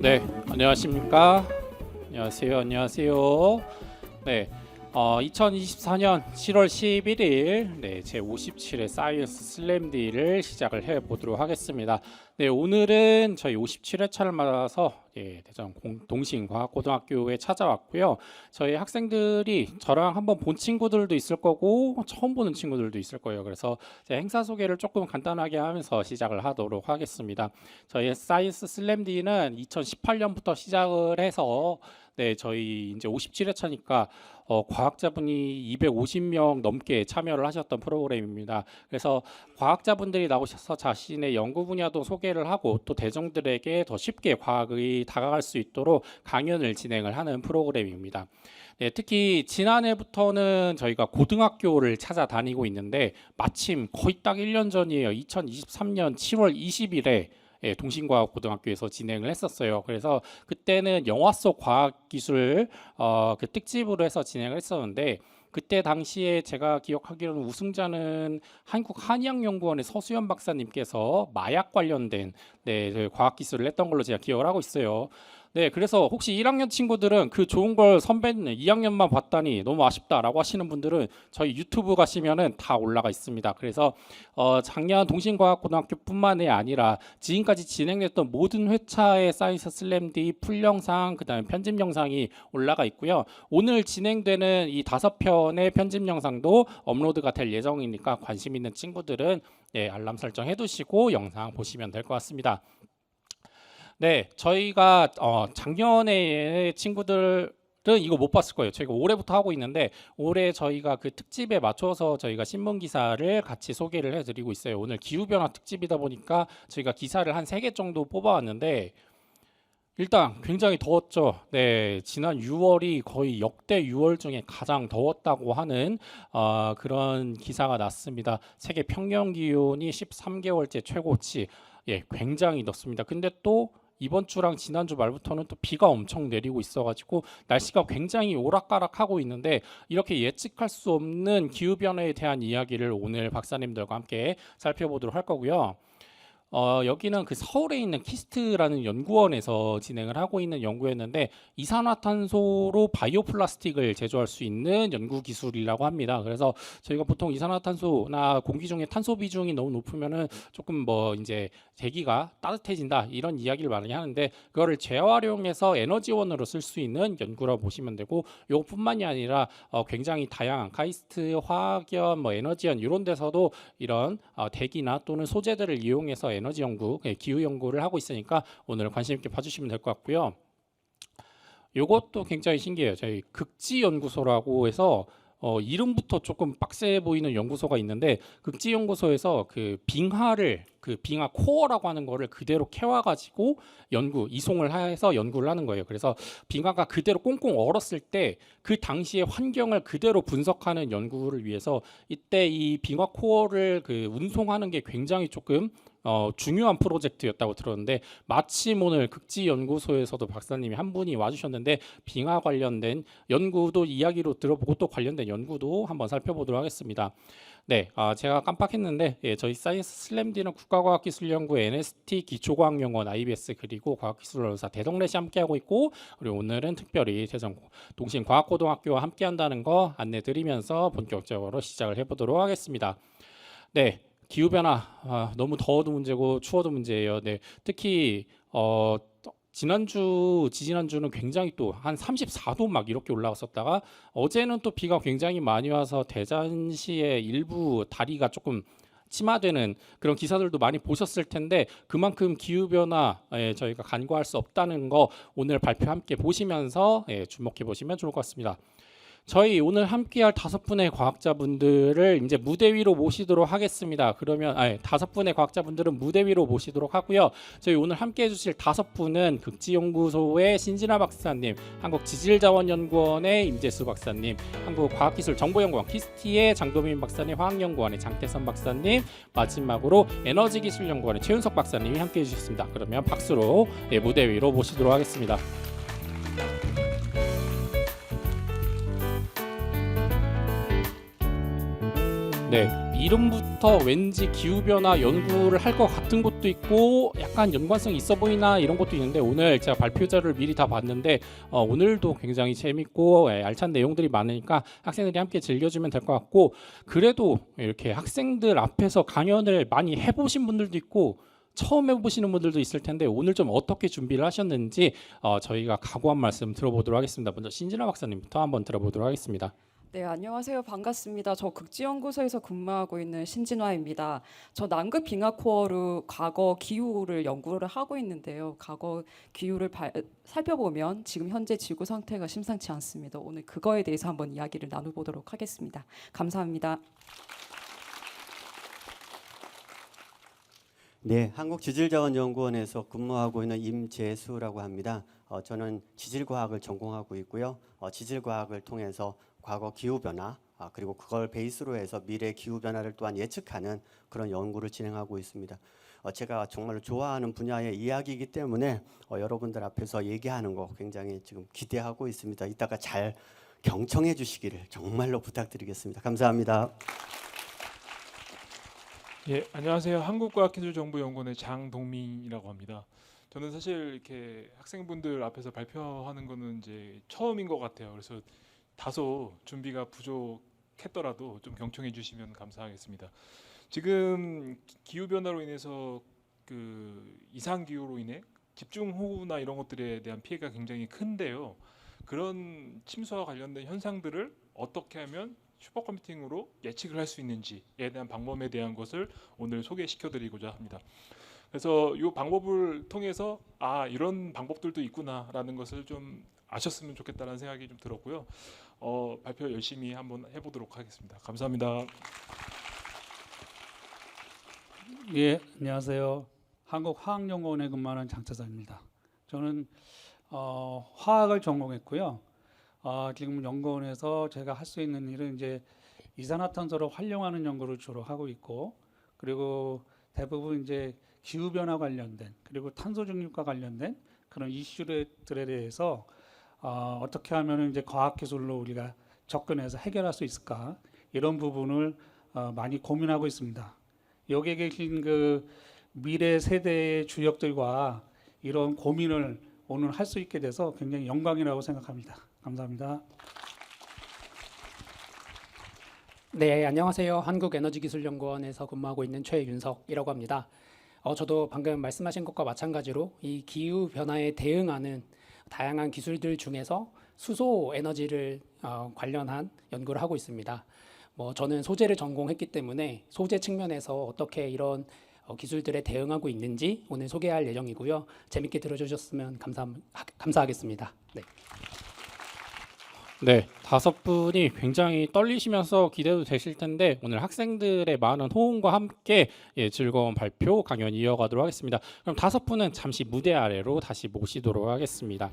네, 안녕하십니까? 안녕하세요. 네, 2024년 7월 11일 제 57회 사이언스 슬램디를 시작을 해보도록 하겠습니다. 네, 오늘은 저희 57회차를 맞아서 대전 동신과학고등학교에 찾아왔고요. 저희 학생들이 저랑 한번 본 친구들도 있을 거고 처음 보는 친구들도 있을 거예요. 그래서 제 행사 소개를 조금 간단하게 하면서 시작을 하도록 하겠습니다. 저희 사이언스 슬램디는 2018년부터 시작을 해서 저희 이제 57회차니까 과학자분이 250명 넘게 참여를 하셨던 프로그램입니다. 그래서 과학자분들이 나오셔서 자신의 연구 분야도 소개를 하고 또 대중들에게 더 쉽게 과학이 다가갈 수 있도록 강연을 진행을 하는 프로그램입니다. 네, 특히 지난해부터는 저희가 고등학교를 찾아다니고 있는데 마침 거의 딱 1년 전이에요. 2023년 7월 20일에 동신과학고등학교에서 진행을 했었어요. 그래서 그때는 영화 속 과학기술 그 특집으로 해서 진행을 했었는데 그때 당시에 제가 기억하기로는 우승자는 한국한의학연구원의 서수연 박사님께서 마약 관련된 과학기술을 했던 걸로 제가 기억을 하고 있어요. 네, 그래서 혹시 1학년 친구들은 그 좋은 걸 선배는 2학년만 봤다니 너무 아쉽다라고 하시는 분들은 저희 유튜브 가시면은 다 올라가 있습니다. 그래서 작년 동신과학고등학교뿐만이 아니라 지금까지 진행됐던 모든 회차의 사이언스 슬램디 풀 영상, 그다음에 편집 영상이 올라가 있고요. 오늘 진행되는 이 5편의 편집 영상도 업로드가 될 예정이니까 관심 있는 친구들은 알람 설정 해두시고 영상 보시면 될 것 같습니다. 네, 저희가 작년에 친구들은 이거 못 봤을 거예요. 저희가 올해부터 하고 있는데 올해 저희가 그 특집에 맞춰서 저희가 신문 기사를 같이 소개를 해드리고 있어요. 오늘 기후변화 특집이다 보니까 저희가 기사를 한 3개 정도 뽑아왔는데 일단 굉장히 더웠죠. 네, 지난 6월이 거의 역대 6월 중에 가장 더웠다고 하는 그런 기사가 났습니다. 세계 평년 기온이 13개월째 최고치. 굉장히 덥습니다. 근데 또 이번 주랑 지난주 말부터는 또 비가 엄청 내리고 있어가지고 날씨가 굉장히 오락가락하고 있는데 이렇게 예측할 수 없는 기후변화에 대한 이야기를 오늘 박사님들과 함께 살펴보도록 할 거고요. 여기는 그 서울에 있는 키스트라는 연구원에서 진행을 하고 있는 연구였는데 이산화탄소로 바이오 플라스틱을 제조할 수 있는 연구 기술이라고 합니다. 그래서 저희가 보통 이산화탄소나 공기 중에 탄소 비중이 너무 높으면은 조금 이제 대기가 따뜻해진다 이런 이야기를 많이 하는데 그거를 재활용해서 에너지원으로 쓸 수 있는 연구라고 보시면 되고 이것뿐만이 아니라 굉장히 다양한 카이스트, 화학연, 에너지연 이런 데서도 이런 대기나 또는 소재들을 이용해서 에너지 연구, 기후 연구를 하고 있으니까 오늘 관심 있게 봐주시면 될 것 같고요. 이것도 굉장히 신기해요. 저희 극지연구소라고 해서 이름부터 조금 빡세 보이는 연구소가 있는데 극지연구소에서 그 빙하를 그 빙하 코어라고 하는 거를 그대로 캐와가지고 이송을 해서 연구를 하는 거예요. 그래서 빙하가 그대로 꽁꽁 얼었을 때 그 당시의 환경을 그대로 분석하는 연구를 위해서 이때 이 빙하 코어를 그 운송하는 게 굉장히 조금 중요한 프로젝트였다고 들었는데 마침 오늘 극지연구소에서도 박사님이 한 분이 와주셨는데 빙하 관련된 연구도 이야기로 들어보고 또 관련된 연구도 한번 살펴보도록 하겠습니다. 네, 제가 깜빡했는데 저희 사이언스 슬램디는 국가과학기술연구 NST 기초과학연구원 IBS 그리고 과학기술연구사 대덕렛이 함께하고 있고 그리고 오늘은 특별히 대전 동신과학고등학교와 함께한다는 거 안내드리면서 본격적으로 시작을 해보도록 하겠습니다. 네. 기후변화 너무 더워도 문제고 추워도 문제예요. 네, 특히 지지난주는 굉장히 또 한 34도 막 이렇게 올라갔었다가 어제는 또 비가 굉장히 많이 와서 대전시의 일부 다리가 조금 침하되는 그런 기사들도 많이 보셨을 텐데 그만큼 기후변화에 저희가 간과할 수 없다는 거 오늘 발표 함께 보시면서 주목해 보시면 좋을 것 같습니다. 저희 오늘 함께할 5분의 과학자분들을 이제 무대 위로 모시도록 하겠습니다. 그러면 5분의 과학자분들은 무대 위로 모시도록 하고요. 저희 오늘 함께해 주실 5분은 극지연구소의 신진아 박사님, 한국지질자원연구원의 임재수 박사님, 한국과학기술정보연구원 키스티의 장도민 박사님, 화학연구원의 장태선 박사님, 마지막으로 에너지기술연구원의 최윤석 박사님이 함께해 주셨습니다. 그러면 박수로 무대 위로 모시도록 하겠습니다. 네, 이름부터 왠지 기후변화 연구를 할 것 같은 것도 있고 약간 연관성이 있어 보이나 이런 것도 있는데 오늘 제가 발표자를 미리 다 봤는데 오늘도 굉장히 재밌고 알찬 내용들이 많으니까 학생들이 함께 즐겨주면 될 것 같고 그래도 이렇게 학생들 앞에서 강연을 많이 해보신 분들도 있고 처음 해보시는 분들도 있을 텐데 오늘 좀 어떻게 준비를 하셨는지 저희가 각오한 말씀 들어보도록 하겠습니다. 먼저 신진아 박사님부터 한번 들어보도록 하겠습니다. 네, 안녕하세요. 반갑습니다. 저 극지연구소에서 근무하고 있는 신진화입니다. 저 남극 빙하 코어로 과거 기후를 연구를 하고 있는데요. 과거 기후를 살펴보면 지금 현재 지구 상태가 심상치 않습니다. 오늘 그거에 대해서 한번 이야기를 나눠보도록 하겠습니다. 감사합니다. 네, 한국지질자원연구원에서 근무하고 있는 임재수라고 합니다. 저는 지질과학을 전공하고 있고요. 지질과학을 통해서 과거 기후변화 그리고 그걸 베이스로 해서 미래 기후변화를 또한 예측하는 그런 연구를 진행하고 있습니다. 제가 정말로 좋아하는 분야의 이야기이기 때문에 여러분들 앞에서 얘기하는 거 굉장히 지금 기대하고 있습니다. 이따가 잘 경청해 주시기를 정말로 부탁드리겠습니다. 감사합니다. 예, 안녕하세요. 한국과학기술정보연구원의 장동민이라고 합니다. 저는 사실 이렇게 학생분들 앞에서 발표하는 거는 이제 처음인 것 같아요. 그래서 다소 준비가 부족했더라도 좀 경청해 주시면 감사하겠습니다. 지금 기후 변화로 인해서 그 이상 기후로 인해 집중호우나 이런 것들에 대한 피해가 굉장히 큰데요. 그런 침수와 관련된 현상들을 어떻게 하면 슈퍼컴퓨팅으로 예측을 할 수 있는지에 대한 방법에 대한 것을 오늘 소개시켜 드리고자 합니다. 그래서 이 방법을 통해서 이런 방법들도 있구나라는 것을 좀 아셨으면 좋겠다는 생각이 좀 들었고요. 발표 열심히 한번 해보도록 하겠습니다. 감사합니다. 예, 안녕하세요. 한국화학연구원에 근무하는 장차장입니다. 저는 화학을 전공했고요. 지금 연구원에서 제가 할 수 있는 일은 이제 이산화탄소를 활용하는 연구를 주로 하고 있고, 그리고 대부분 이제 기후 변화 관련된 그리고 탄소 중립과 관련된 그런 이슈들에 대해서 어떻게 하면 이제 과학 기술로 우리가 접근해서 해결할 수 있을까 이런 부분을 많이 고민하고 있습니다. 여기에 계신 그 미래 세대의 주역들과 이런 고민을 오늘 할 수 있게 돼서 굉장히 영광이라고 생각합니다. 감사합니다. 네, 안녕하세요. 한국에너지기술연구원에서 근무하고 있는 최윤석이라고 합니다. 저도 방금 말씀하신 것과 마찬가지로 이 기후 변화에 대응하는 다양한 기술들 중에서 수소 에너지를 관련한 연구를 하고 있습니다. 저는 소재를 전공했기 때문에 소재 측면에서 어떻게 이런 기술들에 대응하고 있는지 오늘 소개할 예정이고요. 재밌게 들어주셨으면 감사하겠습니다. 네. 네, 5분이 굉장히 떨리시면서 기대도 되실 텐데 오늘 학생들의 많은 호응과 함께 즐거운 발표 강연 이어가도록 하겠습니다. 그럼 5분은 잠시 무대 아래로 다시 모시도록 하겠습니다.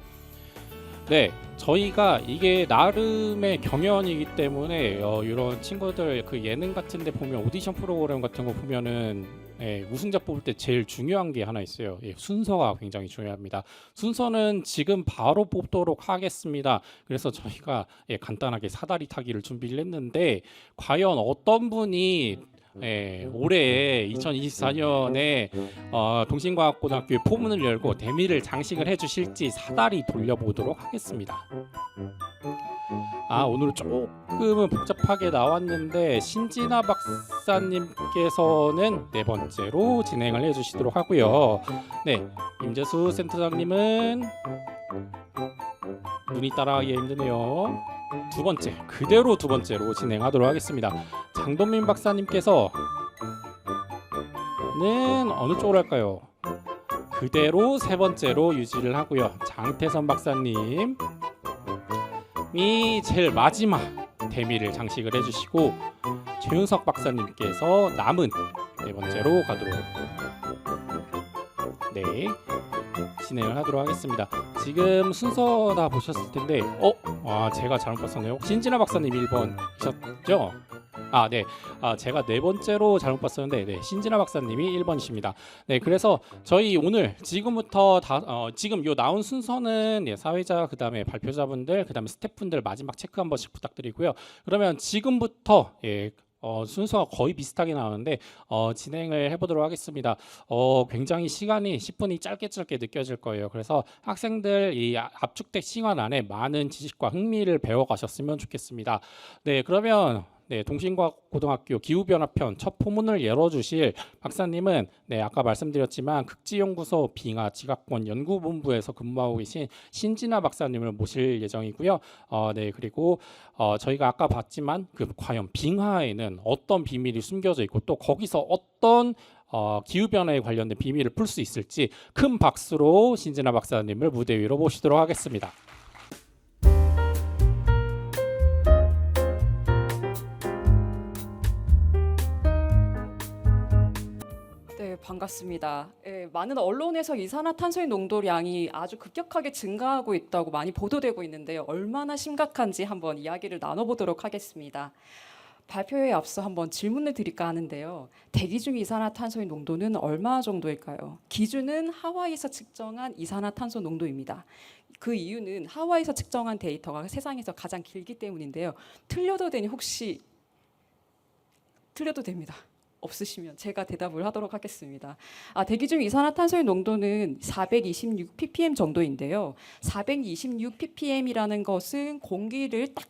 네, 저희가 이게 나름의 경연이기 때문에 이런 친구들 그 예능 같은 데 보면 오디션 프로그램 같은 거 보면은 우승자 뽑을 때 제일 중요한 게 하나 있어요. 순서가 굉장히 중요합니다. 순서는 지금 바로 뽑도록 하겠습니다. 그래서 저희가 간단하게 사다리 타기를 준비를 했는데 과연 어떤 분이 올해 2024년에 동신과학고등학교의 포문을 열고 대미를 장식을 해주실지 사다리 돌려보도록 하겠습니다. 오늘 조금은 복잡하게 나왔는데 신진아 박사님께서는 4번째로 진행을 해주시도록 하고요. 네, 임재수 센터장님은 눈이 따라하기 힘드네요. 그대로 두 번째로 진행하도록 하겠습니다. 장동민 박사님께서는 어느 쪽으로 할까요? 그대로 3번째로 유지를 하고요. 장태선 박사님이 제일 마지막 대미를 장식을 해주시고 최윤석 박사님께서 남은 4번째로 가도록 진행을 하도록 하겠습니다. 지금 순서 다 보셨을 텐데 제가 잘못 봤었네요. 신진아 박사님 1번이셨죠? 네. 제가 4번째로 잘못 봤었는데 신진아 박사님이 1번이십니다. 네, 그래서 저희 오늘 지금부터 지금 요 나온 순서는 사회자 그다음에 발표자분들 그다음에 스태프분들 마지막 체크 한 번씩 부탁드리고요. 그러면 지금부터 순서가 거의 비슷하게 나오는데 진행을 해보도록 하겠습니다. 굉장히 시간이 10분이 짧게 느껴질 거예요. 그래서 학생들 이 압축된 시간 안에 많은 지식과 흥미를 배워가셨으면 좋겠습니다. 네, 그러면 네, 동신과학고등학교 기후변화편 첫 포문을 열어주실 박사님은 네, 아까 말씀드렸지만 극지연구소 빙하 지각권 연구본부에서 근무하고 계신 신진아 박사님을 모실 예정이고요. 네, 그리고 저희가 아까 봤지만 그 과연 빙하에는 어떤 비밀이 숨겨져 있고 또 거기서 어떤 기후 변화에 관련된 비밀을 풀 수 있을지 큰 박수로 신진아 박사님을 무대 위로 모시도록 하겠습니다. 네, 반갑습니다. 많은 언론에서 이산화탄소의 농도량이 아주 급격하게 증가하고 있다고 많이 보도되고 있는데요. 얼마나 심각한지 한번 이야기를 나눠보도록 하겠습니다. 발표에 앞서 한번 질문을 드릴까 하는데요. 대기 중 이산화탄소의 농도는 얼마 정도일까요? 기준은 하와이에서 측정한 이산화탄소 농도입니다. 그 이유는 하와이에서 측정한 데이터가 세상에서 가장 길기 때문인데요. 틀려도 되니 혹시 틀려도 됩니다. 없으시면 제가 대답을 하도록 하겠습니다. 대기 중 이산화탄소의 농도는 426 ppm 정도인데요. 426 ppm이라는 것은 공기를 딱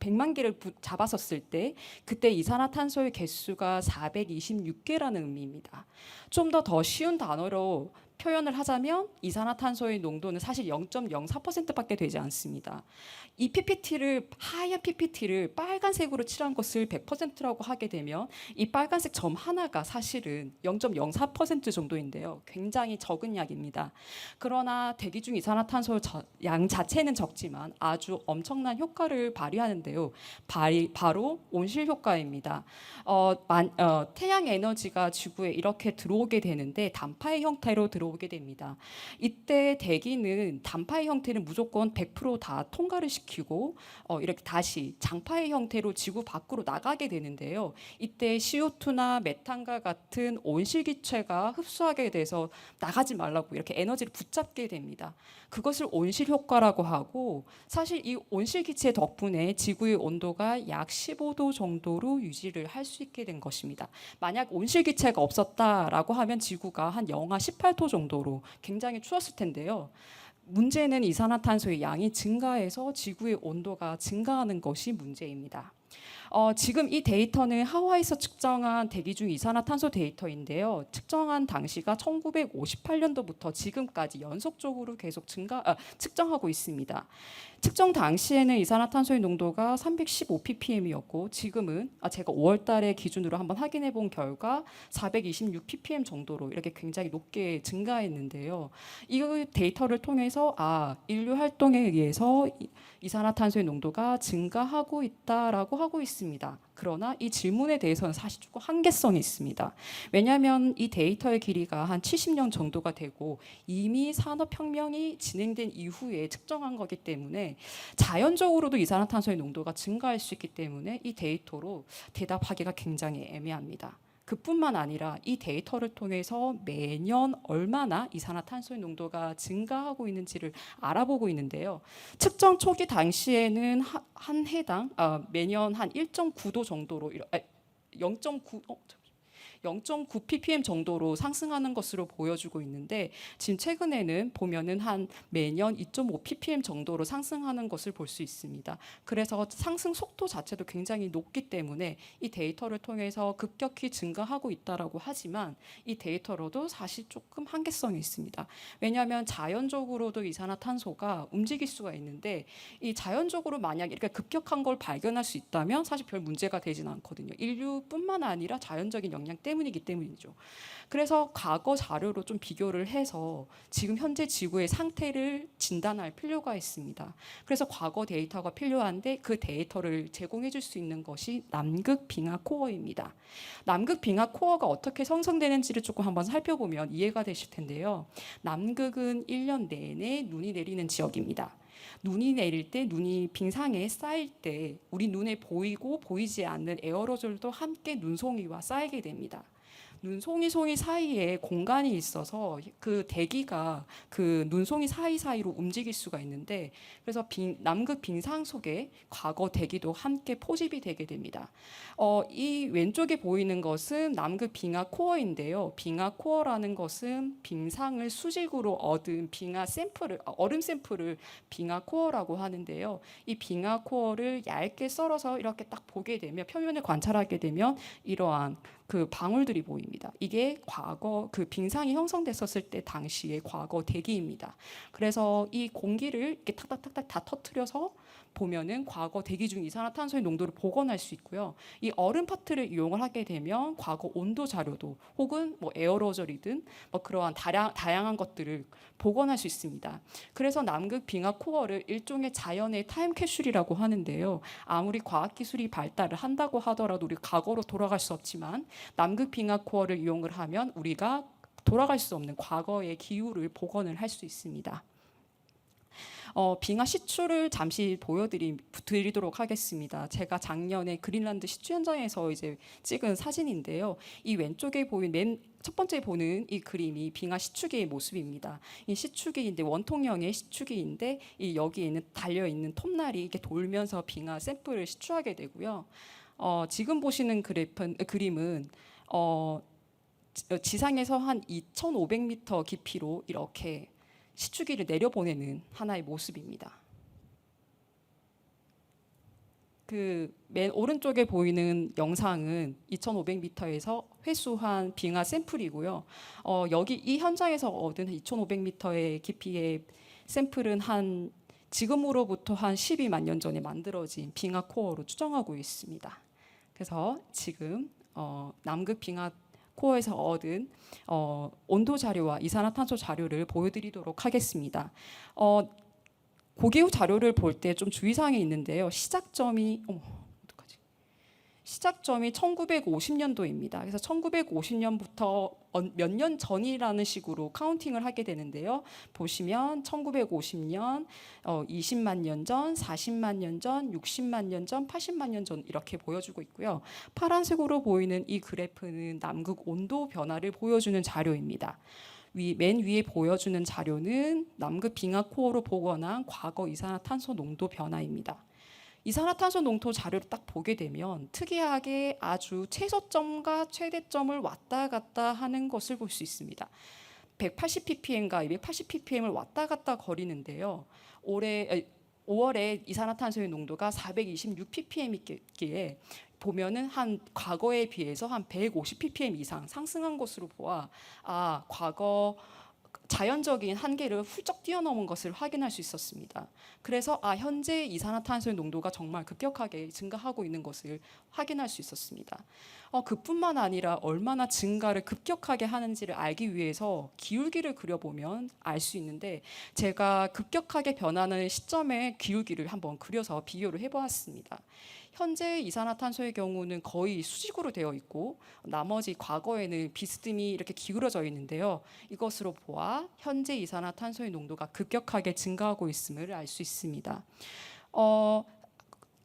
100만 개를 잡았었을 때 그때 이산화탄소의 개수가 426개라는 의미입니다. 좀 더 쉬운 단어로 표현을 하자면 이산화탄소의 농도는 사실 0.04%밖에 되지 않습니다. 이 PPT를 하얀 PPT를 빨간색으로 칠한 것을 100%라고 하게 되면 이 빨간색 점 하나가 사실은 0.04% 정도인데요. 굉장히 적은 양입니다. 그러나 대기 중 이산화탄소 양 자체는 적지만 아주 엄청난 효과를 발휘하는데요. 바로 온실 효과입니다. 태양 에너지가 지구에 이렇게 들어오게 되는데 단파의 형태로 들어오게 됩니다. 이때 대기는 단파의 형태는 무조건 100% 다 통과를 시키고 이렇게 다시 장파의 형태로 지구 밖으로 나가게 되는데요. 이때 CO2나 메탄과 같은 온실기체가 흡수하게 돼서 나가지 말라고 이렇게 에너지를 붙잡게 됩니다. 그것을 온실 효과라고 하고 사실 이 온실기체 덕분에 지구의 온도가 약 15도 정도로 유지를 할 수 있게 된 것입니다. 만약 온실기체가 없었다라고 하면 지구가 한 영하 18도 정도로 굉장히 추웠을 텐데요. 문제는 이산화탄소의 양이 증가해서 지구의 온도가 증가하는 것이 문제입니다. 지금 이 데이터는 하와이에서 측정한 대기 중 이산화탄소 데이터인데요. 측정한 당시가 1958년도부터 지금까지 연속적으로 계속 측정하고 있습니다. 측정 당시에는 이산화탄소의 농도가 315 ppm이었고 지금은 제가 5월 달에 기준으로 한번 확인해 본 결과 426 ppm 정도로 이렇게 굉장히 높게 증가했는데요. 이 데이터를 통해서 인류 활동에 의해서 이산화탄소의 농도가 증가하고 있다라고 하고 있습니다. 그러나 이 질문에 대해서는 사실 조금 한계성이 있습니다. 왜냐하면 이 데이터의 길이가 한 70년 정도가 되고 이미 산업혁명이 진행된 이후에 측정한 거기 때문에 자연적으로도 이산화탄소의 농도가 증가할 수 있기 때문에 이 데이터로 대답하기가 굉장히 애매합니다. 그뿐만 아니라 이 데이터를 통해서 매년 얼마나 이산화탄소의 농도가 증가하고 있는지를 알아보고 있는데요. 측정 초기 당시에는 한 해당 매년 한 1.9도 정도로 0.9 ppm 정도로 상승하는 것으로 보여주고 있는데 지금 최근에는 보면은 한 매년 2.5 ppm 정도로 상승하는 것을 볼 수 있습니다. 그래서 상승 속도 자체도 굉장히 높기 때문에 이 데이터를 통해서 급격히 증가하고 있다라고 하지만 이 데이터로도 사실 조금 한계성이 있습니다. 왜냐하면 자연적으로도 이산화탄소가 움직일 수가 있는데 이 자연적으로 만약 이렇게 급격한 걸 발견할 수 있다면 사실 별 문제가 되진 않거든요. 인류뿐만 아니라 자연적인 영향 때문이기 때문이죠. 그래서 과거 자료로 좀 비교를 해서 지금 현재 지구의 상태를 진단할 필요가 있습니다. 그래서 과거 데이터가 필요한데 그 데이터를 제공해 줄 수 있는 것이 남극 빙하 코어입니다. 남극 빙하 코어가 어떻게 형성되는지를 조금 한번 살펴보면 이해가 되실 텐데요. 남극은 1년 내내 눈이 내리는 지역입니다. 눈이 내릴 때 눈이 빙상에 쌓일 때 우리 눈에 보이고 보이지 않는 에어로졸도 함께 눈송이와 쌓이게 됩니다. 눈송이 사이에 공간이 있어서 그 대기가 그 눈송이 사이사이로 움직일 수가 있는데, 그래서 남극 빙상 속에 과거 대기도 함께 포집이 되게 됩니다. 이 왼쪽에 보이는 것은 남극 빙하 코어인데요. 빙하 코어라는 것은 빙상을 수직으로 얻은 얼음 샘플을 빙하 코어라고 하는데요. 이 빙하 코어를 얇게 썰어서 이렇게 딱 보게 되면, 표면을 관찰하게 되면 이러한 그 방울들이 보입니다. 이게 과거 그 빙상이 형성됐었을 때 당시의 과거 대기입니다. 그래서 이 공기를 이렇게 탁탁탁탁 다 터트려서 보면은 과거 대기 중 이산화탄소의 농도를 복원할 수 있고요. 이 얼음 파트를 이용을 하게 되면 과거 온도 자료도, 혹은 뭐 에어로졸이든 뭐 그러한 다양한 것들을 복원할 수 있습니다. 그래서 남극 빙하 코어를 일종의 자연의 타임 캡슐이라고 하는데요. 아무리 과학 기술이 발달을 한다고 하더라도 우리 과거로 돌아갈 수 없지만, 남극 빙하 코어를 이용을 하면 우리가 돌아갈 수 없는 과거의 기후를 복원을 할 수 있습니다. 빙하 시추를 잠시 보여드리도록 하겠습니다. 제가 작년에 그린란드 시추 현장에서 이제 찍은 사진인데요. 이 왼쪽에 보이는 첫 번째 보는 이 그림이 빙하 시추기의 모습입니다. 이 시추기인데 원통형의 시추기인데, 이 여기에 있는 달려 있는 톱날이 이렇게 돌면서 빙하 샘플을 시추하게 되고요. 지금 보시는 그림은 지상에서 한 2,500m 깊이로 이렇게 시추기를 내려보내는 하나의 모습입니다. 그 맨 오른쪽에 보이는 영상은 2,500m에서 회수한 빙하 샘플이고요. 여기 이 현장에서 얻은 2,500m의 깊이의 샘플은 지금으로부터 한 12만 년 전에 만들어진 빙하 코어로 추정하고 있습니다. 그래서 지금 남극 빙하 코어에서 얻은 온도 자료와 이산화탄소 자료를 보여드리도록 하겠습니다. 고기후 자료를 볼 때 좀 주의사항이 있는데요. 시작점이 1950년도입니다. 그래서 1950년부터 몇 년 전이라는 식으로 카운팅을 하게 되는데요. 보시면 1950년, 20만 년 전, 40만 년 전, 60만 년 전, 80만 년 전 이렇게 보여주고 있고요. 파란색으로 보이는 이 그래프는 남극 온도 변화를 보여주는 자료입니다. 맨 위에 보여주는 자료는 남극 빙하 코어로 복원한 과거 이산화탄소 농도 변화입니다. 이산화탄소 농도 자료를 딱 보게 되면 특이하게 아주 최소점과 최대점을 왔다 갔다 하는 것을 볼 수 있습니다. 180ppm과 280ppm을 왔다 갔다 거리는데요. 올해 5월에 이산화탄소의 농도가 426ppm이기에 보면은 한 과거에 비해서 한 150ppm 이상 상승한 것으로 보아 과거 자연적인 한계를 훌쩍 뛰어넘은 것을 확인할 수 있었습니다. 그래서 현재 이산화탄소의 농도가 정말 급격하게 증가하고 있는 것을 확인할 수 있었습니다. 그뿐만 아니라 얼마나 증가를 급격하게 하는지를 알기 위해서 기울기를 그려보면 알 수 있는데, 제가 급격하게 변하는 시점의 기울기를 한번 그려서 비교를 해보았습니다. 현재 이산화탄소의 경우는 거의 수직으로 되어 있고, 나머지 과거에는 비스듬히 이렇게 기울어져 있는데요. 이것으로 보아 현재 이산화탄소의 농도가 급격하게 증가하고 있음을 알 수 있습니다.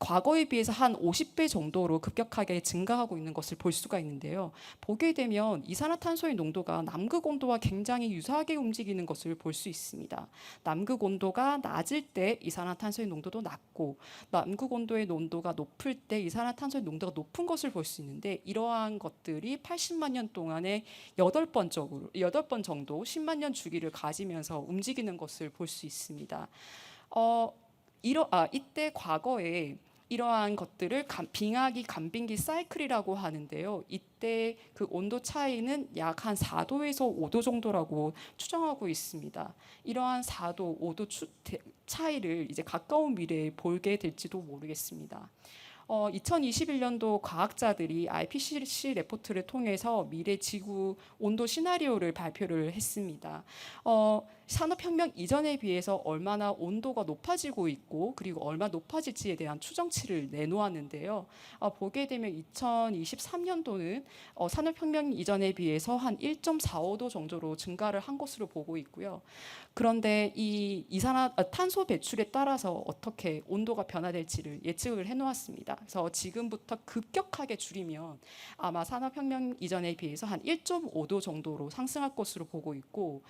과거에 비해서 한 50배 정도로 급격하게 증가하고 있는 것을 볼 수가 있는데요. 보게 되면 이산화탄소의 농도가 남극 온도와 굉장히 유사하게 움직이는 것을 볼 수 있습니다. 남극 온도가 낮을 때 이산화탄소의 농도도 낮고, 남극 온도의 농도가 높을 때 이산화탄소의 농도가 높은 것을 볼 수 있는데, 이러한 것들이 80만 년 동안에 8번 정도 10만 년 주기를 가지면서 움직이는 것을 볼 수 있습니다. 이때 과거에 이러한 것들을 빙하기 간빙기 사이클이라고 하는데요. 이때 그 온도 차이는 약 한 4도에서 5도 정도라고 추정하고 있습니다. 이러한 4도, 5도 차이를 이제 가까운 미래에 보게 될지도 모르겠습니다. 2021년도 과학자들이 IPCC 레포트를 통해서 미래 지구 온도 시나리오를 발표를 했습니다. 산업혁명 이전에 비해서 얼마나 온도가 높아지고 있고, 그리고 얼마나 높아질지에 대한 추정치를 내놓았는데요. 보게 되면 2023년도는 산업혁명 이전에 비해서 한 1.45도 정도로 증가를 한 것으로 보고 있고요. 그런데 이 탄소 배출에 따라서 어떻게 온도가 변화될지를 예측을 해놓았습니다. 있습니다. 그래서 지금부터 급격하게 줄이면 아마 산업혁명 이전에 비해서 한 1.5도 정도로 상승할 것으로 보고 있고,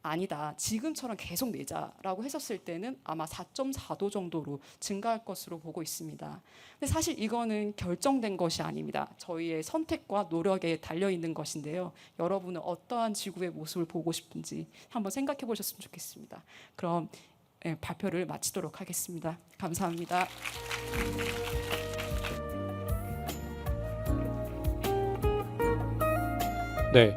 아니다, 지금처럼 계속 내자라고 했었을 때는 아마 4.4도 정도로 증가할 것으로 보고 있습니다. 근데 사실 이거는 결정된 것이 아닙니다. 저희의 선택과 노력에 달려 있는 것인데요. 여러분은 어떠한 지구의 모습을 보고 싶은지 한번 생각해 보셨으면 좋겠습니다. 그럼 발표를 마치도록 하겠습니다. 감사합니다. 네.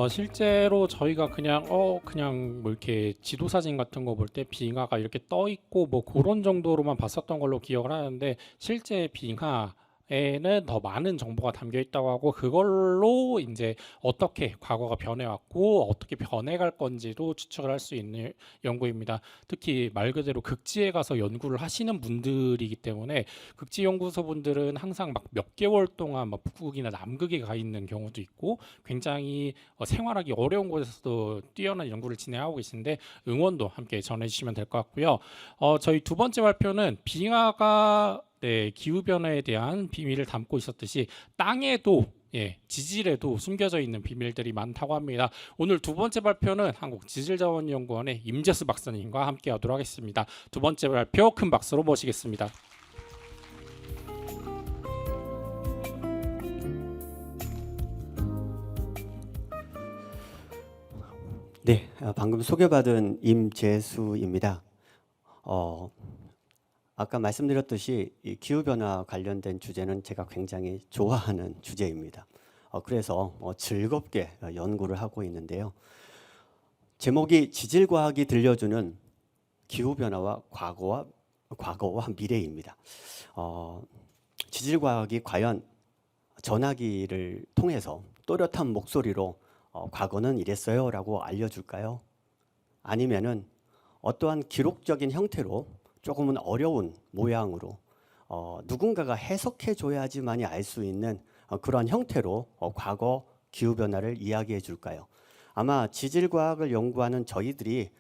실제로 저희가 그냥 뭐 이렇게 지도 사진 같은 거 볼 때 빙하가 이렇게 떠 있고 뭐 그런 정도로만 봤었던 걸로 기억을 하는데, 실제 빙하에는 더 많은 정보가 담겨 있다고 하고, 그걸로 이제 어떻게 과거가 변해왔고 어떻게 변해갈 건지도 추측을 할 수 있는 연구입니다. 특히 말 그대로 극지에 가서 연구를 하시는 분들이기 때문에, 극지 연구소 분들은 항상 막 몇 개월 동안 막 북극이나 남극에 가 있는 경우도 있고, 굉장히 생활하기 어려운 곳에서도 뛰어난 연구를 진행하고 계신데, 응원도 함께 전해주시면 될 것 같고요. 저희 두 번째 발표는 빙하가 기후 변화에 대한 비밀을 담고 있었듯이 땅에도 지질에도 숨겨져 있는 비밀들이 많다고 합니다. 오늘 두 번째 발표는 한국지질자원연구원의 임재수 박사님과 함께 하도록 하겠습니다. 두 번째 발표 큰 박수로 모시겠습니다. 네, 방금 소개받은 임재수입니다. 아까 말씀드렸듯이 이 기후변화 관련된 주제는 제가 굉장히 좋아하는 주제입니다. 그래서 즐겁게 연구를 하고 있는데요. 제목이 지질과학이 들려주는 기후변화와 과거와 미래입니다. 지질과학이 과연 전화기를 통해서 또렷한 목소리로 과거는 이랬어요 라고 알려줄까요? 아니면은 어떠한 기록적인 형태로 조금은 어려운 모양으로 누군가가 해석해 줘야지만이 알 수 있는 그런 형태로 과거 기후변화를 이야기해 줄까요? 아마 지질과학을 연구하는 저희들이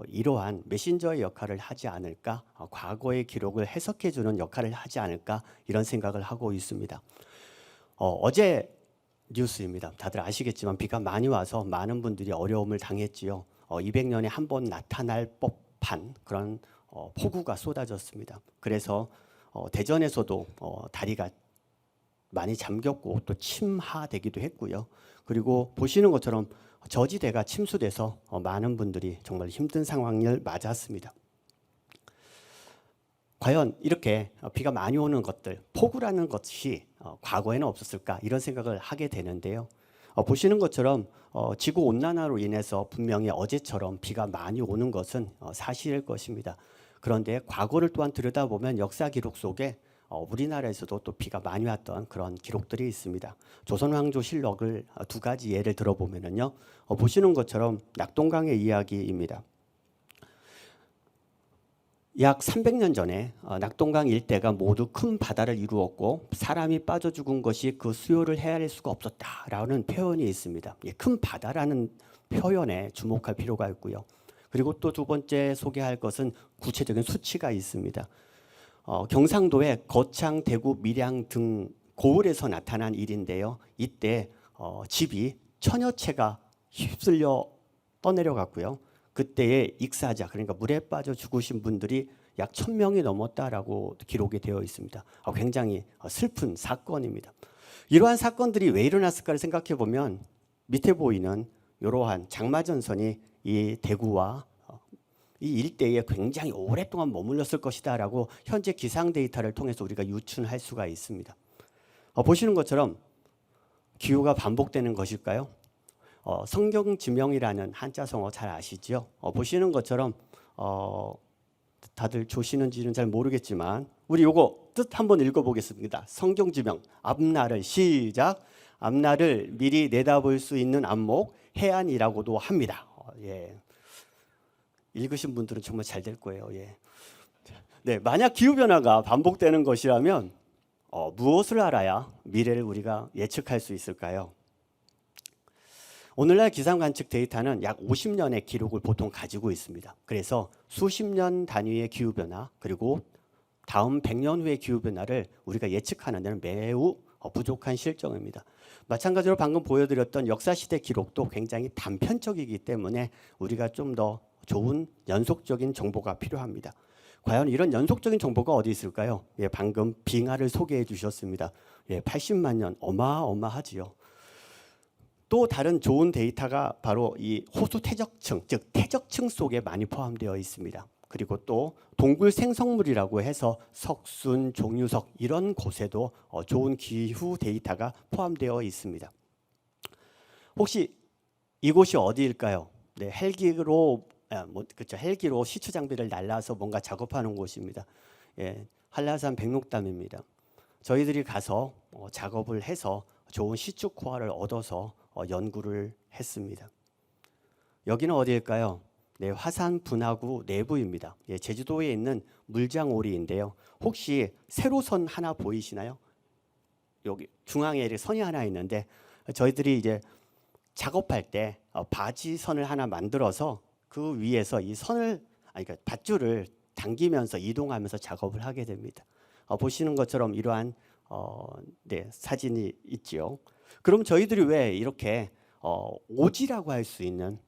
이러한 메신저의 역할을 하지 않을까, 과거의 기록을 해석해 주는 역할을 하지 않을까, 이런 생각을 하고 있습니다. 어제 뉴스입니다. 다들 아시겠지만 비가 많이 와서 많은 분들이 어려움을 당했지요. 200년에 한 번 나타날 법한 그런 폭우가 쏟아졌습니다. 그래서 대전에서도 다리가 많이 잠겼고 또 침하되기도 했고요. 그리고 보시는 것처럼 저지대가 침수돼서 많은 분들이 정말 힘든 상황을 맞았습니다. 과연 이렇게 비가 많이 오는 것들, 폭우라는 것이 과거에는 없었을까, 이런 생각을 하게 되는데요. 보시는 것처럼 지구 온난화로 인해서 분명히 어제처럼 비가 많이 오는 것은 사실일 것입니다. 그런데 과거를 또한 들여다보면 역사 기록 속에 우리나라에서도 또 비가 많이 왔던 그런 기록들이 있습니다. 조선왕조실록을 두 가지 예를 들어보면요, 보시는 것처럼 낙동강의 이야기입니다. 약 300년 전에 낙동강 일대가 모두 큰 바다를 이루었고 사람이 빠져 죽은 것이 그 수요를 헤아릴 수가 없었다라는 표현이 있습니다. 큰 바다라는 표현에 주목할 필요가 있고요. 그리고 또 두 번째 소개할 것은 구체적인 수치가 있습니다. 경상도의 거창, 대구, 밀양 등 고을에서 나타난 일인데요. 이때 집이 천여 채가 휩쓸려 떠내려갔고요. 그때의 익사자, 그러니까 물에 빠져 죽으신 분들이 약 1000명이 넘었다라고 기록이 되어 있습니다. 굉장히 슬픈 사건입니다. 이러한 사건들이 왜 일어났을까를 생각해 보면 밑에 보이는 이러한 장마전선이 이 대구와 이 일대에 굉장히 오랫동안 머물렀을 것이다라고 현재 기상 데이터를 통해서 우리가 유추할 수가 있습니다. 보시는 것처럼 기후가 반복되는 것일까요? 성경지명이라는 한자성어 잘 아시죠? 보시는 것처럼 다들 조시는지는 잘 모르겠지만 우리 요거 뜻 한번 읽어보겠습니다. 성경지명, 앞날을 시작. 앞날을 미리 내다볼 수 있는 안목, 해안이라고도 합니다. 읽으신 분들은 정말 잘 될 거예요. 네, 만약 기후변화가 반복되는 것이라면 무엇을 알아야 미래를 우리가 예측할 수 있을까요? 오늘날 기상 관측 데이터는 약 50년의 기록을 보통 가지고 있습니다. 그래서 수십 년 단위의 기후변화, 그리고 다음 100년 후의 기후 변화를 우리가 예측하는 데는 매우 부족한 실정입니다. 마찬가지로 방금 보여드렸던 역사시대 기록도 굉장히 단편적이기 때문에 우리가 좀 더 좋은 연속적인 정보가 필요합니다. 과연 이런 연속적인 정보가 어디 있을까요? 예, 방금 빙하를 소개해 주셨습니다. 예, 80만 년 어마어마하지요. 또 다른 좋은 데이터가 바로 이 호수 퇴적층, 즉 퇴적층 속에 많이 포함되어 있습니다. 그리고 또 동굴 생성물이라고 해서 석순, 종유석 이런 곳에도 좋은 기후 데이터가 포함되어 있습니다. 혹시 이곳이 어디일까요? 네, 헬기로 시추 장비를 날라서 뭔가 작업하는 곳입니다. 예, 한라산 백록담입니다. 저희들이 가서 작업을 해서 좋은 시추 코어를 얻어서 연구를 했습니다. 여기는 어디일까요? 네, 화산 분화구 내부입니다. 예, 제주도에 있는 물장오리인데요. 혹시 세로선 하나 보이시나요? 여기 중앙에 이렇게 선이 하나 있는데 저희들이 이제 작업할 때 바지선을 하나 만들어서 그 위에서 이 선을 그러니까 밧줄을 당기면서 이동하면서 작업을 하게 됩니다. 보시는 것처럼 이러한 네, 사진이 있지요. 그럼 저희들이 왜 이렇게 오지라고 할 수 있는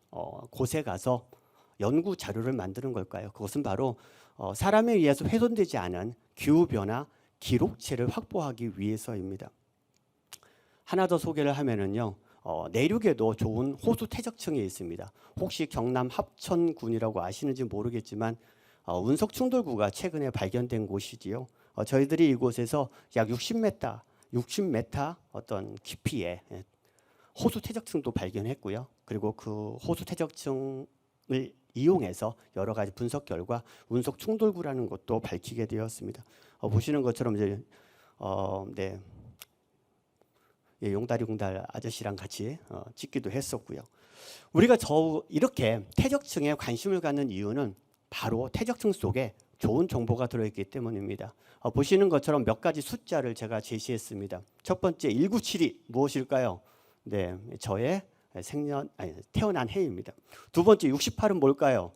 곳에 가서 연구 자료를 만드는 걸까요? 그것은 바로 사람에 의해서 훼손되지 않은 기후변화 기록체를 확보하기 위해서입니다. 하나 더 소개를 하면은요. 내륙에도 좋은 호수 퇴적층이 있습니다. 혹시 경남 합천군이라고 아시는지 모르겠지만 운석 충돌구가 최근에 발견된 곳이지요. 저희들이 이곳에서 약 60m 어떤 깊이의 호수 퇴적층도 발견했고요. 그리고 그 호수 퇴적층을 이용해서 여러 가지 분석 결과 운석 충돌구라는 것도 밝히게 되었습니다. 보시는 것처럼 이제 네. 예, 용다리공달 아저씨랑 같이 찍기도 했었고요. 우리가 이렇게 퇴적층에 관심을 갖는 이유는 바로 퇴적층 속에 좋은 정보가 들어있기 때문입니다. 보시는 것처럼 몇 가지 숫자를 제가 제시했습니다. 첫 번째 1972 무엇일까요? 네, 저의 태어난 해입니다. 두 번째 68은 뭘까요?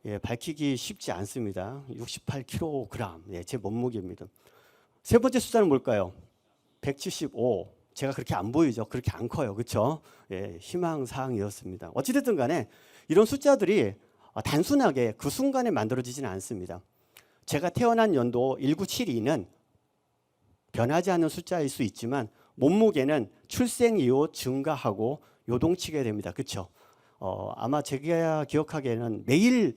예, 밝히기 쉽지 않습니다. 68kg, 예, 제 몸무게입니다. 세 번째 숫자는 뭘까요? 175. 제가 그렇게 안 보이죠. 그렇게 안 커요. 그렇죠? 예, 희망사항이었습니다. 어찌됐든 간에 이런 숫자들이 단순하게 그 순간에 만들어지지는 않습니다. 제가 태어난 연도 1972는 변하지 않는 숫자일 수 있지만 몸무게는 출생 이후 증가하고 요동치게 됩니다. 그렇죠? 아마 제가 기억하기에는 매일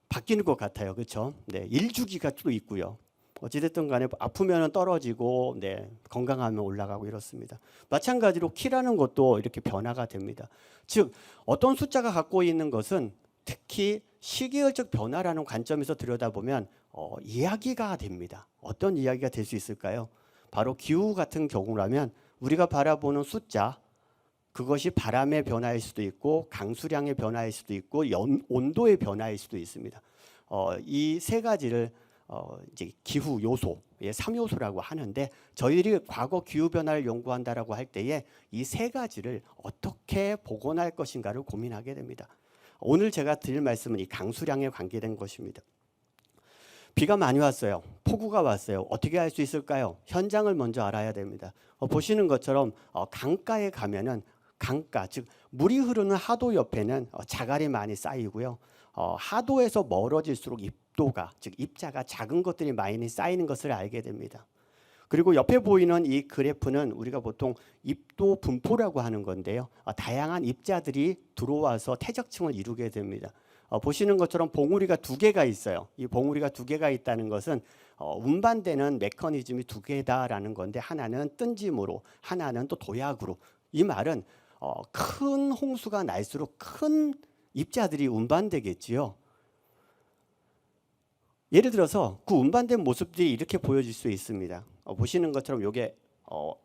바뀌는 것 같아요. 그렇죠? 네, 일주기가 또 있고요. 어찌됐든 간에 아프면 떨어지고 네, 건강하면 올라가고 이렇습니다. 마찬가지로 키라는 것도 이렇게 변화가 됩니다. 즉 어떤 숫자가 갖고 있는 것은 특히 시계열적 변화라는 관점에서 들여다보면 이야기가 됩니다. 어떤 이야기가 될 수 있을까요? 바로 기후 같은 경우라면 우리가 바라보는 숫자 그것이 바람의 변화일 수도 있고 강수량의 변화일 수도 있고 온도의 변화일 수도 있습니다. 이 세 가지를 이제 기후 요소의 3요소라고 하는데 저희들이 과거 기후 변화를 연구한다라고 할 때에 이 세 가지를 어떻게 복원할 것인가를 고민하게 됩니다. 오늘 제가 드릴 말씀은 이 강수량에 관계된 것입니다. 비가 많이 왔어요. 폭우가 왔어요. 어떻게 할 수 있을까요? 현장을 먼저 알아야 됩니다. 보시는 것처럼 강가에 가면은 강가, 즉 물이 흐르는 하도 옆에는 자갈이 많이 쌓이고요. 하도에서 멀어질수록 입도가, 즉 입자가 작은 것들이 많이 쌓이는 것을 알게 됩니다. 그리고 옆에 보이는 이 그래프는 우리가 보통 입도 분포라고 하는 건데요. 다양한 입자들이 들어와서 퇴적층을 이루게 됩니다. 보시는 것처럼 봉우리가 두 개가 있어요. 이 봉우리가 두 개가 있다는 것은 운반되는 메커니즘이 두 개다라는 건데 하나는 뜬짐으로 하나는 또 도약으로. 이 말은 큰 홍수가 날수록 큰 입자들이 운반되겠지요. 예를 들어서 그 운반된 모습들이 이렇게 보여질 수 있습니다. 보시는 것처럼 이게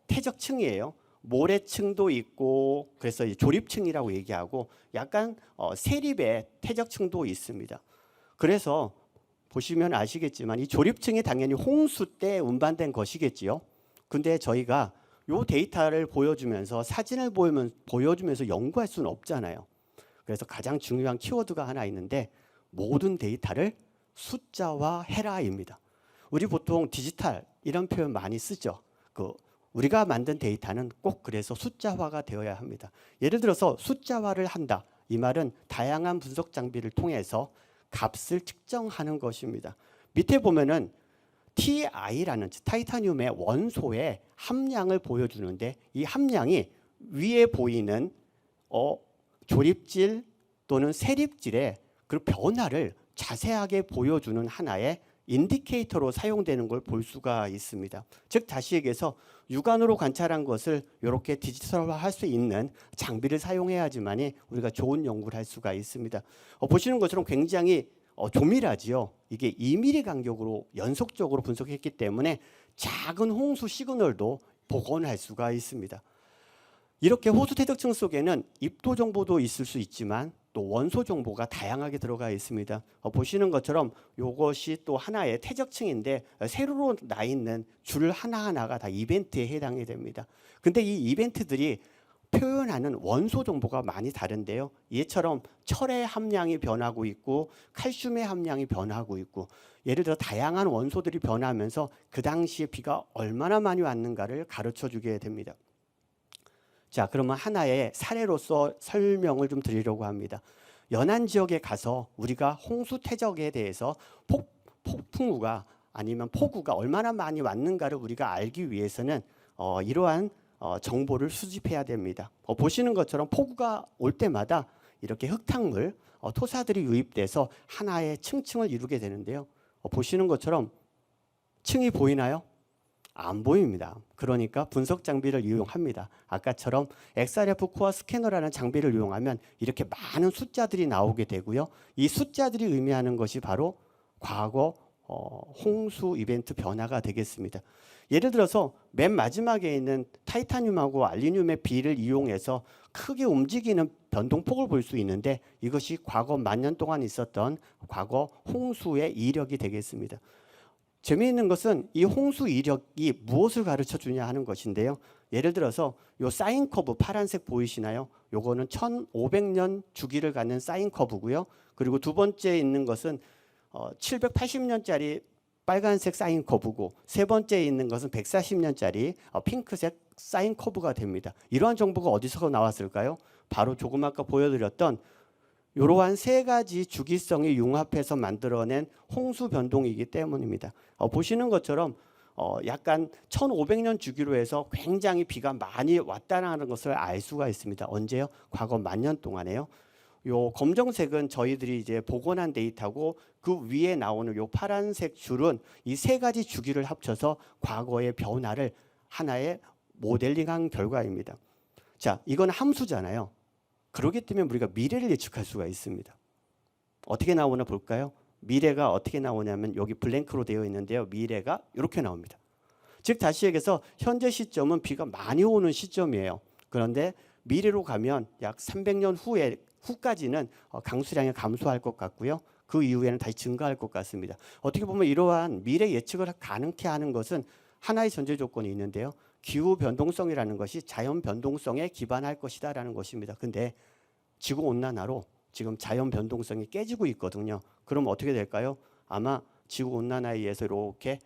퇴적층이에요. 모래층도 있고 그래서 조립층이라고 얘기하고 약간 세립의 퇴적층도 있습니다. 그래서 보시면 아시겠지만 이 조립층이 당연히 홍수 때 운반된 것이겠지요. 근데 저희가 이 데이터를 보여주면서 사진을 보여주면서 연구할 수는 없잖아요. 그래서 가장 중요한 키워드가 하나 있는데 모든 데이터를 숫자화해라입니다. 우리 보통 디지털 이런 표현 많이 쓰죠. 우리가 만든 데이터는 꼭 그래서 숫자화가 되어야 합니다. 예를 들어서 숫자화를 한다. 이 말은 다양한 분석 장비를 통해서 값을 측정하는 것입니다. 밑에 보면은 TI라는 타이타늄의 원소의 함량을 보여주는데 이 함량이 위에 보이는 조립질 또는 세립질의 그 변화를 자세하게 보여주는 하나의 인디케이터로 사용되는 걸 볼 수가 있습니다. 즉 다시 얘기해서 육안으로 관찰한 것을 이렇게 디지털화할 수 있는 장비를 사용해야지만이 우리가 좋은 연구를 할 수가 있습니다. 보시는 것처럼 굉장히 조밀하지요. 이게 2mm 간격으로 연속적으로 분석했기 때문에 작은 홍수 시그널도 복원할 수가 있습니다. 이렇게 호수 퇴적층 속에는 입도 정보도 있을 수 있지만 또 원소 정보가 다양하게 들어가 있습니다. 보시는 것처럼 이것이 또 하나의 퇴적층인데 세로로 나 있는 줄 하나하나가 다 이벤트에 해당이 됩니다. 근데 이 이벤트들이 표현하는 원소 정보가 많이 다른데요. 이처럼 철의 함량이 변하고 있고 칼슘의 함량이 변하고 있고 예를 들어 다양한 원소들이 변하면서 그 당시에 비가 얼마나 많이 왔는가를 가르쳐 주게 됩니다. 자, 그러면 하나의 사례로서 설명을 좀 드리려고 합니다. 연안 지역에 가서 우리가 홍수 퇴적에 대해서 폭풍우가 아니면 폭우가 얼마나 많이 왔는가를 우리가 알기 위해서는 이러한 정보를 수집해야 됩니다. 보시는 것처럼 폭우가 올 때마다 이렇게 흙탕물, 토사들이 유입돼서 하나의 층층을 이루게 되는데요. 보시는 것처럼 층이 보이나요? 안 보입니다. 그러니까 분석 장비를 이용합니다. 아까처럼 XRF 코어 스캐너라는 장비를 이용하면 이렇게 많은 숫자들이 나오게 되고요. 이 숫자들이 의미하는 것이 바로 과거 홍수 이벤트 변화가 되겠습니다. 예를 들어서 맨 마지막에 있는 타이타늄하고 알루미늄의 비를 이용해서 크게 움직이는 변동폭을 볼 수 있는데 이것이 과거 만년 동안 있었던 과거 홍수의 이력이 되겠습니다. 재미있는 것은 이 홍수 이력이 무엇을 가르쳐 주냐 하는 것인데요. 예를 들어서 요 사인 커브 파란색 보이시나요? 요거는 1500년 주기를 갖는 사인 커브고요. 그리고 두 번째 있는 것은 780년짜리 빨간색 사인 커브고 세 번째에 있는 것은 140년짜리 핑크색 사인 커브가 됩니다. 이러한 정보가 어디서 나왔을까요? 바로 조금 아까 보여드렸던 이러한 세 가지 주기성이 융합해서 만들어낸 홍수 변동이기 때문입니다. 보시는 것처럼 약간 1500년 주기로 해서 굉장히 비가 많이 왔다는 것을 알 수가 있습니다. 언제요? 과거 만년 동안에요. 요 검정색은 저희들이 이제 복원한 데이터고 그 위에 나오는 요 파란색 줄은 이 세 가지 주기를 합쳐서 과거의 변화를 하나의 모델링한 결과입니다. 자, 이건 함수잖아요. 그렇기 때문에 우리가 미래를 예측할 수가 있습니다. 어떻게 나오나 볼까요? 미래가 어떻게 나오냐면 여기 블랭크로 되어 있는데요. 미래가 이렇게 나옵니다. 즉 다시 얘기해서 현재 시점은 비가 많이 오는 시점이에요. 그런데 미래로 가면 약 300년 후까지는 강수량이 감소할 것 같고요. 그 이후에는 다시 증가할 것 같습니다. 어떻게 보면 이러한 미래 예측을 가능케 하는 것은 하나의 전제 조건이 있는데요. 기후 변동성이라는 것이 자연 변동성에 기반할 것이다라는 것입니다. 근데 지구 온난화로 지금 자연 변동성이 깨지고 있거든요. 그럼 어떻게 될까요? 아마 지구 온난화에 의해서 이렇게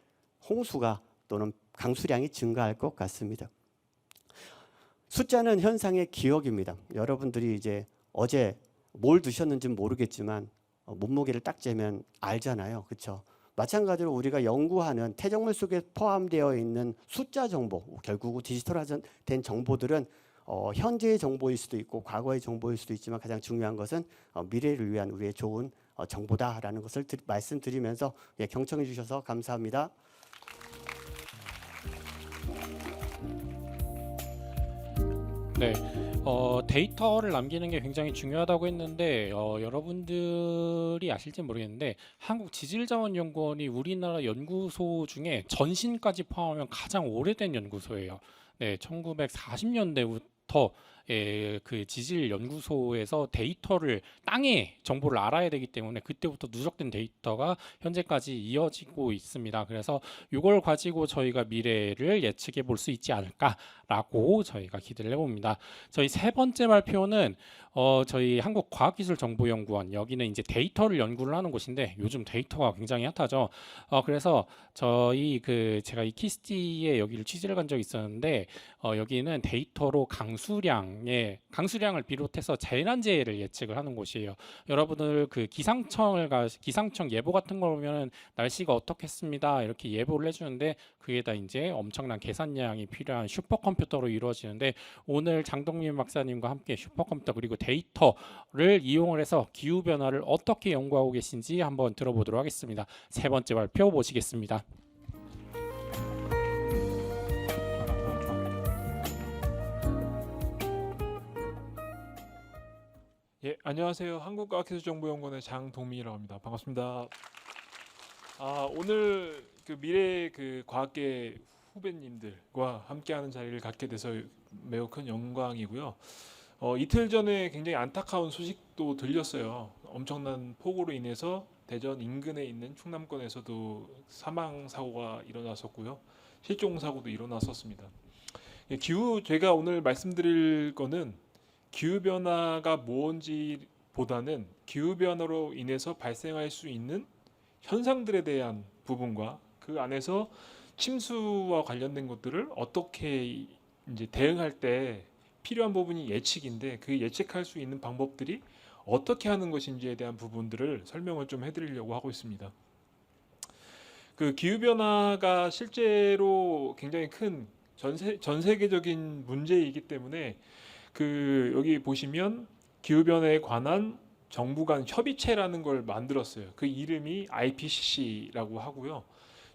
홍수가 또는 강수량이 증가할 것 같습니다. 숫자는 현상의 기억입니다. 여러분들이 이제 어제 뭘 드셨는지는 모르겠지만 몸무게를 딱 재면 알잖아요. 그렇죠? 마찬가지로 우리가 연구하는 퇴적물 속에 포함되어 있는 숫자 정보, 결국 디지털화된 정보들은 현재의 정보일 수도 있고 과거의 정보일 수도 있지만 가장 중요한 것은 미래를 위한 우리의 좋은 정보다라는 것을 말씀드리면서 경청해 주셔서 감사합니다. 네, 데이터를 남기는 게 굉장히 중요하다고 했는데 여러분들이 아실지 모르겠는데 한국지질자원연구원이 우리나라 연구소 중에 전신까지 포함하면 가장 오래된 연구소예요. 네, 1940년대부터 그 지질 연구소에서 데이터를 땅의 정보를 알아야 되기 때문에 그때부터 누적된 데이터가 현재까지 이어지고 있습니다. 그래서 이걸 가지고 저희가 미래를 예측해 볼 수 있지 않을까라고 저희가 기대를 해봅니다. 저희 세 번째 발표는 저희 한국과학기술정보연구원, 여기는 이제 데이터를 연구를 하는 곳인데 요즘 데이터가 굉장히 핫하죠. 그래서 저희 제가 이 키스티에 여기를 취재를 간 적이 있었는데 여기는 데이터로 강수량을 비롯해서 재난재해를 예측을 하는 곳이에요. 여러분들 그 기상청 예보 같은 거 보면 날씨가 어떻겠습니다 이렇게 예보를 해주는데 그게 다 이제 엄청난 계산량이 필요한 슈퍼컴퓨터로 이루어지는데 오늘 장동민 박사님과 함께 슈퍼컴퓨터 그리고 데이터를 이용을 해서 기후 변화를 어떻게 연구하고 계신지 한번 들어보도록 하겠습니다. 세 번째 발표 모시겠습니다. 예, 안녕하세요. 한국과학기술정보연구원의 장동민이라고 합니다. 반갑습니다. 오늘 그 미래 그 과학계 후배님들과 함께하는 자리를 갖게 돼서 매우 큰 영광이고요. 이틀 전에 굉장히 안타까운 소식도 들렸어요. 엄청난 폭우로 인해서 대전 인근에 있는 충남권에서도 사망 사고가 일어났었고요. 실종 사고도 일어났었습니다. 제가 오늘 말씀드릴 거는 기후 변화가 뭔지보다는 기후 변화로 인해서 발생할 수 있는 현상들에 대한 부분과 그 안에서 침수와 관련된 것들을 어떻게 이제 대응할 때 필요한 부분이 예측인데 그 예측할 수 있는 방법들이 어떻게 하는 것인지에 대한 부분들을 설명을 좀 해드리려고 하고 있습니다. 그 기후 변화가 실제로 굉장히 큰 전 세계적인 문제이기 때문에 여기 보시면 기후 변화에 관한 정부 간 협의체라는 걸 만들었어요. 그 이름이 IPCC라고 하고요.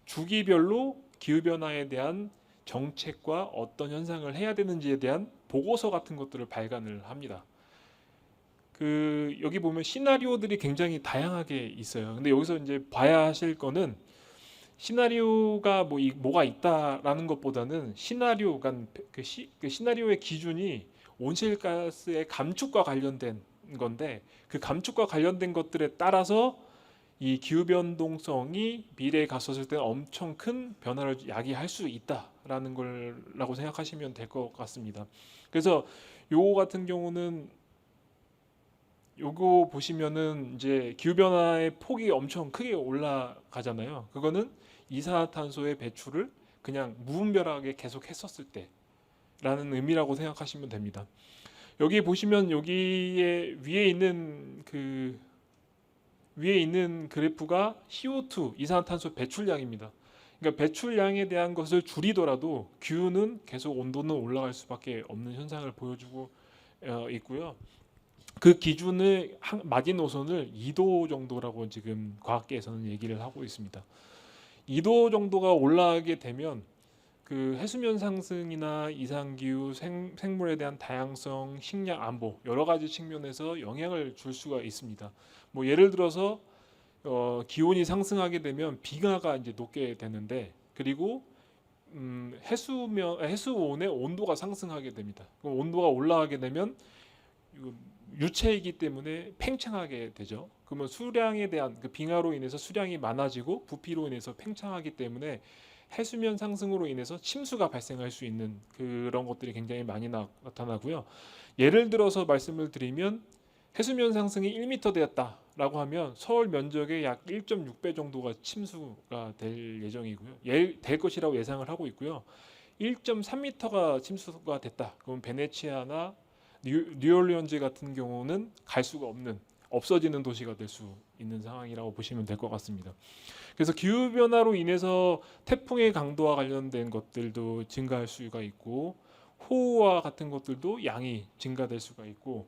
주기별로 기후 변화에 대한 정책과 어떤 현상을 해야 되는지에 대한 보고서 같은 것들을 발간을 합니다. 여기 보면 시나리오들이 굉장히 다양하게 있어요. 근데 여기서 이제 봐야 하실 거는 시나리오가 뭐가 있다라는 것보다는 시나리오가 그 시나리오의 기준이 온실가스의 감축과 관련된 건데 그 감축과 관련된 것들에 따라서 이 기후 변동성이 미래에 갔었을 때 엄청 큰 변화를 야기할 수 있다라는 걸라고 생각하시면 될 것 같습니다. 그래서 요거 같은 경우는 요거 보시면은 이제 기후 변화의 폭이 엄청 크게 올라가잖아요. 그거는 이산화탄소의 배출을 그냥 무분별하게 계속 했었을 때라는 의미라고 생각하시면 됩니다. 여기 보시면 여기에 위에 있는 그래프가 CO2 이산화탄소 배출량입니다. 그러니까 배출량에 대한 것을 줄이더라도 기후는 계속 온도는 올라갈 수밖에 없는 현상을 보여주고 있고요. 그 기준의 마지노선을 2도 정도라고 지금 과학계에서는 얘기를 하고 있습니다. 2도 정도가 올라가게 되면 그 해수면 상승이나 이상기후, 생물에 대한 다양성, 식량 안보 여러 가지 측면에서 영향을 줄 수가 있습니다. 예를 들어서 기온이 상승하게 되면 빙하가 이제 녹게 되는데 그리고 해수온의 온도가 상승하게 됩니다. 그럼 온도가 올라가게 되면 유체이기 때문에 팽창하게 되죠. 그러면 수량에 대한 그 빙하로 인해서 수량이 많아지고 부피로 인해서 팽창하기 때문에 해수면 상승으로 인해서 침수가 발생할 수 있는 그런 것들이 굉장히 많이 나타나고요. 예를 들어서 말씀을 드리면 해수면 상승이 1m 되었다라고 하면 서울 면적의 약 1.6배 정도가 침수가 될 예정이고요. 될 것이라고 예상을 하고 있고요. 1.3m가 침수가 됐다. 그럼 베네치아나 뉴올리언즈 같은 경우는 갈 수가 없어지는 도시가 될 수 있는 상황이라고 보시면 될 것 같습니다. 그래서 기후 변화로 인해서 태풍의 강도와 관련된 것들도 증가할 수가 있고 호우와 같은 것들도 양이 증가될 수가 있고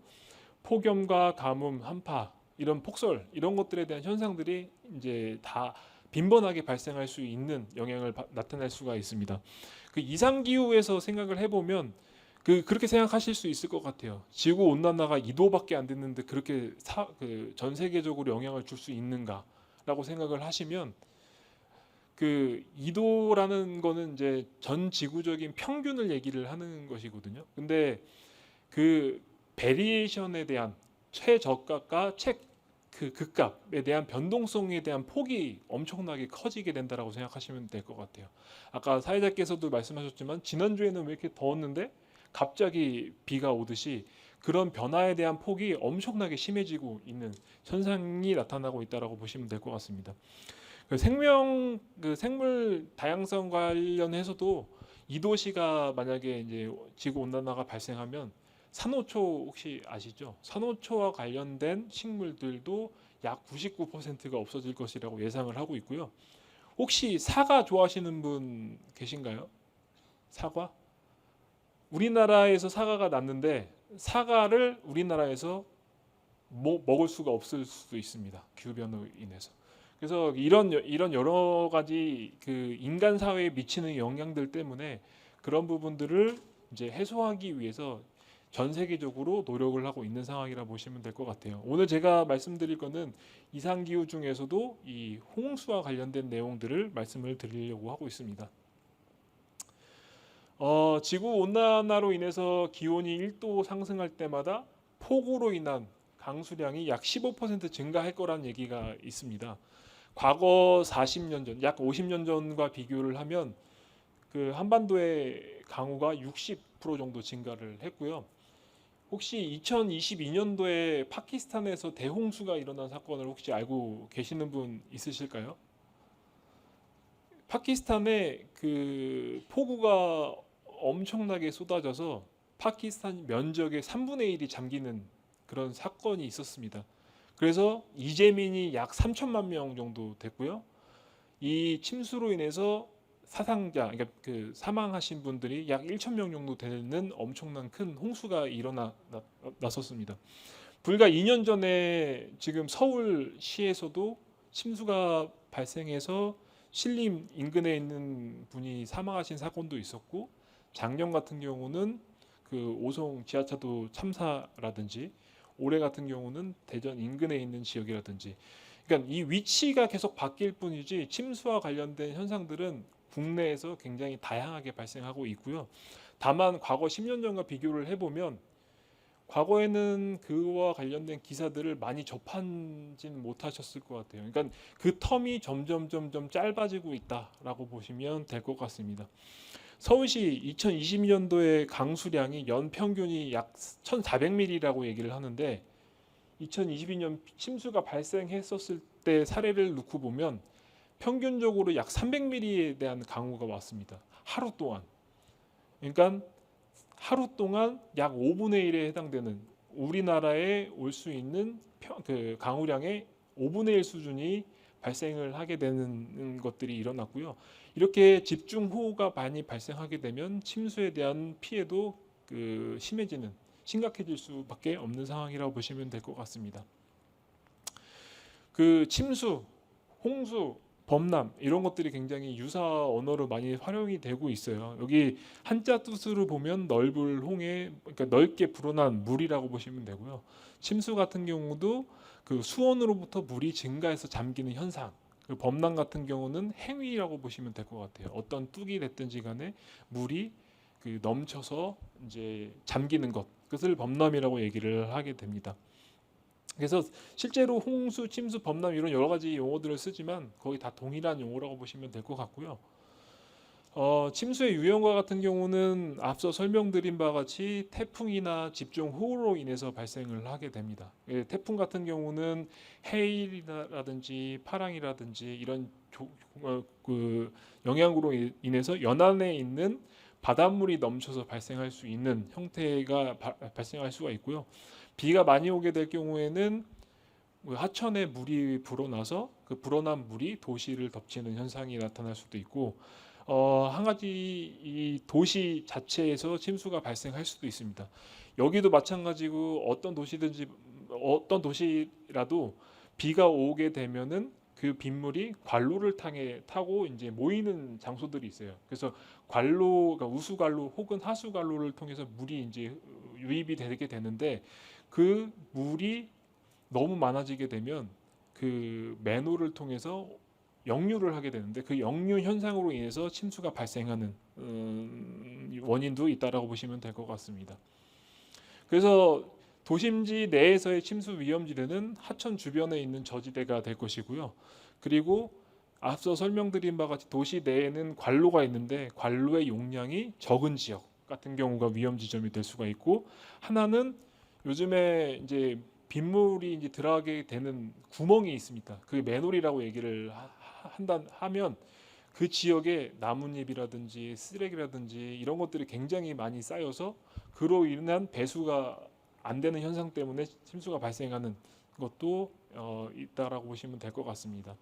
폭염과 가뭄, 한파, 이런 폭설 이런 것들에 대한 현상들이 이제 다 빈번하게 발생할 수 있는 영향을 나타낼 수가 있습니다. 그 이상 기후에서 생각을 해보면 그렇게 생각하실 수 있을 것 같아요. 지구 온난화가 2도밖에 안 됐는데 그렇게 전 세계적으로 영향을 줄 수 있는가라고 생각을 하시면 2도라는 거는 이제 전 지구적인 평균을 얘기를 하는 것이거든요. 근데 그 베리에이션에 대한 최저가과 그 극값에 대한 변동성에 대한 폭이 엄청나게 커지게 된다라고 생각하시면 될 것 같아요. 아까 사회자께서도 말씀하셨지만 지난주에는 왜 이렇게 더웠는데 갑자기 비가 오듯이 그런 변화에 대한 폭이 엄청나게 심해지고 있는 현상이 나타나고 있다라고 보시면 될 것 같습니다. 그 생물 다양성 관련해서도 이 도시가 만약에 이제 지구 온난화가 발생하면 산호초 혹시 아시죠? 산호초와 관련된 식물들도 약 99%가 없어질 것이라고 예상을 하고 있고요. 혹시 사과 좋아하시는 분 계신가요? 사과? 우리나라에서 사과가 났는데 사과를 우리나라에서 먹을 수가 없을 수도 있습니다. 기후 변화로 인해서. 그래서 이런 여러 가지 그 인간 사회에 미치는 영향들 때문에 그런 부분들을 이제 해소하기 위해서 전 세계적으로 노력을 하고 있는 상황이라 보시면 될 것 같아요. 오늘 제가 말씀드릴 거는 이상 기후 중에서도 이 홍수와 관련된 내용들을 말씀을 드리려고 하고 있습니다. 지구 온난화로 인해서 기온이 1도 상승할 때마다 폭우로 인한 강수량이 약 15% 증가할 거란 얘기가 있습니다. 과거 40년 전, 약 50년 전과 비교를 하면 그 한반도의 강우가 60% 정도 증가를 했고요. 혹시 2022년도에 파키스탄에서 대홍수가 일어난 사건을 혹시 알고 계시는 분 있으실까요? 파키스탄에 그 폭우가 엄청나게 쏟아져서 파키스탄 면적의 3분의 1이 잠기는 그런 사건이 있었습니다. 그래서 이재민이 약 3천만 명 정도 됐고요. 이 침수로 인해서 사상자, 그러니까 그 사망하신 분들이 약 1천 명 정도 되는 엄청난 큰 홍수가 일어났었습니다. 불과 2년 전에 지금 서울시에서도 침수가 발생해서 신림 인근에 있는 분이 사망하신 사건도 있었고, 작년 같은 경우는 그 오송 지하차도 참사라든지, 올해 같은 경우는 대전 인근에 있는 지역이라든지, 그러니까 이 위치가 계속 바뀔 뿐이지 침수와 관련된 현상들은 국내에서 굉장히 다양하게 발생하고 있고요. 다만 과거 10년 전과 비교를 해보면 과거에는 그와 관련된 기사들을 많이 접하지는 못하셨을 것 같아요. 그러니까 그 텀이 점점 짧아지고 있다라고 보시면 될 것 같습니다. 서울시 2020년도에 강수량이 연 평균이 약 1,400mm라고 얘기를 하는데 2022년 침수가 발생했었을 때 사례를 놓고 보면 평균적으로 약 300mm에 대한 강우가 왔습니다. 하루 동안. 그러니까 하루 동안 약 5분의 1에 해당되는 우리나라에 올 수 있는 그 강우량의 5분의 1 수준이 발생을 하게 되는 것들이 일어났고요. 이렇게 집중호우가 많이 발생하게 되면 침수에 대한 피해도 그 심각해질 수밖에 없는 상황이라고 보시면 될 것 같습니다. 그 침수, 홍수, 범람 이런 것들이 굉장히 유사 언어로 많이 활용이 되고 있어요. 여기 한자 뜻으로 보면 넓을 홍해, 그러니까 넓게 불어난 물이라고 보시면 되고요. 침수 같은 경우도 그 수온으로부터 물이 증가해서 잠기는 현상. 그 범람 같은 경우는 행위라고 보시면 될 것 같아요. 어떤 뚝이 됐든지 간에 물이 그 넘쳐서 이제 잠기는 것, 그것을 범람이라고 얘기를 하게 됩니다. 그래서 실제로 홍수, 침수, 범람 이런 여러 가지 용어들을 쓰지만 거의 다 동일한 용어라고 보시면 될 것 같고요. 침수의 유형과 같은 경우는 앞서 설명드린 바와 같이 태풍이나 집중호우로 인해서 발생을 하게 됩니다. 태풍 같은 경우는 해일이라든지 파랑이라든지 이런 그 영향으로 인해서 연안에 있는 바닷물이 넘쳐서 발생할 수 있는 형태가 발생할 수가 있고요. 비가 많이 오게 될 경우에는 하천에 물이 불어나서 그 불어난 물이 도시를 덮치는 현상이 나타날 수도 있고, 한 가지 이 도시 자체에서 침수가 발생할 수도 있습니다. 여기도 마찬가지고 어떤 도시라도 비가 오게 되면은 그 빗물이 관로를 타고 이제 모이는 장소들이 있어요. 그래서 그러니까 우수관로 혹은 하수관로를 통해서 물이 이제 유입이 되게 되는데, 그 물이 너무 많아지게 되면 그 맨홀을 통해서 역류를 하게 되는데, 그 역류 현상으로 인해서 침수가 발생하는 원인도 있다라고 보시면 될 것 같습니다. 그래서 도심지 내에서의 침수 위험지대는 하천 주변에 있는 저지대가 될 것이고요. 그리고 앞서 설명드린 바와 같이 도시 내에는 관로가 있는데 관로의 용량이 적은 지역 같은 경우가 위험 지점이 될 수가 있고, 하나는 요즘에 이제 빗물이 이제 들어가게 되는 구멍이 있습니다. 그게 맨홀이라고 얘기를 하면 그 지역에 나뭇잎이라든지 쓰레기라든지 이런 것들이 굉장히 많이 쌓여서 그로 인한 배수가 안 되는 현상 때문에 침수가 발생하는 것도 있다라고 보시면 될 것 같습니다.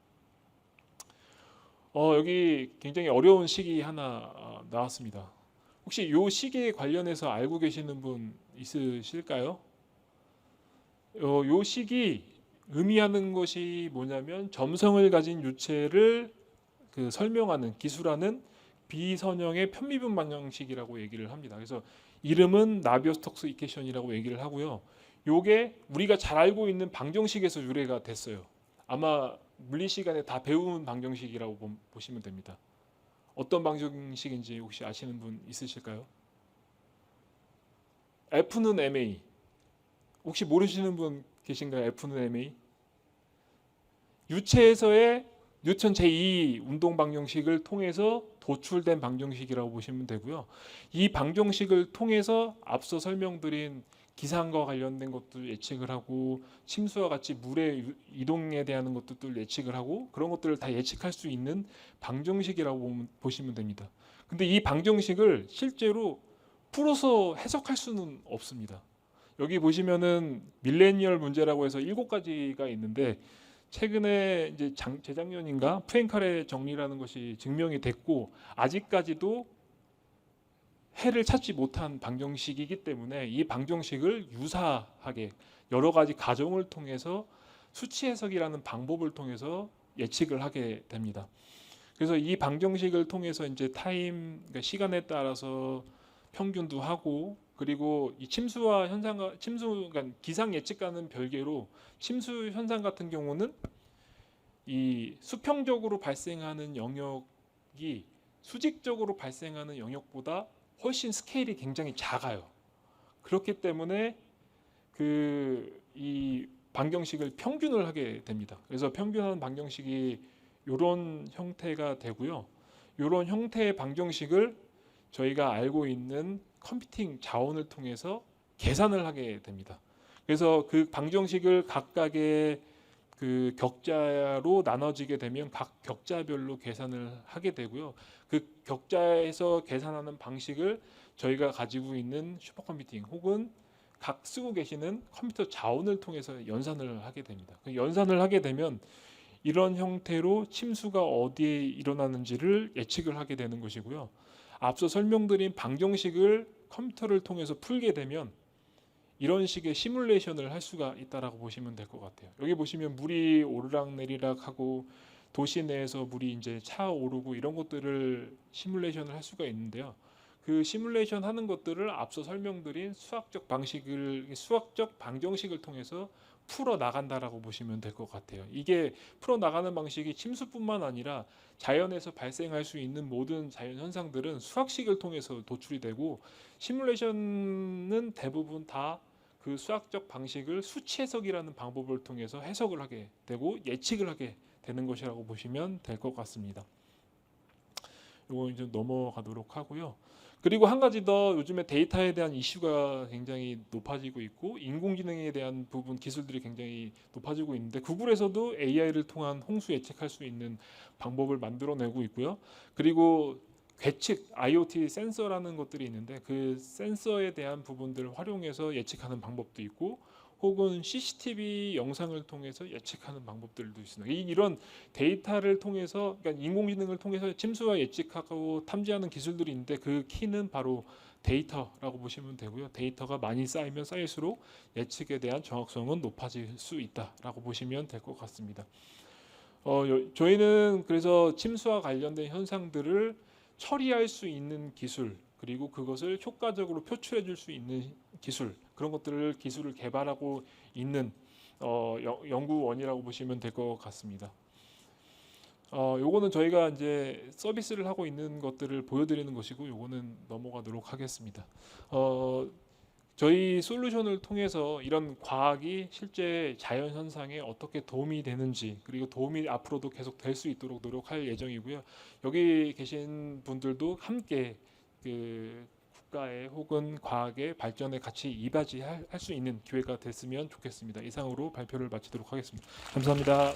여기 굉장히 어려운 시기 하나 나왔습니다. 혹시 이 시기에 관련해서 알고 계시는 분 있으실까요? 이 시기 의미하는 것이 뭐냐면 점성을 가진 유체를 설명하는 기술하는 비선형의 편미분 방정식이라고 얘기를 합니다. 그래서 이름은 나비어스톡스이케이션이라고 얘기를 하고요. 요게 우리가 잘 알고 있는 방정식에서 유래가 됐어요. 아마 물리 시간에 다 배운 방정식이라고 보시면 됩니다. 어떤 방정식인지 혹시 아시는 분 있으실까요? F는 ma. 혹시 모르시는 분 계신가요? F는 ma. 유체에서의 뉴턴 제2 운동 방정식을 통해서 도출된 방정식이라고 보시면 되고요. 이 방정식을 통해서 앞서 설명드린 기상과 관련된 것도 예측을 하고 침수와 같이 물의 이동에 대한 것도 예측을 하고 그런 것들을 다 예측할 수 있는 방정식이라고 보시면 됩니다. 근데 이 방정식을 실제로 풀어서 해석할 수는 없습니다. 여기 보시면은 밀레니얼 문제라고 해서 7가지가 있는데 최근에 이제 재작년인가 프랭칼의 정리라는 것이 증명이 됐고 아직까지도 해를 찾지 못한 방정식이기 때문에 이 방정식을 유사하게 여러 가지 가정을 통해서 수치 해석이라는 방법을 통해서 예측을 하게 됩니다. 그래서 이 방정식을 통해서 이제 타임, 그러니까 시간에 따라서 평균도 하고 그리고 이 침수와 현상과 그러니까 기상 예측과는 별개로 침수 현상 같은 경우는 이 수평적으로 발생하는 영역이 수직적으로 발생하는 영역보다 훨씬 스케일이 굉장히 작아요. 그렇기 때문에 이 방정식을 평균을 하게 됩니다. 그래서 평균하는 방정식이 이런 형태가 되고요. 이런 형태의 방정식을 저희가 알고 있는 컴퓨팅 자원을 통해서 계산을 하게 됩니다. 그래서 그 방정식을 각각의 그 격자로 나눠지게 되면 각 격자별로 계산을 하게 되고요. 그 격자에서 계산하는 방식을 저희가 가지고 있는 슈퍼컴퓨팅 혹은 각 쓰고 계시는 컴퓨터 자원을 통해서 연산을 하게 됩니다. 그 연산을 하게 되면 이런 형태로 침수가 어디에 일어나는지를 예측을 하게 되는 것이고요. 앞서 설명드린 방정식을 컴퓨터를 통해서 풀게 되면 이런 식의 시뮬레이션을 할 수가 있다라고 보시면 될 것 같아요. 여기 보시면 물이 오르락내리락 하고 도시 내에서 물이 이제 차오르고 이런 것들을 시뮬레이션을 할 수가 있는데요. 그 시뮬레이션 하는 것들을 앞서 설명드린 수학적 방정식을 통해서 풀어 나간다라고 보시면 될 것 같아요. 이게 풀어 나가는 방식이 침수뿐만 아니라 자연에서 발생할 수 있는 모든 자연 현상들은 수학식을 통해서 도출이 되고 시뮬레이션은 대부분 다 그 수학적 방식을 수치 해석이라는 방법을 통해서 해석을 하게 되고 예측을 하게 되는 것이라고 보시면 될 것 같습니다. 이거 이제 넘어가도록 하고요. 그리고 한 가지 더 요즘에 데이터에 대한 이슈가 굉장히 높아지고 있고 인공지능에 대한 부분 기술들이 굉장히 높아지고 있는데 구글에서도 AI를 통한 홍수 예측할 수 있는 방법을 만들어내고 있고요. 그리고 괴측 IoT 센서라는 것들이 있는데 그 센서에 대한 부분들을 활용해서 예측하는 방법도 있고 혹은 CCTV 영상을 통해서 예측하는 방법들도 있습니다. 이런 데이터를 통해서 그러니까 인공지능을 통해서 침수와 예측하고 탐지하는 기술들이 있는데 그 키는 바로 데이터라고 보시면 되고요. 데이터가 많이 쌓이면 쌓일수록 예측에 대한 정확성은 높아질 수 있다라고 보시면 될 것 같습니다. 저희는 그래서 침수와 관련된 현상들을 처리할 수 있는 기술 그리고 그것을 효과적으로 표출해 줄 수 있는 기술을 개발하고 있는 연구원이라고 보시면 될 것 같습니다. 요거는 저희가 이제 서비스를 하고 있는 것들을 보여드리는 것이고 요거는 넘어가도록 하겠습니다. 저희 솔루션을 통해서 이런 과학이 실제 자연 현상에 어떻게 도움이 되는지, 그리고 도움이 앞으로도 계속 될 수 있도록 노력할 예정이고요. 여기 계신 분들도 함께 그 국가의 혹은 과학의 발전에 같이 이바지할 수 있는 기회가 됐으면 좋겠습니다. 이상으로 발표를 마치도록 하겠습니다. 감사합니다.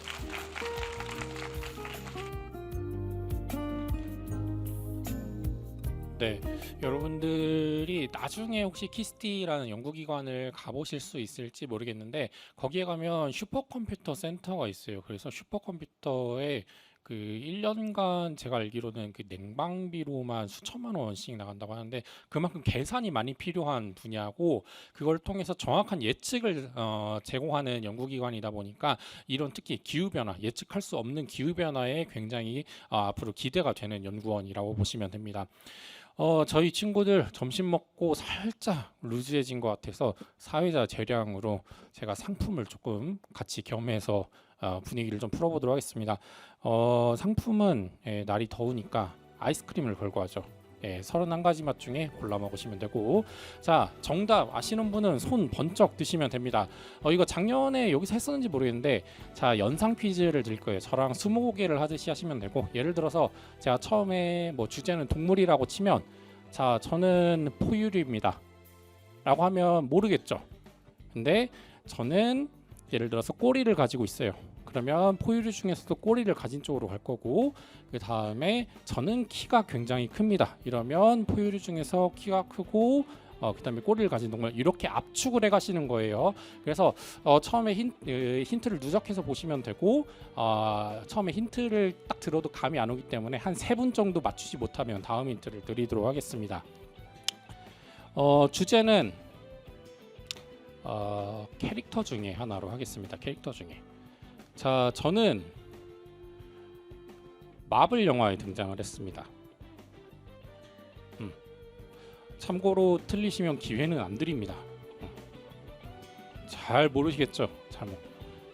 네, 여러분들이 나중에 혹시 키스티라는 연구기관을 가보실 수 있을지 모르겠는데 거기에 가면 슈퍼컴퓨터 센터가 있어요. 그래서 슈퍼컴퓨터에 그 1년간 제가 알기로는 그 냉방비로만 수천만 원씩 나간다고 하는데 그만큼 계산이 많이 필요한 분야고 그걸 통해서 정확한 예측을 제공하는 연구기관이다 보니까 이런 특히 기후변화, 예측할 수 없는 기후변화에 굉장히 앞으로 기대가 되는 연구원이라고 보시면 됩니다. 저희 친구들 점심 먹고 살짝 루즈해진 것 같아서 사회자 재량으로 제가 상품을 조금 같이 겸해서 분위기를 좀 풀어보도록 하겠습니다. 상품은 날이 더우니까 아이스크림을 걸고 하죠. 31가지 맛 중에 골라 먹으시면 되고 자 정답 아시는 분은 손 번쩍 드시면 됩니다. 이거 작년에 여기서 했었는지 모르겠는데 자 연상 퀴즈를 드릴 거예요. 저랑 스무고개를 하듯이 하시면 되고 예를 들어서 제가 처음에 뭐 주제는 동물이라고 치면 자 저는 포유류입니다 라고 하면 모르겠죠. 근데 저는 예를 들어서 꼬리를 가지고 있어요. 그러면 포유류 중에서도 꼬리를 가진 쪽으로 갈 거고 그 다음에 저는 키가 굉장히 큽니다. 이러면 포유류 중에서 키가 크고 그 다음에 꼬리를 가진 동물 이렇게 압축을 해 가시는 거예요. 그래서 처음에 힌트를 누적해서 보시면 되고 처음에 힌트를 딱 들어도 감이 안 오기 때문에 한 3분 정도 맞추지 못하면 다음 힌트를 드리도록 하겠습니다. 주제는 캐릭터 중에 하나로 하겠습니다. 캐릭터 중에 자 저는 마블 영화에 등장을 했습니다. 참고로 틀리시면 기회는 안 드립니다. 잘 모르시겠죠?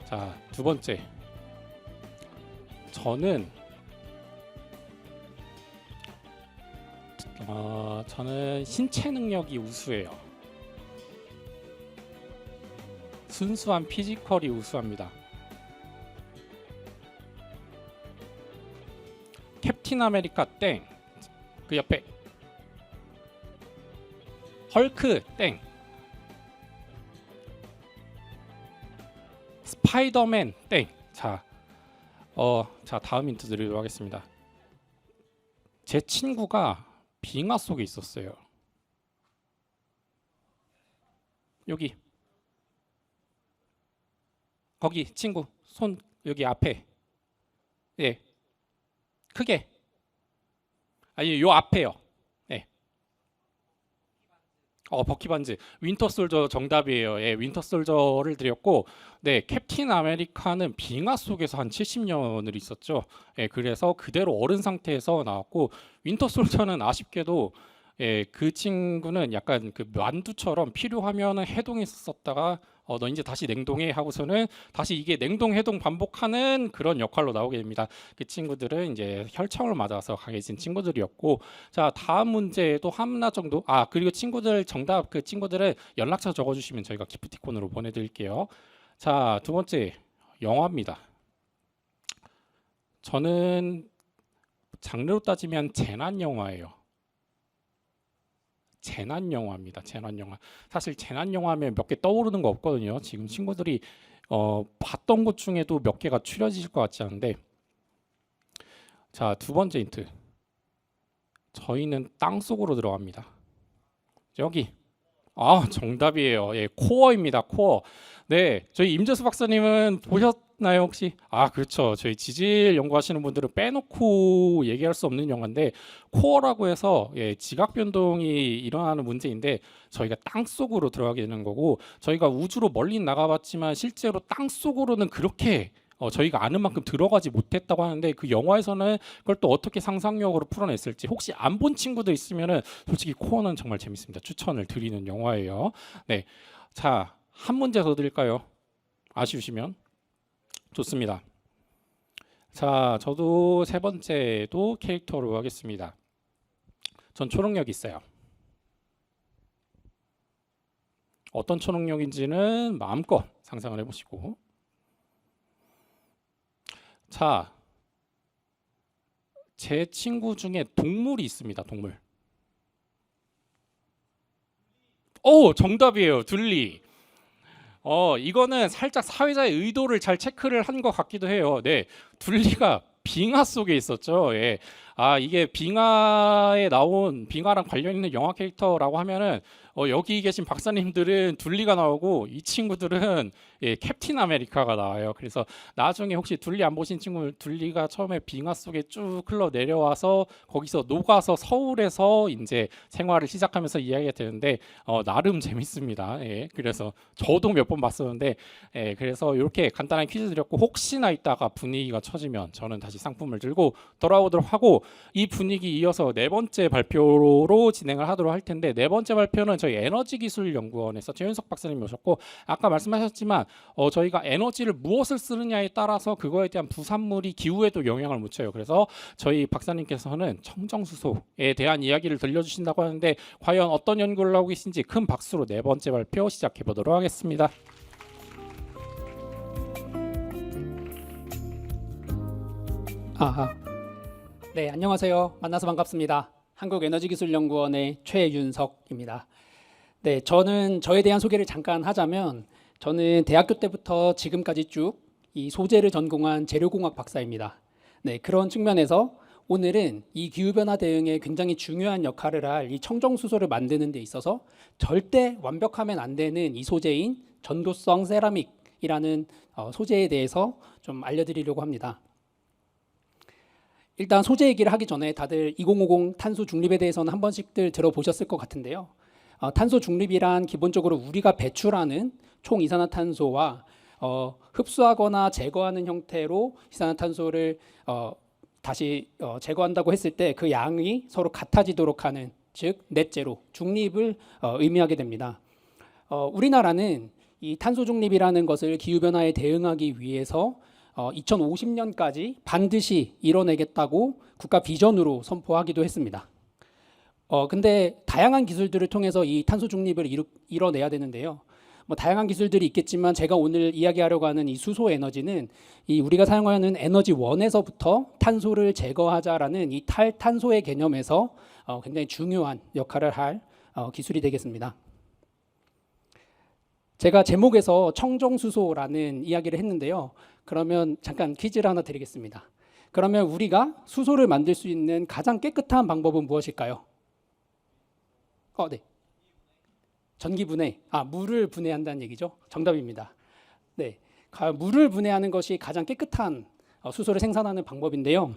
자, 두 번째 저는 신체 능력이 우수해요. 순수한 피지컬이 우수합니다. 캡틴 아메리카 땡. 그 옆에 헐크 땡. 스파이더맨 땡. 자 다음 힌트 드리도록 하겠습니다. 제 친구가 빙하 속에 있었어요. 여기 거기 친구 손 여기 앞에 크게 아니 요 앞에요. 버키반즈 윈터 솔저 정답이에요. 윈터 솔저를 드렸고 캡틴 아메리카는 빙하 속에서 한 70년을 있었죠. 그래서 그대로 어른 상태에서 나왔고 윈터 솔저는 아쉽게도 그 친구는 약간 그 만두처럼 필요하면은 해동했었다가 너 이제 다시 냉동해 하고서는 다시 이게 냉동 해동 반복하는 그런 역할로 나오게 됩니다. 그 친구들은 이제 혈청을 맞아서 강해진 친구들이었고 자 다음 문제도 하나 정도 그리고 친구들 정답 그 친구들은 연락처 적어주시면 저희가 기프티콘으로 보내드릴게요. 자 두 번째 영화입니다. 저는 장르로 따지면 재난 영화예요. 재난 영화입니다. 재난 영화. 사실 재난 영화하면 몇 개 떠오르는 거 없거든요. 지금 친구들이 봤던 것 중에도 몇 개가 추려질 것 같지 않은데 자, 두 번째 힌트. 저희는 땅 속으로 들어갑니다. 여기. 정답이에요. 코어입니다. 코어. 네, 저희 임재수 박사님은 보셨나요 혹시? 그렇죠. 저희 지질 연구하시는 분들은 빼놓고 얘기할 수 없는 영화인데 코어라고 해서 지각 변동이 일어나는 문제인데 저희가 땅 속으로 들어가게 되는 거고 저희가 우주로 멀리 나가봤지만 실제로 땅 속으로는 그렇게 저희가 아는 만큼 들어가지 못했다고 하는데 그 영화에서는 그걸 또 어떻게 상상력으로 풀어냈을지 혹시 안 본 친구들 있으면은 솔직히 코어는 정말 재밌습니다. 추천을 드리는 영화예요. 네, 자, 한 문제 더 드릴까요? 아쉬우시면 좋습니다. 자, 저도 세 번째도 캐릭터로 하겠습니다. 전 초능력이 있어요. 어떤 초능력인지는 마음껏 상상을 해보시고. 자, 제 친구 중에 동물이 있습니다. 동물. 오, 정답이에요. 둘리. 이거는 살짝 사회자의 의도를 잘 체크를 한 것 같기도 해요. 네, 둘리가 빙하 속에 있었죠. 예. 이게 빙하에 나온 빙하랑 관련 있는 영화 캐릭터라고 하면은 여기 계신 박사님들은 둘리가 나오고 이 친구들은 캡틴 아메리카가 나와요. 그래서 나중에 혹시 둘리 안 보신 친구들, 둘리가 처음에 빙하 속에 쭉 흘러 내려와서 거기서 녹아서 서울에서 이제 생활을 시작하면서 이야기가 되는데 나름 재밌습니다. 예. 그래서 저도 몇 번 봤었는데 그래서 이렇게 간단한 퀴즈 드렸고, 혹시나 있다가 분위기가 처지면 저는 다시 상품을 들고 돌아오도록 하고, 이 분위기 이어서 네 번째 발표로 진행을 하도록 할 텐데, 네 번째 발표는 저희 에너지기술연구원에서 최윤석 박사님이 오셨고, 아까 말씀하셨지만 저희가 에너지를 무엇을 쓰느냐에 따라서 그거에 대한 부산물이 기후에도 영향을 미쳐요. 그래서 저희 박사님께서는 청정수소에 대한 이야기를 들려주신다고 하는데, 과연 어떤 연구를 하고 계신지 큰 박수로 네 번째 발표 시작해 보도록 하겠습니다. 네, 안녕하세요. 만나서 반갑습니다. 한국에너지기술연구원의 최윤석입니다. 네, 저는 저에 대한 소개를 잠깐 하자면, 저는 대학교 때부터 지금까지 쭉 이 소재를 전공한 재료공학 박사입니다. 네, 그런 측면에서 오늘은 이 기후변화 대응에 굉장히 중요한 역할을 할 이 청정수소를 만드는 데 있어서 절대 완벽하면 안 되는 이 소재인 전도성 세라믹이라는 소재에 대해서 좀 알려드리려고 합니다. 일단 소재 얘기를 하기 전에 다들 2050 탄소 중립에 대해서는 한 번씩들 들어보셨을 것 같은데요. 탄소 중립이란 기본적으로 우리가 배출하는 총 이산화탄소와 흡수하거나 제거하는 형태로 이산화탄소를 다시 제거한다고 했을 때 그 양이 서로 같아지도록 하는, 즉 넷제로 중립을 의미하게 됩니다. 우리나라는 이 탄소 중립이라는 것을 기후변화에 대응하기 위해서 2050년까지 반드시 이뤄내겠다고 국가 비전으로 선포하기도 했습니다. 근데 다양한 기술들을 통해서 이 탄소 중립을 이뤄내야 되는데요. 다양한 기술들이 있겠지만 제가 오늘 이야기하려고 하는 이 수소 에너지는 이 우리가 사용하는 에너지1에서부터 탄소를 제거하자라는 이 탈탄소의 개념에서 굉장히 중요한 역할을 할 기술이 되겠습니다. 제가 제목에서 청정수소라는 이야기를 했는데요. 그러면 잠깐 퀴즈를 하나 드리겠습니다. 그러면 우리가 수소를 만들 수 있는 가장 깨끗한 방법은 무엇일까요? 네. 전기분해. 물을 분해한다는 얘기죠. 정답입니다. 네. 물을 분해하는 것이 가장 깨끗한 수소를 생산하는 방법인데요.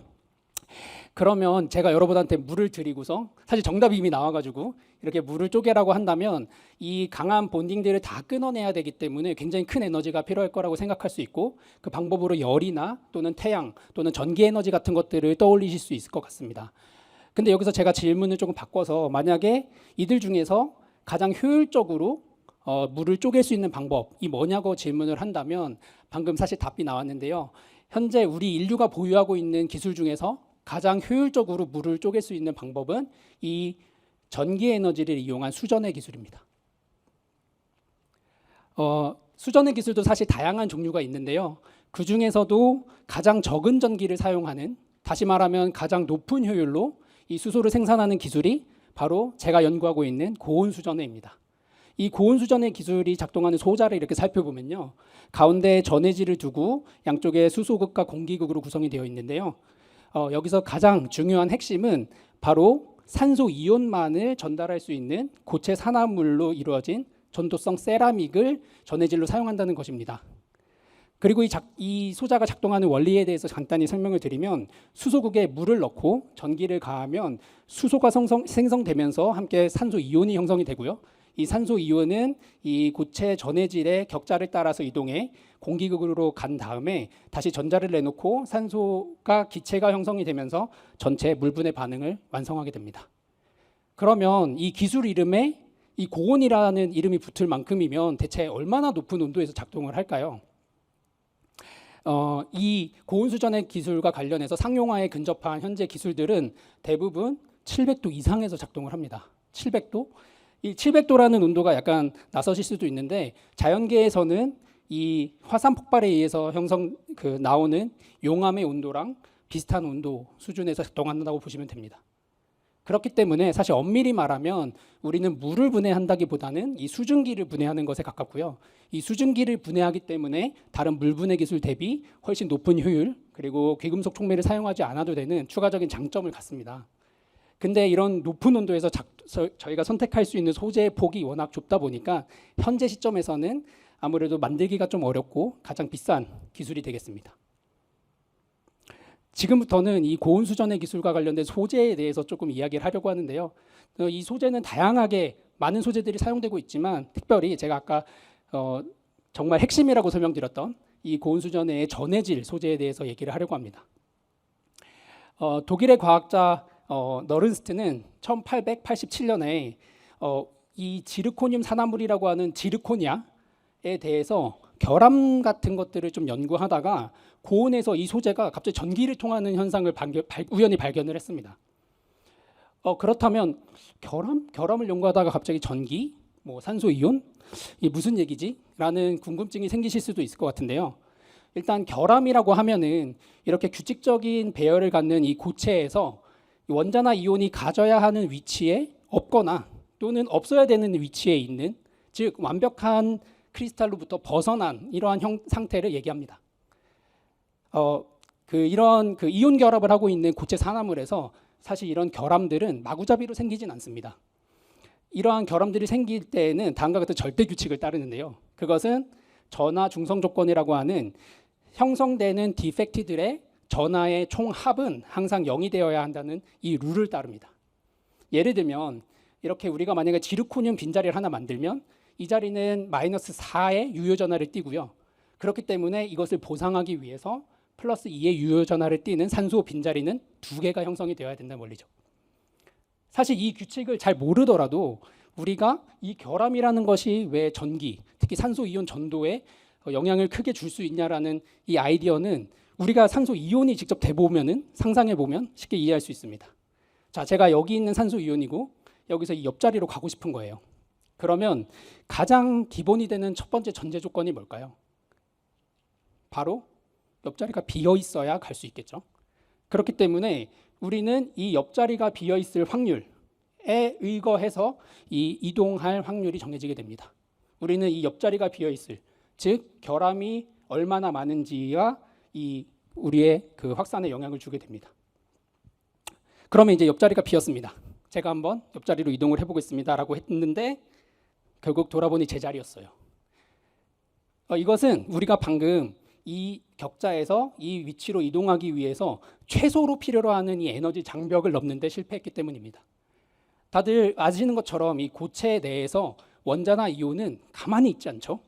그러면 제가 여러분한테 물을 드리고서, 사실 정답이 이미 나와가지고 이렇게 물을 쪼개라고 한다면 이 강한 본딩들을 다 끊어내야 되기 때문에 굉장히 큰 에너지가 필요할 거라고 생각할 수 있고, 그 방법으로 열이나 또는 태양 또는 전기 에너지 같은 것들을 떠올리실 수 있을 것 같습니다. 근데 여기서 제가 질문을 조금 바꿔서, 만약에 이들 중에서 가장 효율적으로 물을 쪼갤 수 있는 방법이 뭐냐고 질문을 한다면 방금 사실 답이 나왔는데요. 현재 우리 인류가 보유하고 있는 기술 중에서 가장 효율적으로 물을 쪼갤 수 있는 방법은 이 전기 에너지를 이용한 수전의 기술입니다. 수전의 기술도 사실 다양한 종류가 있는데요. 그 중에서도 가장 적은 전기를 사용하는, 다시 말하면 가장 높은 효율로 이 수소를 생산하는 기술이 바로 제가 연구하고 있는 고온수전해입니다. 이 고온수전해 기술이 작동하는 소자를 이렇게 살펴보면요. 가운데 전해질을 두고 양쪽에 수소극과 공기극으로 구성이 되어 있는데요. 여기서 가장 중요한 핵심은 바로 산소 이온만을 전달할 수 있는 고체 산화물로 이루어진 전도성 세라믹을 전해질로 사용한다는 것입니다. 그리고 이 소자가 작동하는 원리에 대해서 간단히 설명을 드리면, 수소극에 물을 넣고 전기를 가하면 수소가 생성되면서 함께 산소 이온이 형성이 되고요. 이 산소 이온은 이 고체 전해질의 격자를 따라서 이동해 공기극으로 간 다음에 다시 전자를 내놓고 산소가 기체가 형성이 되면서 전체 물분해 반응을 완성하게 됩니다. 그러면 이 기술 이름에 이 고온이라는 이름이 붙을 만큼이면 대체 얼마나 높은 온도에서 작동을 할까요? 이 고온수전의 기술과 관련해서 상용화에 근접한 현재 기술들은 대부분 700도 이상에서 작동을 합니다. 700도? 이 700도라는 온도가 약간 낯서실 수도 있는데 자연계에서는 이 화산 폭발에 의해서 나오는 용암의 온도랑 비슷한 온도 수준에서 작동한다고 보시면 됩니다. 그렇기 때문에 사실 엄밀히 말하면 우리는 물을 분해한다기보다는 이 수증기를 분해하는 것에 가깝고요. 이 수증기를 분해하기 때문에 다른 물 분해 기술 대비 훨씬 높은 효율, 그리고 귀금속 촉매를 사용하지 않아도 되는 추가적인 장점을 갖습니다. 근데 이런 높은 온도에서 저희가 선택할 수 있는 소재의 폭이 워낙 좁다 보니까 현재 시점에서는 아무래도 만들기가 좀 어렵고 가장 비싼 기술이 되겠습니다. 지금부터는 이 고온 수전의 기술과 관련된 소재에 대해서 조금 이야기를 하려고 하는데요. 이 소재는 다양하게 많은 소재들이 사용되고 있지만 특별히 제가 아까 정말 핵심이라고 설명드렸던 이 고온 수전의 전해질 소재에 대해서 얘기를 하려고 합니다. 독일의 과학자 너른스트는 1887년에 이 지르코늄 산화물이라고 하는 지르코니아에 대해서 결함 같은 것들을 좀 연구하다가 고온에서 이 소재가 갑자기 전기를 통하는 현상을 우연히 발견을 했습니다. 그렇다면 결함을 연구하다가 갑자기 전기, 뭐 산소 이온, 이 무슨 얘기지? 라는 궁금증이 생기실 수도 있을 것 같은데요. 일단 결함이라고 하면은 이렇게 규칙적인 배열을 갖는 이 고체에서 원자나 이온이 가져야 하는 위치에 없거나 또는 없어야 되는 위치에 있는, 즉 완벽한 크리스탈로부터 벗어난 이러한 상태를 얘기합니다. 이런 이온 결합을 하고 있는 고체 산화물에서 사실 이런 결함들은 마구잡이로 생기진 않습니다. 이러한 결함들이 생길 때에는 다음과 같은 절대 규칙을 따르는데요. 그것은 전하 중성 조건이라고 하는 형성되는 디펙트들의 전하의 총합은 항상 0이 되어야 한다는 이 룰을 따릅니다. 예를 들면 이렇게 우리가 만약에 지르코늄 빈자리를 하나 만들면 이 자리는 -4의 유효전하를 띠고요. 그렇기 때문에 이것을 보상하기 위해서 +2의 유효전하를 띠는 산소 빈자리는 2개가 형성이 되어야 된다는 원리죠. 사실 이 규칙을 잘 모르더라도 우리가 이 결함이라는 것이 왜 전기, 특히 산소 이온 전도에 영향을 크게 줄 수 있냐라는 이 아이디어는 우리가 산소 이온이 직접 대보면은 상상해 보면 쉽게 이해할 수 있습니다. 자, 제가 여기 있는 산소 이온이고 여기서 이 옆자리로 가고 싶은 거예요. 그러면 가장 기본이 되는 첫 번째 전제 조건이 뭘까요? 바로 옆자리가 비어 있어야 갈 수 있겠죠. 그렇기 때문에 우리는 이 옆자리가 비어 있을 확률에 의거해서 이 이동할 확률이 정해지게 됩니다. 우리는 이 옆자리가 비어 있을, 즉 결함이 얼마나 많은지가 이 우리의 그 확산에 영향을 주게 됩니다. 그러면 이제 옆자리가 비었습니다. 제가 한번 옆자리로 이동을 해보겠습니다라고 했는데 결국 돌아보니 제 자리였어요. 이것은 우리가 방금 이 격자에서 이 위치로 이동하기 위해서 최소로 필요로 하는 이 에너지 장벽을 넘는데 실패했기 때문입니다. 다들 아시는 것처럼 이 고체 내에서 원자나 이온은 가만히 있지 않죠.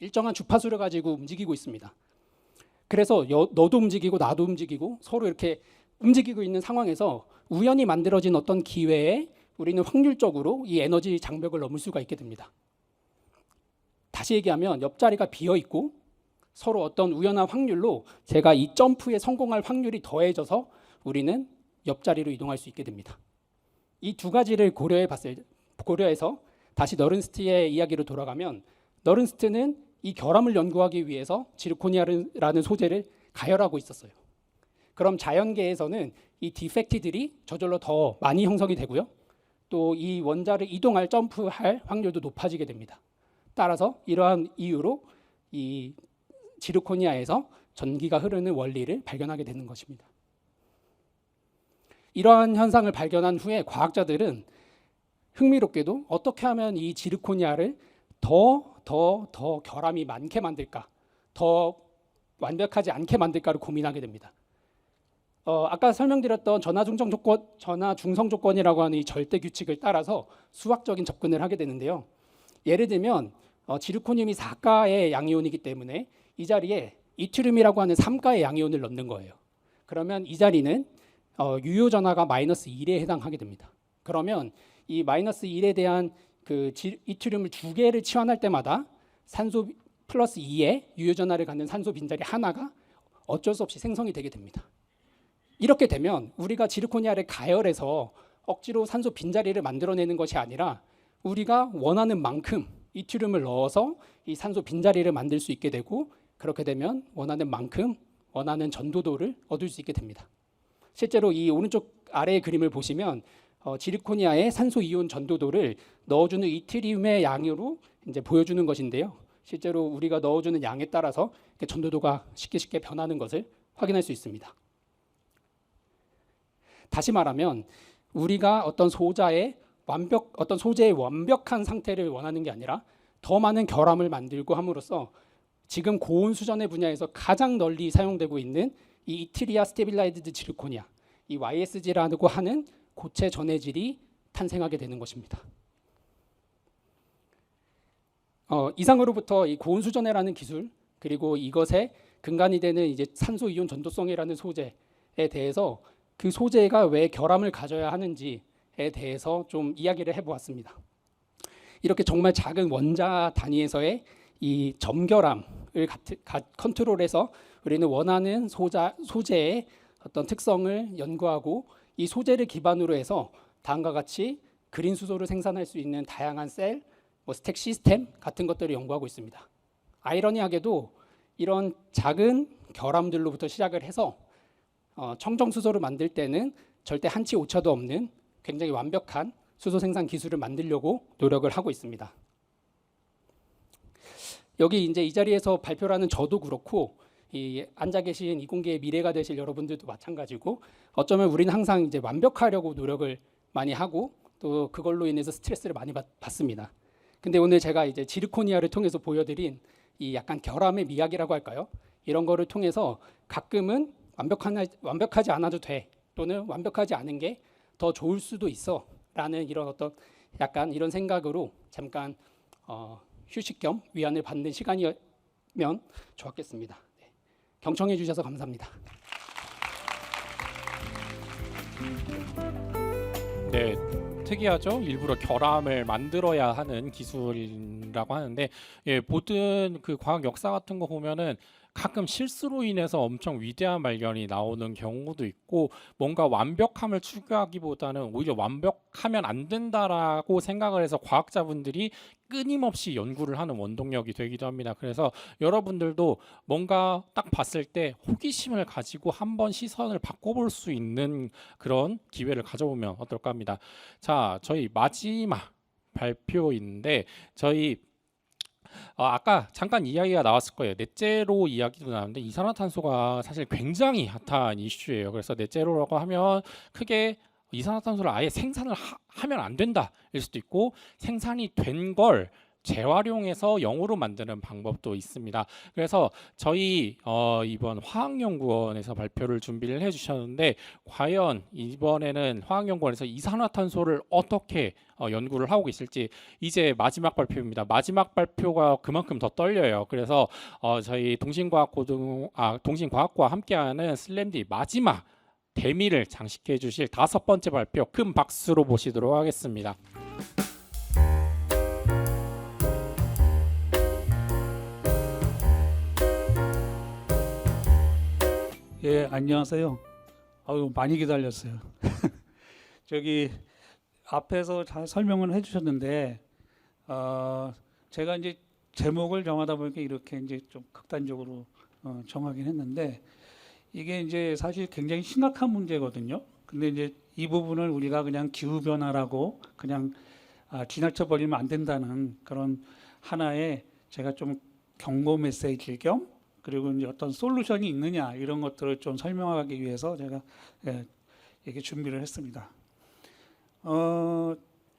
일정한 주파수를 가지고 움직이고 있습니다. 그래서 너도 움직이고 나도 움직이고 서로 이렇게 움직이고 있는 상황에서 우연히 만들어진 어떤 기회에 우리는 확률적으로 이 에너지 장벽을 넘을 수가 있게 됩니다. 다시 얘기하면 옆자리가 비어 있고 서로 어떤 우연한 확률로 제가 이 점프에 성공할 확률이 더해져서 우리는 옆자리로 이동할 수 있게 됩니다. 이 두 가지를 고려해서 다시 너른스트의 이야기로 돌아가면 너른스트는 이 결함을 연구하기 위해서 지르코니아라는 소재를 가열하고 있었어요. 그럼 자연계에서는 이 디펙트들이 저절로 더 많이 형성이 되고요. 또 이 원자를 이동할 점프할 확률도 높아지게 됩니다. 따라서 이러한 이유로 이 지르코니아에서 전기가 흐르는 원리를 발견하게 되는 것입니다. 이러한 현상을 발견한 후에 과학자들은 흥미롭게도 어떻게 하면 이 지르코니아를 더 결함이 많게 만들까, 더 완벽하지 않게 만들까를 고민하게 됩니다. 아까 설명드렸던 전하 중성 조건이라고 하는 이 절대 규칙을 따라서 수학적인 접근을 하게 되는데요. 예를 들면 지르코늄이 4가의 양이온이기 때문에 이 자리에 이트륨이라고 하는 3가의 양이온을 넣는 거예요. 그러면 이 자리는 유효 전하가 -1에 해당하게 됩니다. 그러면 이 -1에 대한 그 이트륨을 2개를 치환할 때마다 산소 +2에 유효 전하를 갖는 산소 빈자리 하나가 어쩔 수 없이 생성이 되게 됩니다. 이렇게 되면 우리가 지르코니아를 가열해서 억지로 산소 빈자리를 만들어내는 것이 아니라 우리가 원하는 만큼 이트륨을 넣어서 이 산소 빈자리를 만들 수 있게 되고, 그렇게 되면 원하는 만큼 원하는 전도도를 얻을 수 있게 됩니다. 실제로 이 오른쪽 아래의 그림을 보시면 지르코니아의 산소 이온 전도도를 넣어주는 이트리움의 양으로 이제 보여주는 것인데요. 실제로 우리가 넣어주는 양에 따라서 이렇게 전도도가 쉽게 변하는 것을 확인할 수 있습니다. 다시 말하면 우리가 어떤 소재의 완벽한 상태를 원하는 게 아니라 더 많은 결함을 만들고 함으로써 지금 고온 수전의 분야에서 가장 널리 사용되고 있는 이 이트리아 스테빌라이즈드 지르코니아, 이 YSG라고 하는 고체 전해질이 탄생하게 되는 것입니다. 이상으로부터 이 고온 수전해라는 기술, 그리고 이것의 근간이 되는 이제 산소 이온 전도성이라는 소재에 대해서 그 소재가 왜 결함을 가져야 하는지에 대해서 좀 이야기를 해보았습니다. 이렇게 정말 작은 원자 단위에서의 이 점결함을 컨트롤해서 우리는 원하는 소재의 어떤 특성을 연구하고, 이 소재를 기반으로 해서 다음과 같이 그린 수소를 생산할 수 있는 다양한 셀, 스택 시스템 같은 것들을 연구하고 있습니다. 아이러니하게도 이런 작은 결함들로부터 시작을 해서 청정 수소를 만들 때는 절대 한치 오차도 없는 굉장히 완벽한 수소 생산 기술을 만들려고 노력을 하고 있습니다. 여기 이제 이 자리에서 발표를 하는 저도 그렇고, 이 앉아 계신 이공계의 미래가 되실 여러분들도 마찬가지고, 어쩌면 우리는 항상 이제 완벽하려고 노력을 많이 하고 또 그걸로 인해서 스트레스를 많이 받습니다. 근데 오늘 제가 이제 지르코니아를 통해서 보여드린 이 약간 결함의 미학이라고 할까요? 이런 거를 통해서 가끔은 완벽하지 않아도 돼, 또는 완벽하지 않은 게 더 좋을 수도 있어 라는 이런 어떤 약간 이런 생각으로 잠깐 휴식 겸 위안을 받는 시간이면 좋았겠습니다. 네. 경청해 주셔서 감사합니다. 네, 특이하죠. 일부러 결함을 만들어야 하는 기술이라고 하는데, 모든 그 과학 역사 같은 거 보면은 가끔 실수로 인해서 엄청 위대한 발견이 나오는 경우도 있고, 뭔가 완벽함을 추구하기보다는 오히려 완벽하면 안 된다라고 생각을 해서 과학자분들이 끊임없이 연구를 하는 원동력이 되기도 합니다. 그래서 여러분들도 뭔가 딱 봤을 때 호기심을 가지고 한번 시선을 바꿔볼 수 있는 그런 기회를 가져보면 어떨까 합니다. 자, 저희 마지막 발표인데, 저희 아까 잠깐 이야기가 나왔을 거예요. 넷제로 이야기도 나왔는데, 이산화탄소가 사실 굉장히 핫한 이슈예요. 그래서 넷제로라고 하면 크게 이산화탄소를 아예 생산을 하면 안 된다일 수도 있고, 생산이 된 걸 재활용해서 영으로 만드는 방법도 있습니다. 그래서 저희 이번 화학연구원에서 발표를 준비를 해주셨는데, 과연 이번에는 화학연구원에서 이산화탄소를 어떻게 연구를 하고 있을지, 이제 마지막 발표입니다. 마지막 발표가 그만큼 더 떨려요. 그래서 저희 동신과학과 함께하는 슬램디 마지막 대미를 장식해 주실 5번째 발표, 큰 박수로 모시도록 하겠습니다. 예, 안녕하세요. 아유, 많이 기다렸어요. 저기 앞에서 잘 설명을 해주셨는데, 제가 이제 제목을 정하다 보니까 이렇게 이제 좀 극단적으로 정하긴 했는데, 이게 이제 사실 굉장히 심각한 문제거든요. 근데 이제 이 부분을 우리가 그냥 기후 변화라고 그냥 지나쳐 버리면 안 된다는 그런 하나의 제가 좀 경고 메시지 겸, 그리고 이제 어떤 솔루션이 있느냐 이런 것들을 좀 설명하기 위해서 제가 이렇게 준비를 했습니다.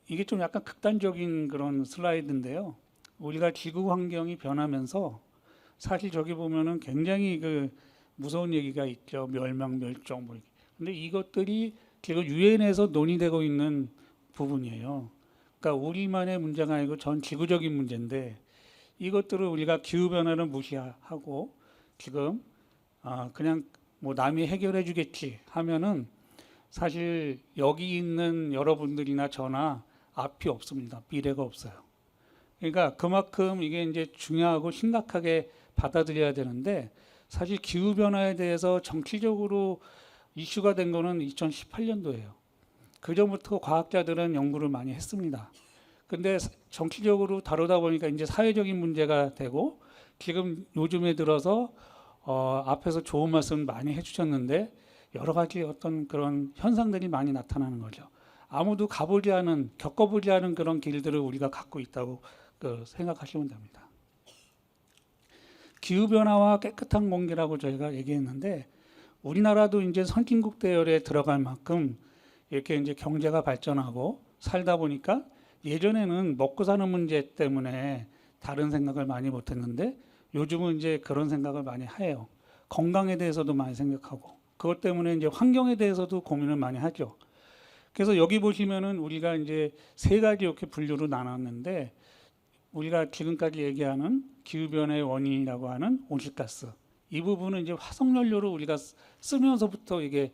이게 좀 약간 극단적인 그런 슬라이드인데요. 우리가 지구 환경이 변하면서 사실 저기 보면은 굉장히 그 무서운 얘기가 있죠. 멸망, 멸종 뭐. 근데 이것들이 지금 유엔에서 논의되고 있는 부분이에요. 그러니까 우리만의 문제가 아니고 전 지구적인 문제인데, 이것들을 우리가 기후 변화를 무시하고 지금 그냥 뭐 남이 해결해 주겠지 하면은 사실 여기 있는 여러분들이나 저나 앞이 없습니다. 미래가 없어요. 그러니까 그만큼 이게 이제 중요하고 심각하게 받아들여야 되는데, 사실 기후 변화에 대해서 정치적으로 이슈가 된 거는 2018년도예요. 그 전부터 과학자들은 연구를 많이 했습니다. 근데 정치적으로 다루다 보니까 이제 사회적인 문제가 되고 지금 요즘에 들어서 앞에서 좋은 말씀 많이 해주셨는데 여러 가지 어떤 그런 현상들이 많이 나타나는 거죠. 아무도 가보지 않은, 겪어보지 않은 그런 길들을 우리가 갖고 있다고 생각하시면 됩니다. 기후변화와 깨끗한 공기라고 저희가 얘기했는데 우리나라도 이제 선진국 대열에 들어갈 만큼 이렇게 이제 경제가 발전하고 살다 보니까 예전에는 먹고 사는 문제 때문에 다른 생각을 많이 못했는데 요즘은 이제 그런 생각을 많이 해요. 건강에 대해서도 많이 생각하고 그것 때문에 이제 환경에 대해서도 고민을 많이 하죠. 그래서 여기 보시면은 우리가 이제 세 가지 이렇게 분류로 나눴는데 우리가 지금까지 얘기하는 기후변화의 원인이라고 하는 온실가스 이 부분은 이제 화석연료로 우리가 쓰면서부터 이게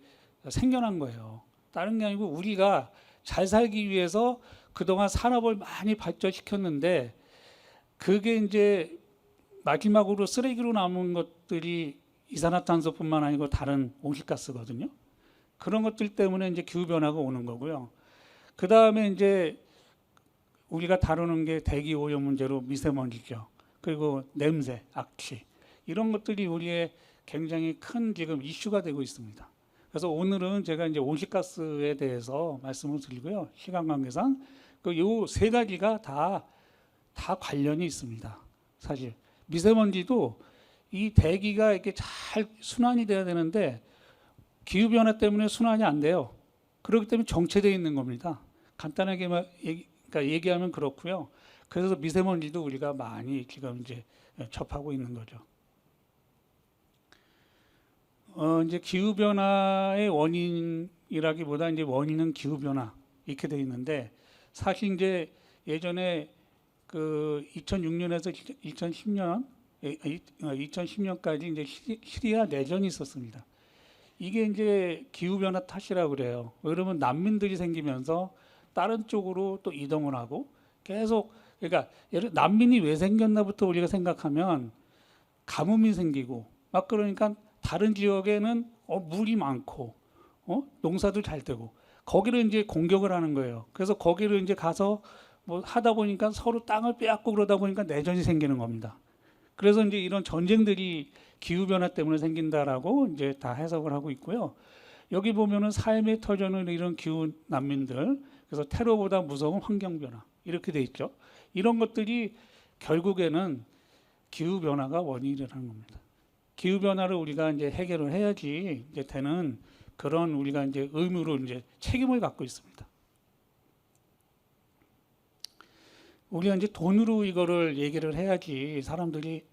생겨난 거예요. 다른 게 아니고 우리가 잘 살기 위해서 그동안 산업을 많이 발전시켰는데 그게 이제 마지막으로 쓰레기로 남은 것들이 이산화탄소뿐만 아니고 다른 온실가스거든요. 그런 것들 때문에 이제 기후 변화가 오는 거고요. 그 다음에 이제 우리가 다루는 게 대기 오염 문제로 미세먼지죠. 그리고 냄새, 악취 이런 것들이 우리의 굉장히 큰 지금 이슈가 되고 있습니다. 그래서 오늘은 제가 이제 온실가스에 대해서 말씀을 드리고요. 시간 관계상 요 세 가지가 다 관련이 있습니다. 사실 미세먼지도 이 대기가 이렇게 잘 순환이 돼야 되는데 기후 변화 때문에 순환이 안 돼요. 그렇기 때문에 정체되어 있는 겁니다. 간단하게 얘기하면 그렇고요. 그래서 미세먼지도 우리가 많이 지금 이제 접하고 있는 거죠. 이제 기후 변화의 원인이라기보다 이제 원인은 기후 변화 이렇게 돼 있는데 사실 이제 예전에 그 2006년에서 2010년까지 이제 시리아 내전이 있었습니다. 이게 이제 기후 변화 탓이라고 그래요. 그러면 난민들이 생기면서 다른 쪽으로 또 이동을 하고 계속 그러니까 난민이 왜 생겼나부터 우리가 생각하면 가뭄이 생기고 막 그러니까 다른 지역에는 물이 많고 농사도 잘 되고 거기를 이제 공격을 하는 거예요. 그래서 거기를 이제 가서 뭐 하다 보니까 서로 땅을 빼앗고 그러다 보니까 내전이 생기는 겁니다. 그래서 이제 이런 전쟁들이 기후 변화 때문에 생긴다라고 이제 다 해석을 하고 있고요. 여기 보면은 삶의 터전을 이런 기후 난민들, 그래서 테러보다 무서운 환경 변화 이렇게 돼 있죠. 이런 것들이 결국에는 기후 변화가 원인이라는 겁니다. 기후 변화를 우리가 이제 해결을 해야지 이제 되는 그런 우리가 이제 의무로 이제 책임을 갖고 있습니다. 우리가 이제 돈으로 이거를 얘기를 해야지 사람들이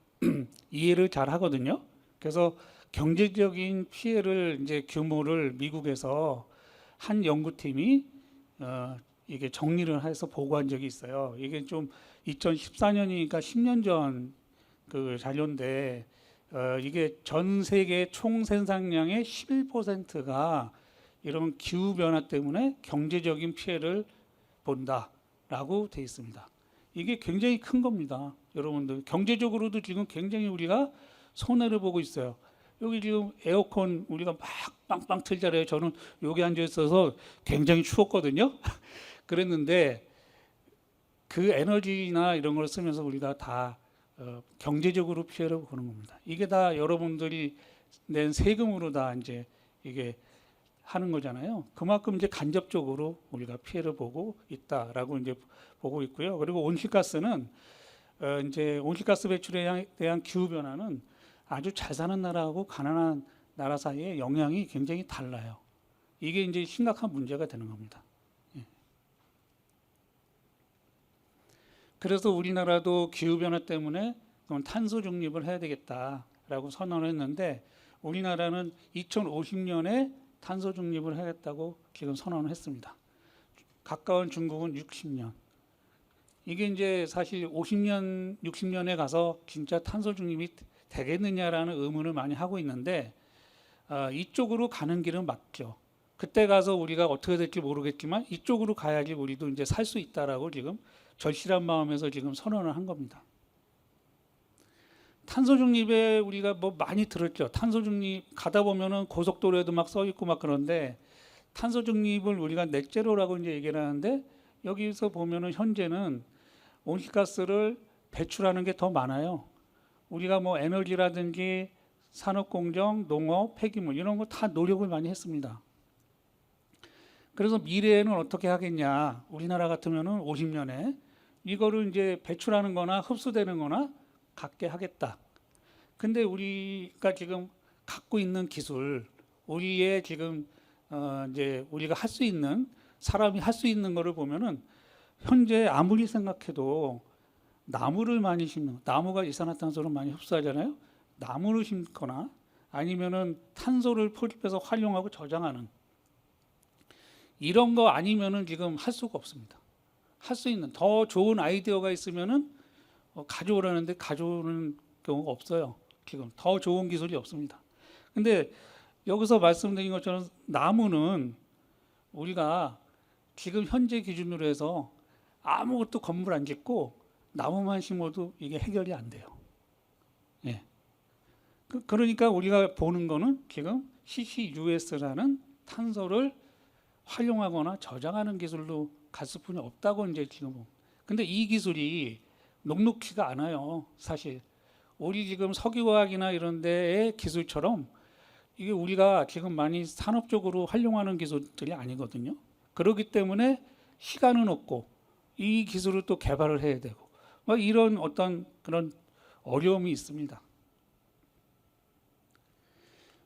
이해를 잘 하거든요. 그래서 경제적인 피해를 이제 규모를 미국에서 한 연구팀이 이게 정리를 해서 보고한 적이 있어요. 이게 좀 2014년이니까 10년 전 그 자료인데 이게 전 세계 총 생산량의 11%가 이런 기후 변화 때문에 경제적인 피해를 본다라고 돼 있습니다. 이게 굉장히 큰 겁니다. 여러분들 경제적으로도 지금 굉장히 우리가 손해를 보고 있어요. 여기 지금 에어컨 우리가 막 빵빵 틀잖아요. 저는 여기 앉아 있어서 굉장히 추웠거든요. 그랬는데 그 에너지나 이런 걸 쓰면서 우리가 다 경제적으로 피해를 보는 겁니다. 이게 다 여러분들이 낸 세금으로 다 이제 이게 하는 거잖아요. 그만큼 이제 간접적으로 우리가 피해를 보고 있다라고 이제 보고 있고요. 그리고 온실가스는 이제 온실가스 배출에 대한 기후 변화는 아주 잘 사는 나라하고 가난한 나라 사이에 영향이 굉장히 달라요. 이게 이제 심각한 문제가 되는 겁니다. 예. 그래서 우리나라도 기후 변화 때문에 탄소 중립을 해야 되겠다라고 선언을 했는데 우리나라는 2050년에 탄소 중립을 하겠다고 지금 선언을 했습니다. 가까운 중국은 60년. 이게 이제 사실 50년, 60년에 가서 진짜 탄소 중립이 되겠느냐라는 의문을 많이 하고 있는데 이쪽으로 가는 길은 맞죠. 그때 가서 우리가 어떻게 될지 모르겠지만 이쪽으로 가야지 우리도 이제 살 수 있다라고 지금 절실한 마음에서 지금 선언을 한 겁니다. 탄소 중립에 우리가 뭐 많이 들었죠. 탄소 중립 가다 보면은 고속도로에도 막 써 있고 막 그런데 탄소 중립을 우리가 넷제로라고 이제 얘기를 하는데 여기서 보면은 현재는 온실가스를 배출하는 게 더 많아요. 우리가 뭐 에너지라든지 산업공정, 농업, 폐기물 이런 거 다 노력을 많이 했습니다. 그래서 미래에는 어떻게 하겠냐? 우리나라 같으면은 50년에 이거를 이제 배출하는 거나 흡수되는 거나 갖게 하겠다. 근데 우리가 지금 갖고 있는 기술, 우리의 지금 이제 우리가 할 수 있는 사람이 할 수 있는 거를 보면은 현재 아무리 생각해도 나무를 많이 심는, 나무가 이산화탄소를 많이 흡수하잖아요. 나무를 심거나 아니면은 탄소를 포집해서 활용하고 저장하는 이런 거 아니면은 지금 할 수가 없습니다. 할 수 있는 더 좋은 아이디어가 있으면은 가져오라는데 가져오는 경우가 없어요. 지금 더 좋은 기술이 없습니다. 근데 여기서 말씀드린 것처럼 나무는 우리가 지금 현재 기준으로 해서 아무것도 건물 안 짓고 나무만 심어도 이게 해결이 안 돼요. 예. 그러니까 우리가 보는 거는 지금 CCUS라는 탄소를 활용하거나 저장하는 기술로 갔을 뿐이 없다고 이제 지금. 근데 이 기술이 녹록지가 않아요. 사실 우리 지금 석유화학이나 이런 데의 기술처럼 이게 우리가 지금 많이 산업적으로 활용하는 기술들이 아니거든요. 그렇기 때문에 시간은 없고 이 기술을 또 개발을 해야 되고 막 이런 어떤 그런 어려움이 있습니다.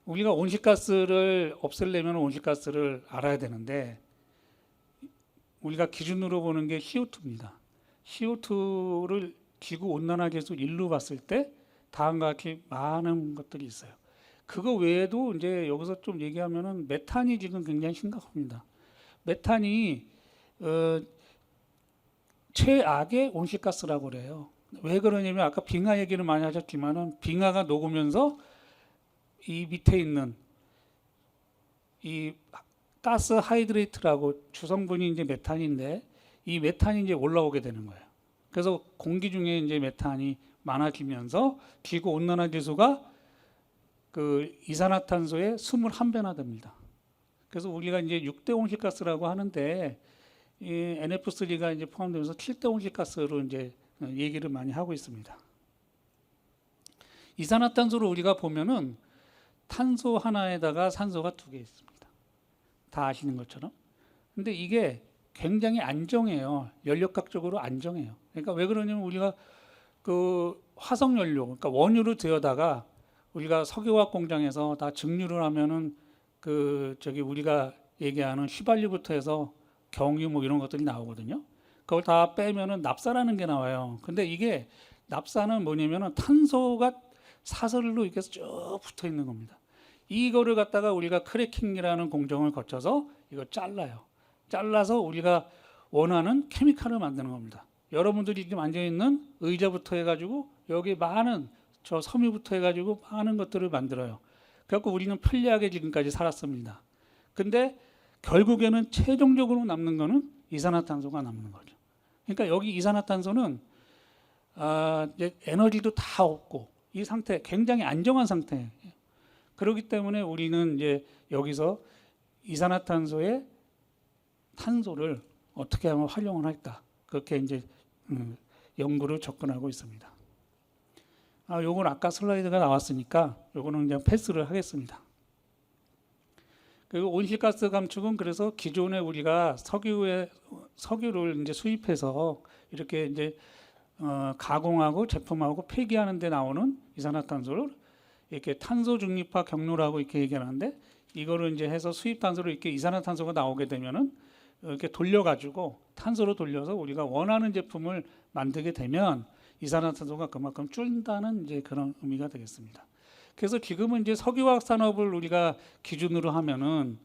우리가 온실가스를 없애려면 온실가스를 알아야 되는데 우리가 기준으로 보는 게 CO2입니다. CO2를 지구 온난화 계수 1로 봤을 때 다음과 같이 많은 것들이 있어요. 그거 외에도 이제 여기서 좀 얘기하면은 메탄이 지금 굉장히 심각합니다. 메탄이 최악의 온실가스라고 그래요. 왜 그러냐면 아까 빙하 얘기를 많이 하셨지만은 빙하가 녹으면서 이 밑에 있는 이 가스 하이드레이트라고 주성분이 이제 메탄인데 이 메탄이 이제 올라오게 되는 거예요. 그래서 공기 중에 이제 메탄이 많아지면서 지구 온난화 지수가 그 이산화탄소의 21배나 됩니다. 그래서 우리가 이제 6대 온실가스라고 하는데 이 NF3가 이제 포함되면서 7대 온실가스로 이제 얘기를 많이 하고 있습니다. 이산화탄소를 우리가 보면은 탄소 하나에다가 산소가 2개 있습니다. 다 아시는 것처럼. 근데 이게 굉장히 안정해요. 연력학적으로 안정해요. 그러니까 왜 그러냐면 우리가 그 화석 연료, 그러니까 원유를 들여다가 우리가 석유화학 공장에서 다 증류를 하면은 그 저기 우리가 얘기하는 휘발유부터 해서 경유 뭐 이런 것들이 나오거든요. 그걸 다 빼면은 납사라는 게 나와요. 근데 이게 납사는 뭐냐면은 탄소가 사슬로 이렇게 쭉 붙어 있는 겁니다. 이거를 갖다가 우리가 크래킹이라는 공정을 거쳐서 이거 잘라요. 잘라서 우리가 원하는 케미칼을 만드는 겁니다. 여러분들이 지금 앉아 있는 의자부터 해가지고 여기 많은 저 섬유부터 해가지고 많은 것들을 만들어요. 그래서 우리는 편리하게 지금까지 살았습니다. 근데 결국에는 최종적으로 남는 거는 이산화탄소가 남는 거죠. 그러니까 여기 이산화탄소는 이제 에너지도 다 없고 이 상태 굉장히 안정한 상태예요. 그렇기 때문에 우리는 이제 여기서 이산화탄소의 탄소를 어떻게 하면 활용을 할까 그렇게 이제 연구를 접근하고 있습니다. 요건 아까 슬라이드가 나왔으니까 요거는 그냥 패스를 하겠습니다. 그리고 온실가스 감축은 그래서 기존에 우리가 석유를 이제 수입해서 이렇게 이제 가공하고 제품하고 폐기하는 데 나오는 이산화탄소를 이렇게 탄소 중립화 경로라고 이렇게 얘기하는데 이거를 이제 해서 수입 탄소로 이렇게 이산화탄소가 나오게 되면은 이렇게 돌려가지고 탄소로 돌려서 우리가 원하는 제품을 만들게 되면 이산화탄소가 그만큼 줄다는 이제 그런 의미가 되겠습니다. 그래서 지금은 이제 석유화학 산업을 우리가 기준으로 하면은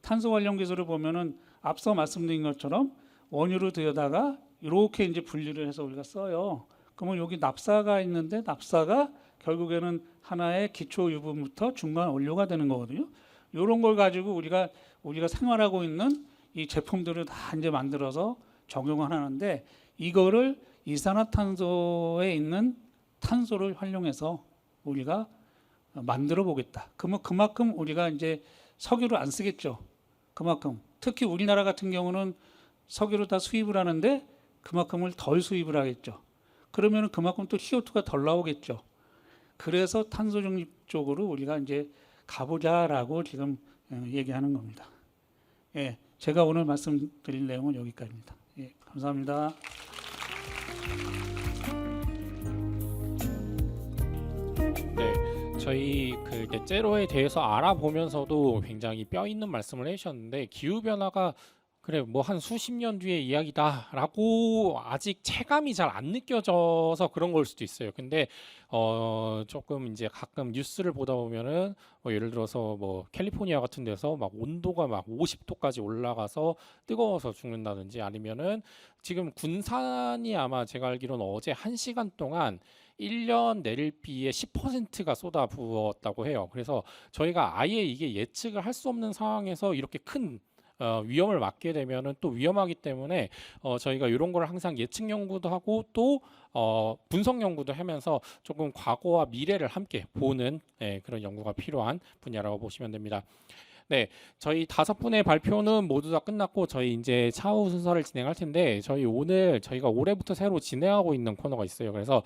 탄소 관련 기술을 보면은 앞서 말씀드린 것처럼 원유를 들여다가 이렇게 이제 분리를 해서 우리가 써요. 그러면 여기 납사가 있는데 납사가 결국에는 하나의 기초 유분부터 중간 원료가 되는 거거든요. 이런 걸 가지고 우리가 생활하고 있는 이 제품들을 다 이제 만들어서 적용을 하는데 이거를 이산화탄소에 있는 탄소를 활용해서 우리가 만들어 보겠다. 그러면 그만큼 우리가 이제 석유를 안 쓰겠죠. 그만큼 특히 우리나라 같은 경우는 석유를 다 수입을 하는데 그만큼을 덜 수입을 하겠죠. 그러면 그만큼 또 CO2가 덜 나오겠죠. 그래서 탄소 중립 쪽으로 우리가 이제 가보자라고 지금 얘기하는 겁니다. 예, 제가 오늘 말씀드릴 내용은 여기까지입니다. 예, 감사합니다. 네, 저희 그 넷제로에 대해서 알아보면서도 굉장히 뼈 있는 말씀을 해주셨는데 기후 변화가 그래 뭐 한 수십 년 뒤의 이야기다라고 아직 체감이 잘 안 느껴져서 그런 걸 수도 있어요. 근데 조금 이제 가끔 뉴스를 보다 보면은 뭐 예를 들어서 뭐 캘리포니아 같은 데서 막 온도가 막 50도까지 올라가서 뜨거워서 죽는다든지 아니면은 지금 군산이 아마 제가 알기로는 어제 1시간 동안 1년 내릴 비의 10%가 쏟아부었다고 해요. 그래서 저희가 아예 이게 예측을 할 수 없는 상황에서 이렇게 큰 위험을 맞게 되면은 또 위험하기 때문에 저희가 이런 걸 항상 예측 연구도 하고 또 분석 연구도 하면서 조금 과거와 미래를 함께 보는 그런 연구가 필요한 분야라고 보시면 됩니다. 네, 저희 5분의 발표는 모두 다 끝났고 저희 이제 차후 순서를 진행할 텐데 저희 오늘 저희가 올해부터 새로 진행하고 있는 코너가 있어요. 그래서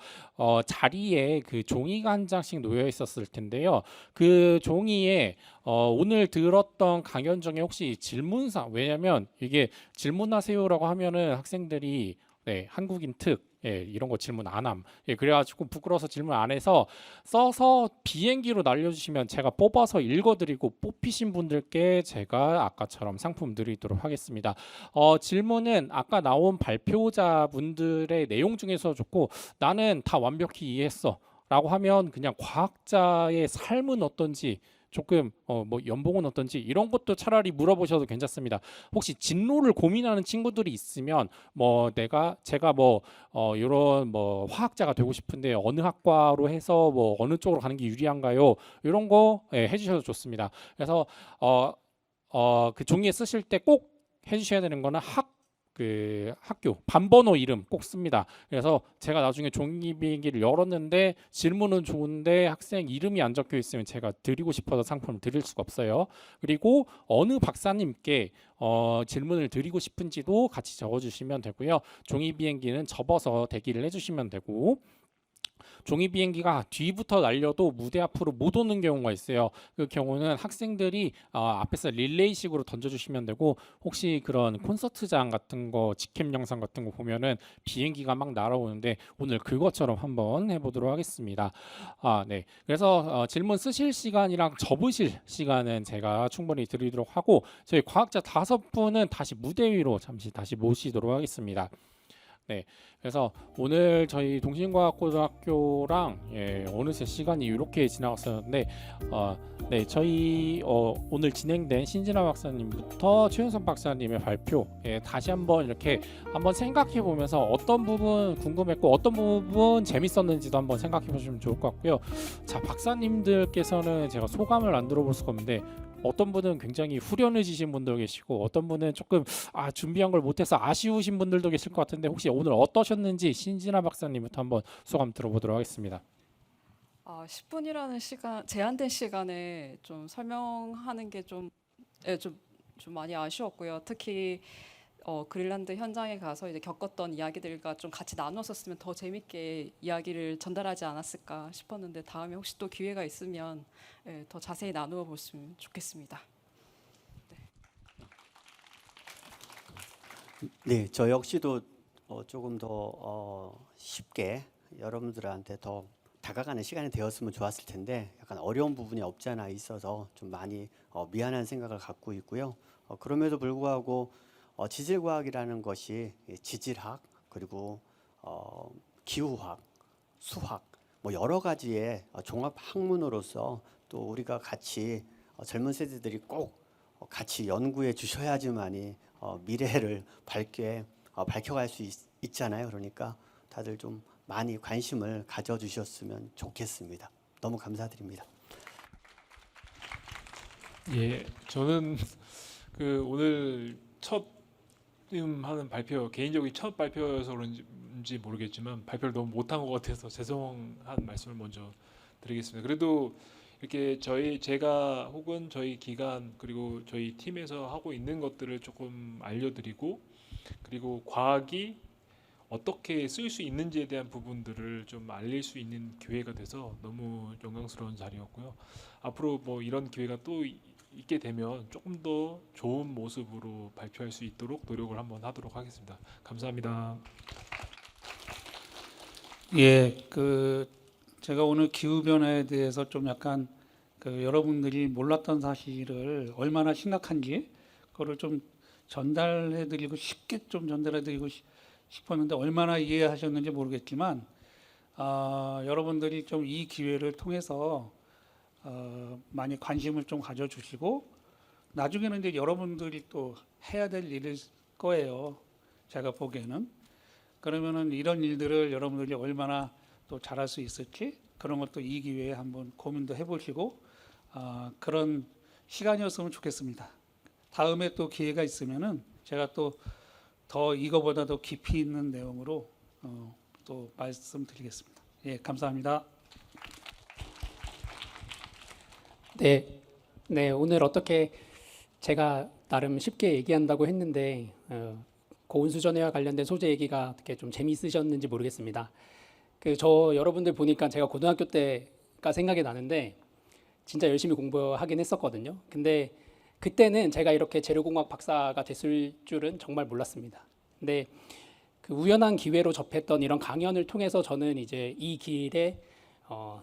자리에 그 종이가 한 장씩 놓여 있었을 텐데요. 그 종이에 오늘 들었던 강연 중에 혹시 질문사 왜냐면 이게 질문하세요라고 하면은 학생들이 네, 한국인 특 이런 거 질문 안 함. 그래가지고 부끄러워서 질문 안 해서 써서 비행기로 날려주시면 제가 뽑아서 읽어드리고 뽑히신 분들께 제가 아까처럼 상품 드리도록 하겠습니다. 질문은 아까 나온 발표자분들의 내용 중에서 좋고 나는 다 완벽히 이해했어 라고 하면 그냥 과학자의 삶은 어떤지 조금 뭐 연봉은 어떤지 이런 것도 차라리 물어보셔도 괜찮습니다. 혹시 진로를 고민하는 친구들이 있으면 뭐 제가 뭐 이런 뭐 화학자가 되고 싶은데 어느 학과로 해서 뭐 어느 쪽으로 가는 게 유리한가요? 이런 거 해주셔도 좋습니다. 그래서 그 종이에 쓰실 때 꼭 해주셔야 되는 거는 학교 반번호 이름 꼭 씁니다. 그래서 제가 나중에 종이 비행기를 열었는데 질문은 좋은데 학생 이름이 안 적혀 있으면 제가 드리고 싶어서 상품을 드릴 수가 없어요. 그리고 어느 박사님께 질문을 드리고 싶은지도 같이 적어주시면 되고요. 종이 비행기는 접어서 대기를 해주시면 되고 종이 비행기가 뒤부터 날려도 무대 앞으로 못 오는 경우가 있어요. 그 경우는 학생들이 앞에서 릴레이식으로 던져주시면 되고 혹시 그런 콘서트장 같은 거 직캠 영상 같은 거 보면은 비행기가 막 날아오는데 오늘 그것처럼 한번 해보도록 하겠습니다. 네. 그래서 질문 쓰실 시간이랑 접으실 시간은 제가 충분히 드리도록 하고 저희 과학자 5분은 다시 무대 위로 잠시 다시 모시도록 하겠습니다. 네, 그래서 오늘 저희 동신과학고등학교랑 어느새 시간이 이렇게 지나갔었는데 네, 저희 오늘 진행된 신진아 박사님부터 최윤선 박사님의 발표 다시 한번 이렇게 한번 생각해 보면서 어떤 부분 궁금했고 어떤 부분 재밌었는지도 한번 생각해 보시면 좋을 것 같고요. 자, 박사님들께서는 제가 소감을 안 들어볼 수가 없는데 어떤 분은 굉장히 후련해지신 분도 계시고 어떤 분은 조금 준비한 걸 못해서 아쉬우신 분들도 계실 것 같은데 혹시 오늘 어떠셨는지 신진아 박사님부터 한번 소감 들어보도록 하겠습니다. 10분이라는 시간 제한된 시간에 좀 설명하는 게 좀 많이 아쉬웠고요. 특히 그린란드 현장에 가서 이제 겪었던 이야기들과 좀 같이 나눴었으면 더 재밌게 이야기를 전달하지 않았을까 싶었는데 다음에 혹시 또 기회가 있으면 더 자세히 나누어 봤으면 좋겠습니다. 네, 저 역시도 조금 더 쉽게 여러분들한테 더 다가가는 시간이 되었으면 좋았을 텐데 약간 어려운 부분이 없지 않아 있어서 좀 많이 미안한 생각을 갖고 있고요. 그럼에도 불구하고 지질과학이라는 것이 지질학 그리고 기후학, 수학 뭐 여러 가지의 종합 학문으로서 또 우리가 같이 젊은 세대들이 꼭 같이 연구해 주셔야지만이 미래를 밝게 밝혀갈 수 있잖아요. 그러니까 다들 좀 많이 관심을 가져주셨으면 좋겠습니다. 너무 감사드립니다. 예, 저는 그 오늘 첫 하는 발표 개인적인 첫 발표여서 그런지 모르겠지만 발표를 너무 못한 것 같아서 죄송한 말씀을 먼저 드리겠습니다. 그래도 이렇게 제가 혹은 저희 기관 그리고 저희 팀에서 하고 있는 것들을 조금 알려드리고 그리고 과학이 어떻게 쓸 수 있는지에 대한 부분들을 좀 알릴 수 있는 기회가 돼서 너무 영광스러운 자리였고요. 앞으로 뭐 이런 기회가 또 있게 되면 조금 더 좋은 모습으로 발표할 수 있도록 노력을 한번 하도록 하겠습니다. 감사합니다. 예, 제가 오늘 기후 변화에 대해서 좀 약간 여러분들이 몰랐던 사실을 얼마나 심각한지 그거를 좀 전달해드리고 쉽게 좀 전달해드리고 싶었는데 얼마나 이해하셨는지 모르겠지만 여러분들이 좀 이 기회를 통해서 많이 관심을 좀 가져주시고 나중에는 이제 여러분들이 또 해야 될 일일 거예요. 제가 보기에는. 그러면은 이런 일들을 여러분들이 얼마나 또 잘할 수 있을지 그런 것도 이 기회에 한번 고민도 해보시고 그런 시간이었으면 좋겠습니다. 다음에 또 기회가 있으면은 제가 또 더 이거보다 더 깊이 있는 내용으로 또 말씀드리겠습니다. 예, 감사합니다. 네, 네, 오늘 어떻게 제가 나름 쉽게 얘기한다고 했는데 고온수전해와 관련된 소재 얘기가 어떻게 좀 재미있으셨는지 모르겠습니다. 저 여러분들 보니까 제가 고등학교 때가 생각이 나는데 진짜 열심히 공부하긴 했었거든요. 근데 그때는 제가 이렇게 재료공학 박사가 됐을 줄은 정말 몰랐습니다. 근데 우연한 기회로 접했던 이런 강연을 통해서 저는 이제 이 길에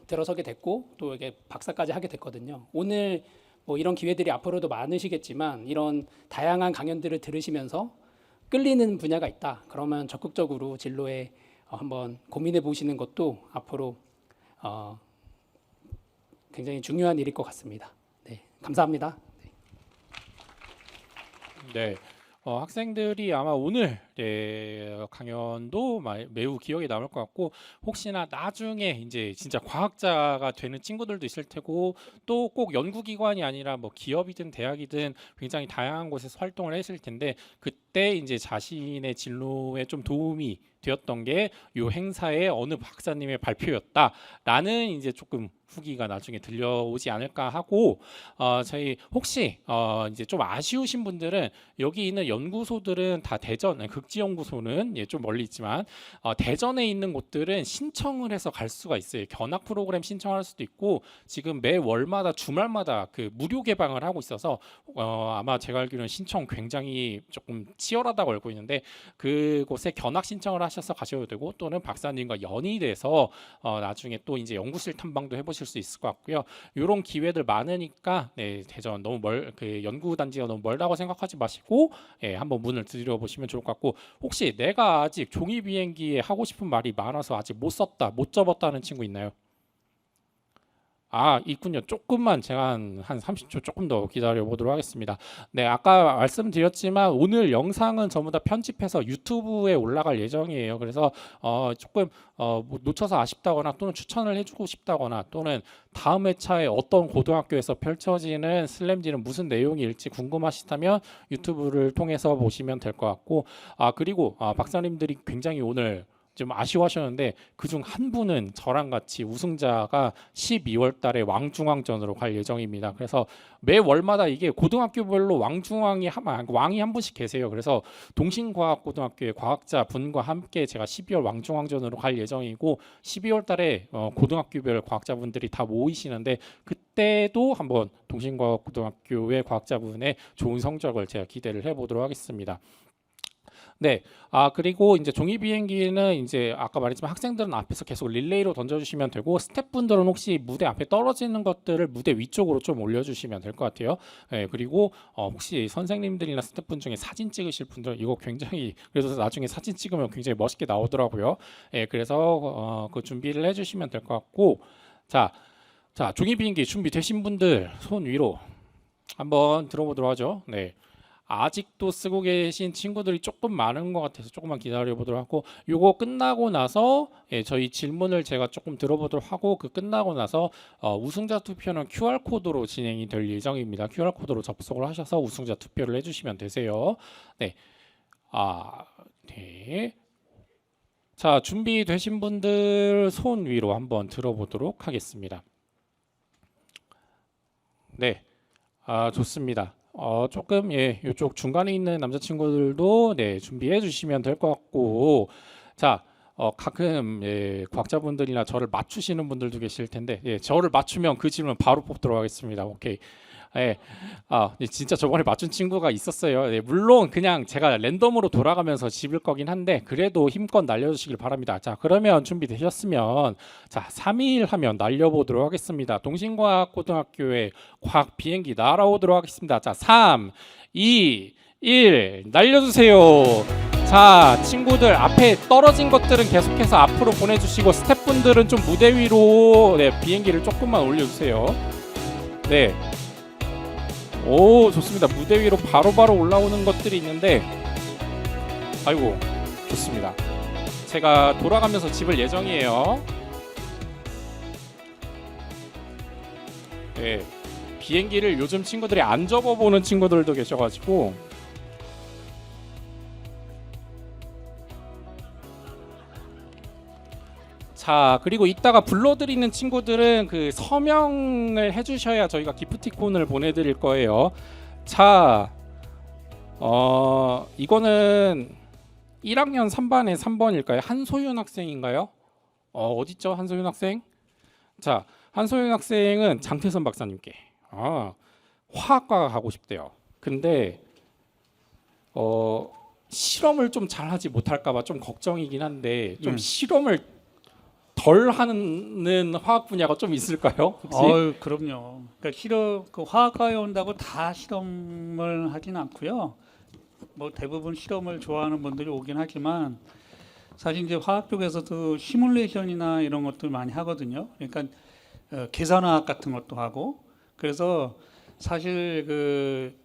들어서게 됐고 또 이게 박사까지 하게 됐거든요. 오늘 뭐 이런 기회들이 앞으로도 많으시겠지만 이런 다양한 강연들을 들으시면서 끌리는 분야가 있다. 그러면 적극적으로 진로에 한번 고민해 보시는 것도 앞으로 굉장히 중요한 일일 것 같습니다. 네, 감사합니다. 네. 학생들이 아마 오늘 강연도 매우 기억에 남을 것 같고 혹시나 나중에 이제 진짜 과학자가 되는 친구들도 있을 테고 또 꼭 연구기관이 아니라 뭐 기업이든 대학이든 굉장히 다양한 곳에서 활동을 했을 텐데 그때 이제 자신의 진로에 좀 도움이 되었던 게 이 행사의 어느 박사님의 발표였다라는 이제 조금 후기가 나중에 들려오지 않을까 하고 저희 혹시 이제 좀 아쉬우신 분들은 여기 있는 연구소들은 다 대전 극지연구소는 좀 멀리 있지만 대전에 있는 곳들은 신청을 해서 갈 수가 있어요. 견학 프로그램 신청할 수도 있고 지금 매 월마다 주말마다 그 무료 개방을 하고 있어서 아마 제가 알기로는 신청 굉장히 조금 치열하다고 알고 있는데 그곳에 견학 신청을 하셔서 가셔도 되고 또는 박사님과 연이 돼서 나중에 또 이제 연구실 탐방도 해보실 수 있을 것 같고요. 이런 기회들 많으니까 대전 너무 그 연구단지가 너무 멀다고 생각하지 마시고 한번 문을 두드려 보시면 좋을 것 같고 혹시 내가 아직 종이 비행기에 하고 싶은 말이 많아서 아직 못 썼다, 못 접었다는 친구 있나요? 있군요. 조금만 제가 한 30초 조금 더 기다려 보도록 하겠습니다. 네, 아까 말씀드렸지만 오늘 영상은 전부 다 편집해서 유튜브에 올라갈 예정이에요. 그래서 조금 뭐 놓쳐서 아쉽다거나 또는 추천을 해주고 싶다거나 또는 다음 회차에 어떤 고등학교에서 펼쳐지는 슬램디는 무슨 내용일지 궁금하시다면 유튜브를 통해서 보시면 될 것 같고 그리고 박사님들이 굉장히 오늘 좀 아쉬워하셨는데 그중 한 분은 저랑 같이 우승자가 12월 달에 왕중왕전으로 갈 예정입니다. 그래서 매 월마다 이게 고등학교별로 왕이 한 분씩 계세요. 그래서 동신과학고등학교의 과학자 분과 함께 제가 12월 왕중왕전으로 갈 예정이고 12월 달에 고등학교별 과학자분들이 다 모이시는데 그때도 한번 동신과학고등학교의 과학자분의 좋은 성적을 제가 기대를 해보도록 하겠습니다. 네, 그리고 이제 종이 비행기는 이제 아까 말했지만 학생들은 앞에서 계속 릴레이로 던져주시면 되고 스태프분들은 혹시 무대 앞에 떨어지는 것들을 무대 위쪽으로 좀 올려주시면 될 것 같아요. 네, 그리고 혹시 선생님들이나 스태프분 중에 사진 찍으실 분들 이거 굉장히 그래서 나중에 사진 찍으면 굉장히 멋있게 나오더라고요. 네, 그래서 그 준비를 해주시면 될 것 같고 자, 종이 비행기 준비되신 분들 손 위로 한번 들어보도록 하죠. 네. 아직도 쓰고 계신 친구들이 조금 많은 것 같아서 조금만 기다려 보도록 하고 요거 끝나고 나서 저희 질문을 제가 조금 들어보도록 하고 그 끝나고 나서 우승자 투표는 QR코드로 진행이 될 예정입니다. QR코드로 접속을 하셔서 우승자 투표를 해주시면 되세요. 네. 네. 자, 준비되신 분들 손 위로 한번 들어보도록 하겠습니다. 네, 좋습니다. 조금 이쪽 중간에 있는 남자친구들도 준비해 주시면 될 것 같고, 자, 가끔 과학자분들이나 저를 맞추시는 분들도 계실 텐데, 저를 맞추면 그 질문 바로 뽑도록 하겠습니다. 오케이. 진짜 저번에 맞춘 친구가 있었어요. 물론 그냥 제가 랜덤으로 돌아가면서 집을 거긴 한데 그래도 힘껏 날려주시길 바랍니다. 자, 그러면 준비되셨으면 자, 3일 하면 날려보도록 하겠습니다. 동신과학고등학교의 과학 비행기 날아오도록 하겠습니다. 자, 3, 2, 1 날려주세요. 자, 친구들 앞에 떨어진 것들은 계속해서 앞으로 보내주시고 스태프분들은 좀 무대 위로 비행기를 조금만 올려주세요. 네. 오, 좋습니다. 무대 위로 바로바로 올라오는 것들이 있는데, 아이고, 좋습니다. 제가 돌아가면서 집을 예정이에요. 네, 비행기를 요즘 친구들이 안 접어보는 친구들도 계셔가지고, 자, 그리고 이따가 불러드리는 친구들은 그 서명을 해주셔야 저희가 기프티콘을 보내드릴 거예요. 자, 이거는 1학년 3반의 3번일까요? 한소윤 학생인가요? 어딨죠, 한소윤 학생? 자, 한소윤 학생은 장태선 박사님께 화학과가 가고 싶대요. 근데 실험을 좀 잘하지 못할까봐 좀 걱정이긴 한데 좀 실험을 덜 하는 화학 분야가 좀 있을까요? 혹시? 그럼요. 그러니까 실험 그 화학과에 온다고 다 실험을 하진 않고요. 뭐 대부분 실험을 좋아하는 분들이 오긴 하지만 사실 이제 화학 쪽에서도 시뮬레이션이나 이런 것들 많이 하거든요. 그러니까 계산화학 같은 것도 하고 그래서 사실 그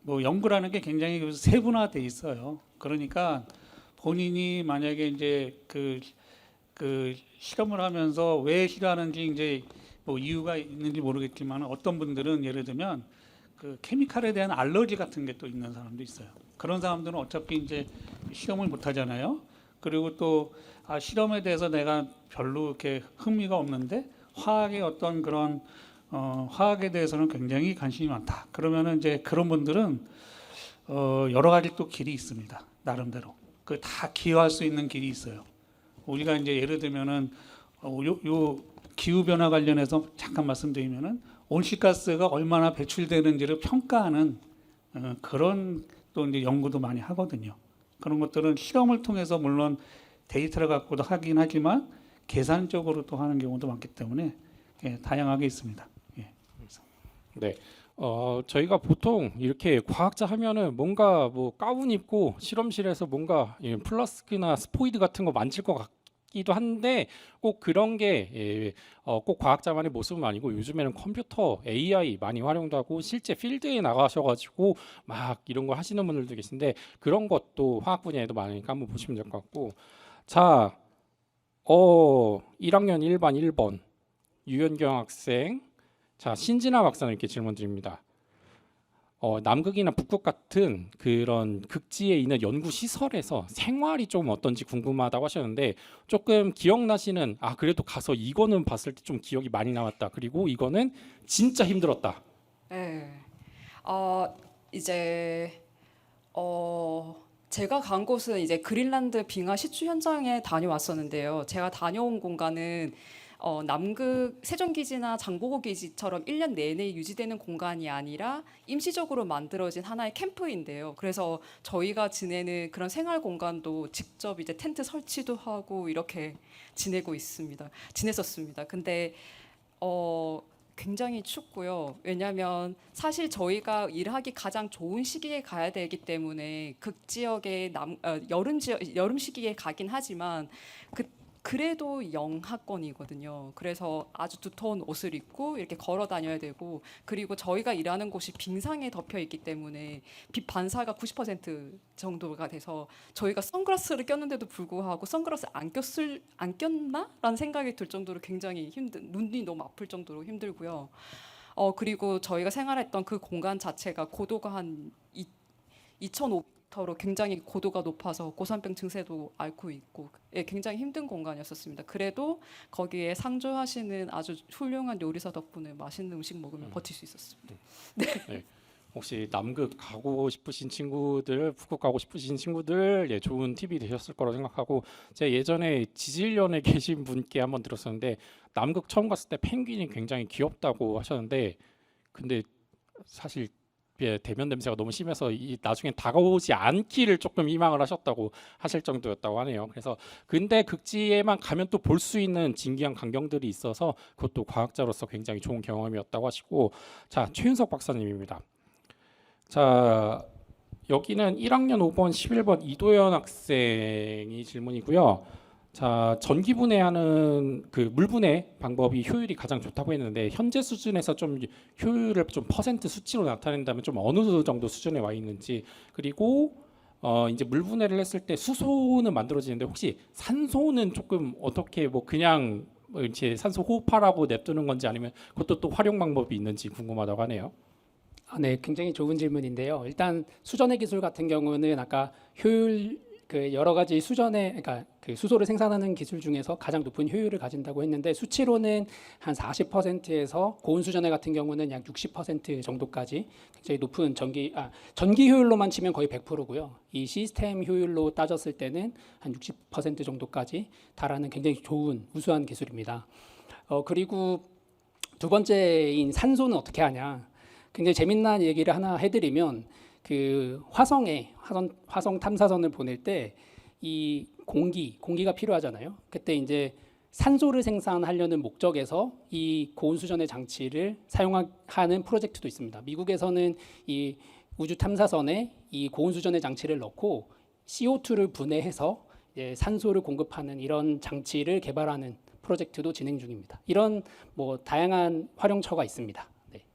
뭐 연구라는 게 굉장히 세분화돼 있어요. 그러니까 본인이 만약에 이제 그 실험을 하면서 왜 싫어하는지 이제 뭐 이유가 있는지 모르겠지만 어떤 분들은 예를 들면 그 케미칼에 대한 알러지 같은 게 또 있는 사람도 있어요. 그런 사람들은 어차피 이제 실험을 못 하잖아요. 그리고 또 실험에 대해서 내가 별로 이렇게 흥미가 없는데 화학의 어떤 그런 화학에 대해서는 굉장히 관심이 많다. 그러면은 이제 그런 분들은 여러 가지 또 길이 있습니다. 나름대로 그 다 기여할 수 있는 길이 있어요. 우리가 이제 예를 들면은 요 기후 변화 관련해서 잠깐 말씀드리면은 온실가스가 얼마나 배출되는지를 평가하는 그런 또 이제 연구도 많이 하거든요. 그런 것들은 실험을 통해서 물론 데이터를 갖고도 하긴 하지만 계산적으로 또 하는 경우도 많기 때문에 다양하게 있습니다. 네. 저희가 보통 이렇게 과학자 하면은 뭔가 뭐 가운 입고 실험실에서 뭔가 플라스크나 스포이드 같은 거 만질 것 같기도 한데 꼭 그런 게 꼭 과학자만의 모습은 아니고 요즘에는 컴퓨터, AI 많이 활용도 하고 실제 필드에 나가셔가지고 막 이런 거 하시는 분들도 계신데 그런 것도 화학 분야에도 많으니까 한번 보시면 될 것 같고 자, 1학년 1반 1번 유현경 학생 자, 신진아 박사님께 질문 드립니다. 남극이나 북극 같은 그런 극지에 있는 연구 시설에서 생활이 좀 어떤지 궁금하다고 하셨는데 조금 기억나시는 그래도 가서 이거는 봤을 때 좀 기억이 많이 남았다. 그리고 이거는 진짜 힘들었다. 네. 이제 제가 간 곳은 이제 그린란드 빙하 시추 현장에 다녀왔었는데요. 제가 다녀온 공간은 남극 세종기지나 장보고기지처럼 1년 내내 유지되는 공간이 아니라 임시적으로 만들어진 하나의 캠프인데요. 그래서 저희가 지내는 그런 생활 공간도 직접 이제 텐트 설치도 하고 이렇게 지냈었습니다. 근데 굉장히 춥고요. 왜냐하면 사실 저희가 일하기 가장 좋은 시기에 가야 되기 때문에 극지역의 여름 시기에 가긴 하지만 그래도 영하권이거든요. 그래서 아주 두터운 옷을 입고 이렇게 걸어 다녀야 되고 그리고 저희가 일하는 곳이 빙상에 덮여 있기 때문에 빛 반사가 90% 정도가 돼서 저희가 선글라스를 꼈는데도 불구하고 선글라스 안 꼈나라는 생각이 들 정도로 굉장히 눈이 너무 아플 정도로 힘들고요. 그리고 저희가 생활했던 그 공간 자체가 고도가 한 2,500 터로 굉장히 고도가 높아서 고산병 증세도 앓고 있고 예, 굉장히 힘든 공간이었었습니다. 그래도 거기에 상주하시는 아주 훌륭한 요리사 덕분에 맛있는 음식 먹으며 버틸 수 있었습니다. 혹시 남극 가고 싶으신 친구들, 북극 가고 싶으신 친구들, 예, 좋은 팁이 되셨을 거라고 생각하고, 제가 예전에 지질련에 계신 분께 한번 들었었는데 남극 처음 갔을 때 펭귄이 굉장히 귀엽다고 하셨는데, 근데 사실 예, 대면 냄새가 너무 심해서 나중에 다가오지 않기를 조금 희망을 하셨다고 하실 정도였다고 하네요. 그래서 근데 극지에만 가면 또 볼 수 있는 진기한 광경들이 있어서 그것도 과학자로서 굉장히 좋은 경험이었다고 하시고, 자, 최윤석 박사님입니다. 자, 여기는 1학년 5번 11번 이도현 학생이 질문이고요. 자, 전기분해하는 그 물분해 방법이 효율이 가장 좋다고 했는데 현재 수준에서 좀 효율을 좀 퍼센트 수치로 나타낸다면 좀 어느 정도 수준에 와 있는지, 그리고 이제 물분해를 했을 때 수소는 만들어지는데 혹시 산소는 조금 어떻게 뭐 그냥 이제 산소 호흡하라고 냅두는 건지 아니면 그것도 또 활용 방법이 있는지 궁금하다고 하네요. 네, 굉장히 좋은 질문인데요. 일단 수전의 기술 같은 경우는 아까 효율 그 여러 가지 수전의 그러니까 그 수소를 생산하는 기술 중에서 가장 높은 효율을 가진다고 했는데 수치로는 한 40%에서 고온 수전의 같은 경우는 약 60% 정도까지 굉장히 높은 전기 효율로만 치면 거의 100%고요. 이 시스템 효율로 따졌을 때는 한 60% 정도까지 달하는 굉장히 좋은 우수한 기술입니다. 그리고 두 번째인 산소는 어떻게 하냐? 굉장히 재미난 얘기를 하나 해드리면 그 화성 탐사선을 보낼 때 이 공기가 필요하잖아요. 그때 이제 산소를 생산하려는 목적에서 이 고온 수전의 장치를 사용하는 프로젝트도 있습니다. 미국에서는 이 우주 탐사선에 이 고온 수전의 장치를 넣고 CO2를 분해해서 산소를 공급하는 이런 장치를 개발하는 프로젝트도 진행 중입니다. 이런 뭐 다양한 활용처가 있습니다. 네.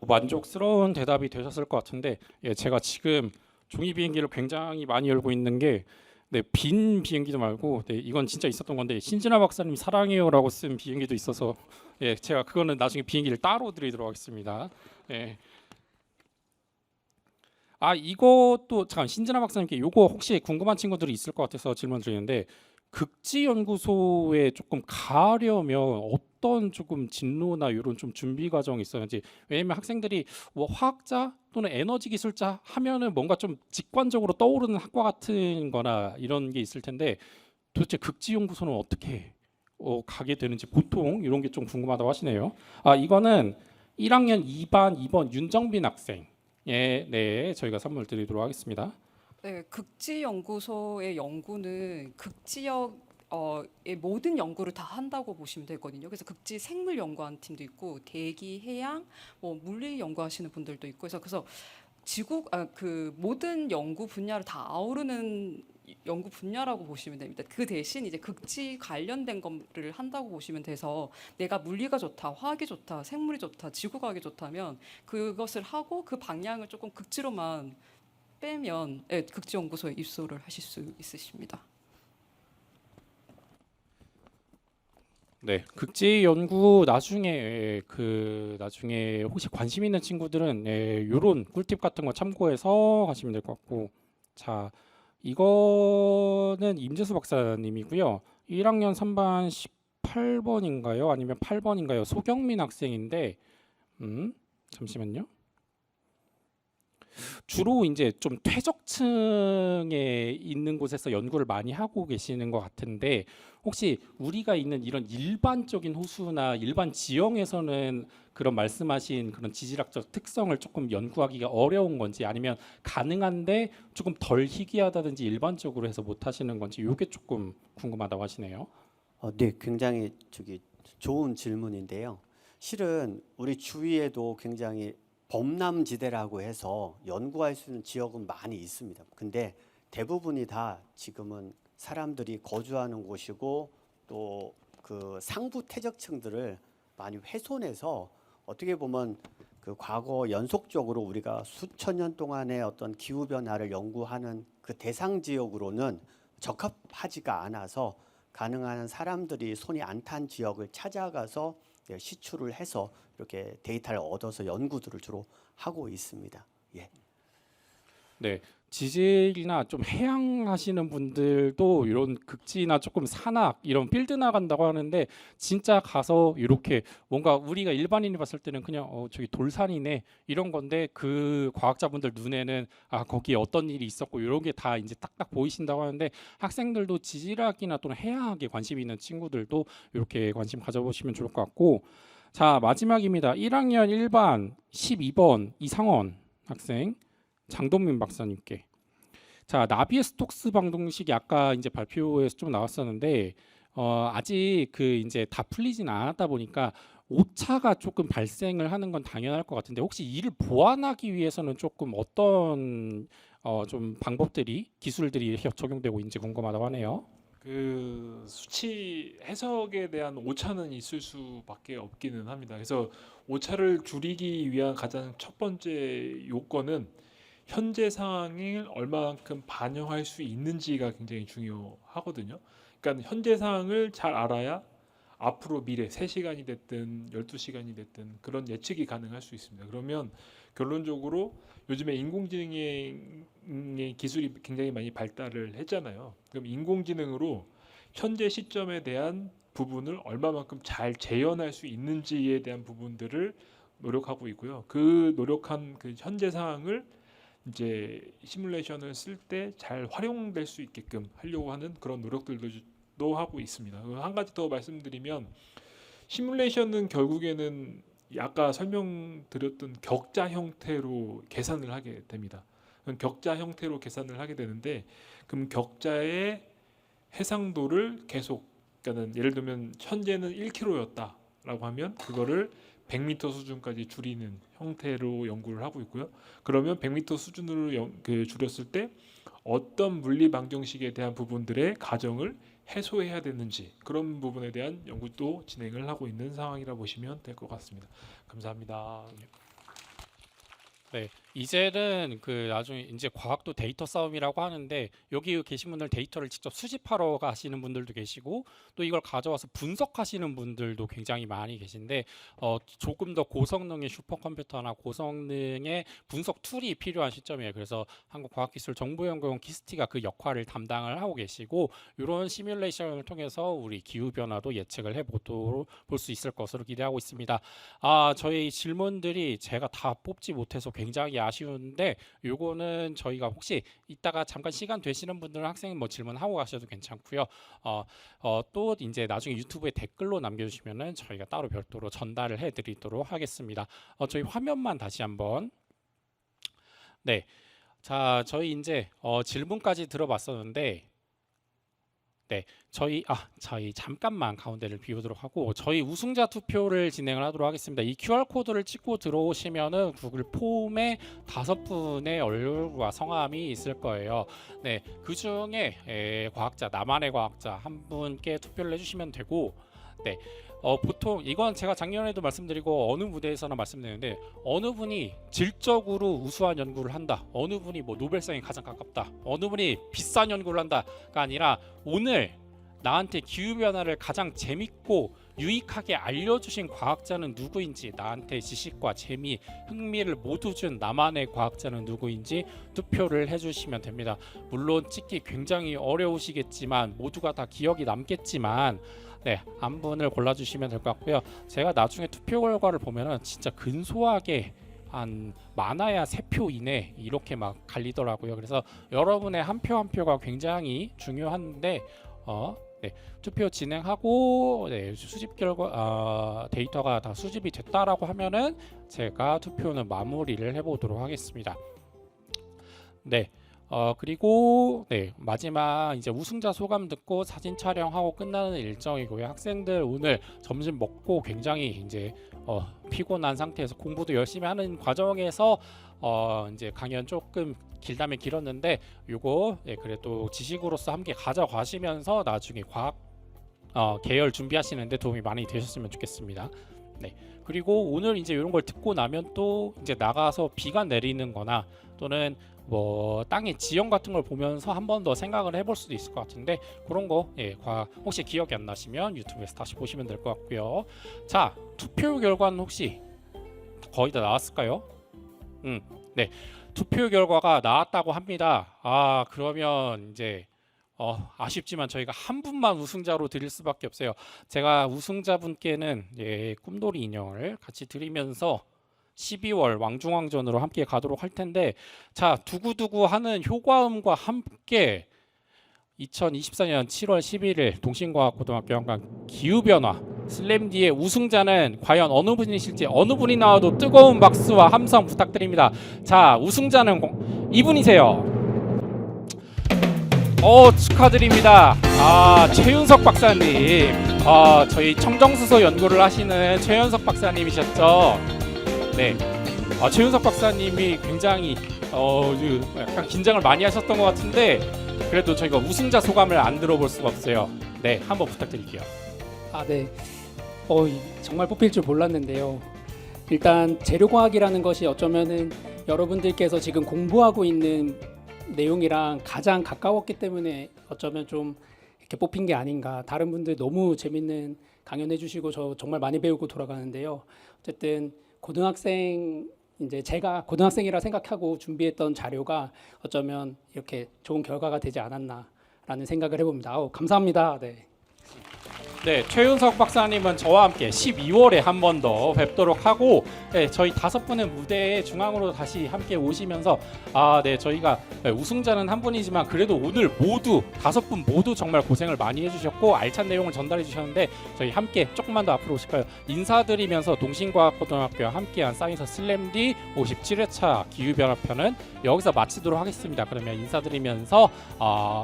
만족스러운 대답이 되셨을 것 같은데, 예, 제가 지금 종이 비행기를 굉장히 많이 열고 있는 게, 네, 빈 비행기도 말고, 네, 이건 진짜 있었던 건데 신진아 박사님 사랑해요라고 쓴 비행기도 있어서, 예, 제가 그거는 나중에 비행기를 따로 드리도록 하겠습니다. 예. 아, 이것도 잠깐 신진아 박사님께 요거 혹시 궁금한 친구들이 있을 것 같아서 질문 드리는데, 극지 연구소에 조금 가려면 어떤 조금 진로나 이런 좀 준비 과정이 있었는지, 왜냐면 학생들이 뭐 화학자 또는 에너지 기술자 하면은 뭔가 좀 직관적으로 떠오르는 학과 같은 거나 이런 게 있을 텐데, 도대체 극지 연구소는 어떻게 가게 되는지 보통 이런 게 좀 궁금하다고 하시네요. 아, 이거는 1학년 2번 윤정빈 학생, 예, 네, 저희가 선물 드리도록 하겠습니다. 네, 극지 연구소의 연구는 극지역의 모든 연구를 다 한다고 보시면 되거든요. 그래서 극지 생물 연구하는 팀도 있고 대기, 해양, 뭐 물리 연구하시는 분들도 있고 그래서 그 모든 연구 분야를 다 아우르는 연구 분야라고 보시면 됩니다. 그 대신 이제 극지 관련된 거를 한다고 보시면 돼서 내가 물리가 좋다, 화학이 좋다, 생물이 좋다, 지구과학이 좋다면 그것을 하고 그 방향을 조금 극지로만 빼면 예, 극지연구소에 입소를 하실 수 있으십니다. 네, 극지 연구 나중에 나중에 혹시 관심 있는 친구들은 요런 꿀팁 같은 거 참고해서 가시면 될 것 같고, 자, 이거는 임재수 박사님이고요. 1학년 3반 18번인가요? 아니면 8번인가요? 소경민 학생인데, 잠시만요. 주로 이제 좀 퇴적층에 있는 곳에서 연구를 많이 하고 계시는 것 같은데, 혹시 우리가 있는 이런 일반적인 호수나 일반 지형에서는 그런 말씀하신 그런 지질학적 특성을 조금 연구하기가 어려운 건지, 아니면 가능한데 조금 덜 희귀하다든지 일반적으로 해서 못 하시는 건지, 이게 조금 궁금하다고 하시네요. 네, 굉장히 좋은 질문인데요. 실은 우리 주위에도 굉장히 범람지대라고 해서 연구할 수 있는 지역은 많이 있습니다. 근데 대부분이 다 지금은 사람들이 거주하는 곳이고 또 그 상부 퇴적층들을 많이 훼손해서 어떻게 보면 그 과거 연속적으로 우리가 수천 년 동안의 어떤 기후 변화를 연구하는 그 대상 지역으로는 적합하지가 않아서 가능한 사람들이 손이 안 탄 지역을 찾아가서 시추를 해서 이렇게 데이터를 얻어서 연구들을 주로 하고 있습니다. 예. 네, 지질이나 좀 해양 하시는 분들도 이런 극지나 조금 산악 이런 필드 나간다고 하는데 진짜 가서 이렇게 뭔가 우리가 일반인이 봤을 때는 그냥 저기 돌산이네 이런 건데 그 과학자분들 눈에는 아 거기에 어떤 일이 있었고 이런 게 다 이제 딱딱 보이신다고 하는데 학생들도 지질학이나 또는 해양학에 관심이 있는 친구들도 이렇게 관심 가져보시면 좋을 것 같고 자 마지막입니다. 1학년 1반 12번 이상원 학생 장동민 박사님께 자 나비의 스톡스 방정식이 아까 이제 발표에서 좀 나왔었는데 아직 그 이제 다 풀리지는 않았다 보니까 오차가 조금 발생을 하는 건 당연할 것 같은데 혹시 이를 보완하기 위해서는 조금 어떤 좀 방법들이 기술들이 적용되고 있는지 궁금하다고 하네요. 그 수치 해석에 대한 오차는 있을 수밖에 없기는 합니다. 그래서 오차를 줄이기 위한 가장 첫 번째 요건은 현재 상황을 얼마만큼 반영할 수 있는지가 굉장히 중요하거든요. 그러니까 현재 상황을 잘 알아야 앞으로 미래 3시간이 됐든 12시간이 됐든 그런 예측이 가능할 수 있습니다. 그러면 결론적으로 요즘에 인공지능의 기술이 굉장히 많이 발달을 했잖아요. 그럼 인공지능으로 현재 시점에 대한 부분을 얼마만큼 잘 재현할 수 있는지에 대한 부분들을 노력하고 있고요. 그 노력한 그 현재 상황을 이제 시뮬레이션을 쓸 때 잘 활용될 수 있게끔 하려고 하는 그런 노력들도 하고 있습니다. 한 가지 더 말씀드리면 시뮬레이션은 결국에는 아까 설명드렸던 격자 형태로 계산을 하게 됩니다. 격자 형태로 계산을 하게 되는데 그럼 격자의 해상도를 계속 그러니까 예를 들면 현재는 1km였다라고 하면 그거를 100m 수준까지 줄이는 형태로 연구를 하고 있고요. 그러면 100m 수준으로 줄였을 때 어떤 물리 방정식에 대한 부분들의 가정을 해소해야 되는지 그런 부분에 대한 연구도 진행을 하고 있는 상황이라 보시면 될 것 같습니다. 감사합니다. 네, 이제는 그 나중에 이제 과학도 데이터 싸움이라고 하는데 여기 계신 분들 데이터를 직접 수집하러 가시는 분들도 계시고 또 이걸 가져와서 분석하시는 분들도 굉장히 많이 계신데 조금 더 고성능의 슈퍼컴퓨터나 고성능의 분석 툴이 필요한 시점이에요. 그래서 한국과학기술정보연구원 키스티가 그 역할을 담당을 하고 계시고 이런 시뮬레이션을 통해서 우리 기후 변화도 예측을 해보도록 볼 수 있을 것으로 기대하고 있습니다. 저희 질문들이 제가 다 뽑지 못해서 굉장히 아쉬운데 요거는 저희가 혹시 이따가 잠깐 시간 되시는 분들은 학생 뭐 질문하고 가셔도 괜찮고요. 또 이제 나중에 유튜브에 댓글로 남겨주시면은 저희가 따로 별도로 전달을 해드리도록 하겠습니다. 저희 화면만 다시 한번. 네, 자 저희 이제 질문까지 들어봤었는데. 네, 저희 잠깐만 가운데를 비우도록 하고 저희 우승자 투표를 진행을 하도록 하겠습니다. 이 QR 코드를 찍고 들어오시면은 구글 폼에 5분의 얼굴과 성함이 있을 거예요. 네, 그 중에 과학자 나만의 과학자 한 분께 투표를 해주시면 되고, 네. 보통 이건 제가 작년에도 말씀드리고 어느 무대에서나 말씀드리는데 어느 분이 질적으로 우수한 연구를 한다, 어느 분이 뭐 노벨상에 가장 가깝다, 어느 분이 비싼 연구를 한다가 아니라 오늘 나한테 기후변화를 가장 재밌고 유익하게 알려주신 과학자는 누구인지, 나한테 지식과 재미, 흥미를 모두 준 나만의 과학자는 누구인지 투표를 해주시면 됩니다. 물론 찍기 굉장히 어려우시겠지만 모두가 다 기억이 남겠지만 네, 한 분을 골라주시면 될 것 같고요. 제가 나중에 투표 결과를 보면은 진짜 근소하게 한 많아야 3표 이내 이렇게 막 갈리더라고요. 그래서 여러분의 한 표 한 표가 굉장히 중요한데 네, 투표 진행하고 네, 수집 결과 데이터가 다 수집이 됐다라고 하면은 제가 투표는 마무리를 해보도록 하겠습니다. 네. 그리고 네, 마지막 이제 우승자 소감 듣고 사진 촬영하고 끝나는 일정이고요. 학생들 오늘 점심 먹고 굉장히 이제 피곤한 상태에서 공부도 열심히 하는 과정에서 이제 강연 조금 길다면 길었는데 요거 네, 그래도 지식으로서 함께 가져가시면서 나중에 과학 계열 준비하시는데 도움이 많이 되셨으면 좋겠습니다. 네. 그리고 오늘 이제 이런 걸 듣고 나면 또 이제 나가서 비가 내리는 거나 또는 뭐 땅의 지형 같은 걸 보면서 한 번 더 생각을 해볼 수도 있을 것 같은데 그런 거 혹시 기억이 안 나시면 유튜브에서 다시 보시면 될 것 같고요. 자, 투표 결과는 혹시 거의 다 나왔을까요? 네. 투표 결과가 나왔다고 합니다. 그러면 이제 아쉽지만 저희가 한 분만 우승자로 드릴 수밖에 없어요. 제가 우승자분께는 꿈돌이 인형을 같이 드리면서 12월 왕중왕전으로 함께 가도록 할 텐데, 자, 두구두구 하는 효과음과 함께 2024년 7월 11일 동신과학고등학교 연간 기후변화 슬램디의 우승자는 과연 어느 분이실지, 어느 분이 나와도 뜨거운 박수와 함성 부탁드립니다. 자, 우승자는 이분이세요. 축하드립니다. 최윤석 박사님. 저희 청정수소 연구를 하시는 최윤석 박사님이셨죠. 네. 최윤석 박사님이 굉장히 약간 긴장을 많이 하셨던 것 같은데, 그래도 저희가 우승자 소감을 안 들어볼 수가 없어요. 네, 한번 부탁드릴게요. 네. 정말 뽑힐 줄 몰랐는데요. 일단 재료과학이라는 것이 어쩌면은 여러분들께서 지금 공부하고 있는 내용이랑 가장 가까웠기 때문에 어쩌면 좀 이렇게 뽑힌 게 아닌가. 다른 분들 너무 재밌는 강연해 주시고 저 정말 많이 배우고 돌아가는데요. 어쨌든 제가 고등학생이라 생각하고 준비했던 자료가 어쩌면 이렇게 좋은 결과가 되지 않았나라는 생각을 해봅니다. 감사합니다. 네. 네, 최윤석 박사님은 저와 함께 12월에 한 번 더 뵙도록 하고, 저희 5분의 무대의 중앙으로 다시 함께 오시면서 네, 저희가 우승자는 한 분이지만 그래도 오늘 모두 5분 모두 정말 고생을 많이 해주셨고 알찬 내용을 전달해 주셨는데, 저희 함께 조금만 더 앞으로 오실까요? 인사드리면서 동신과학고등학교와 함께한 사이언스 슬램디 57회차 기후변화편은 여기서 마치도록 하겠습니다. 그러면 인사드리면서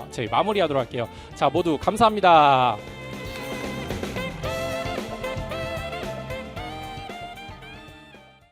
저희 마무리하도록 할게요. 자, 모두 감사합니다.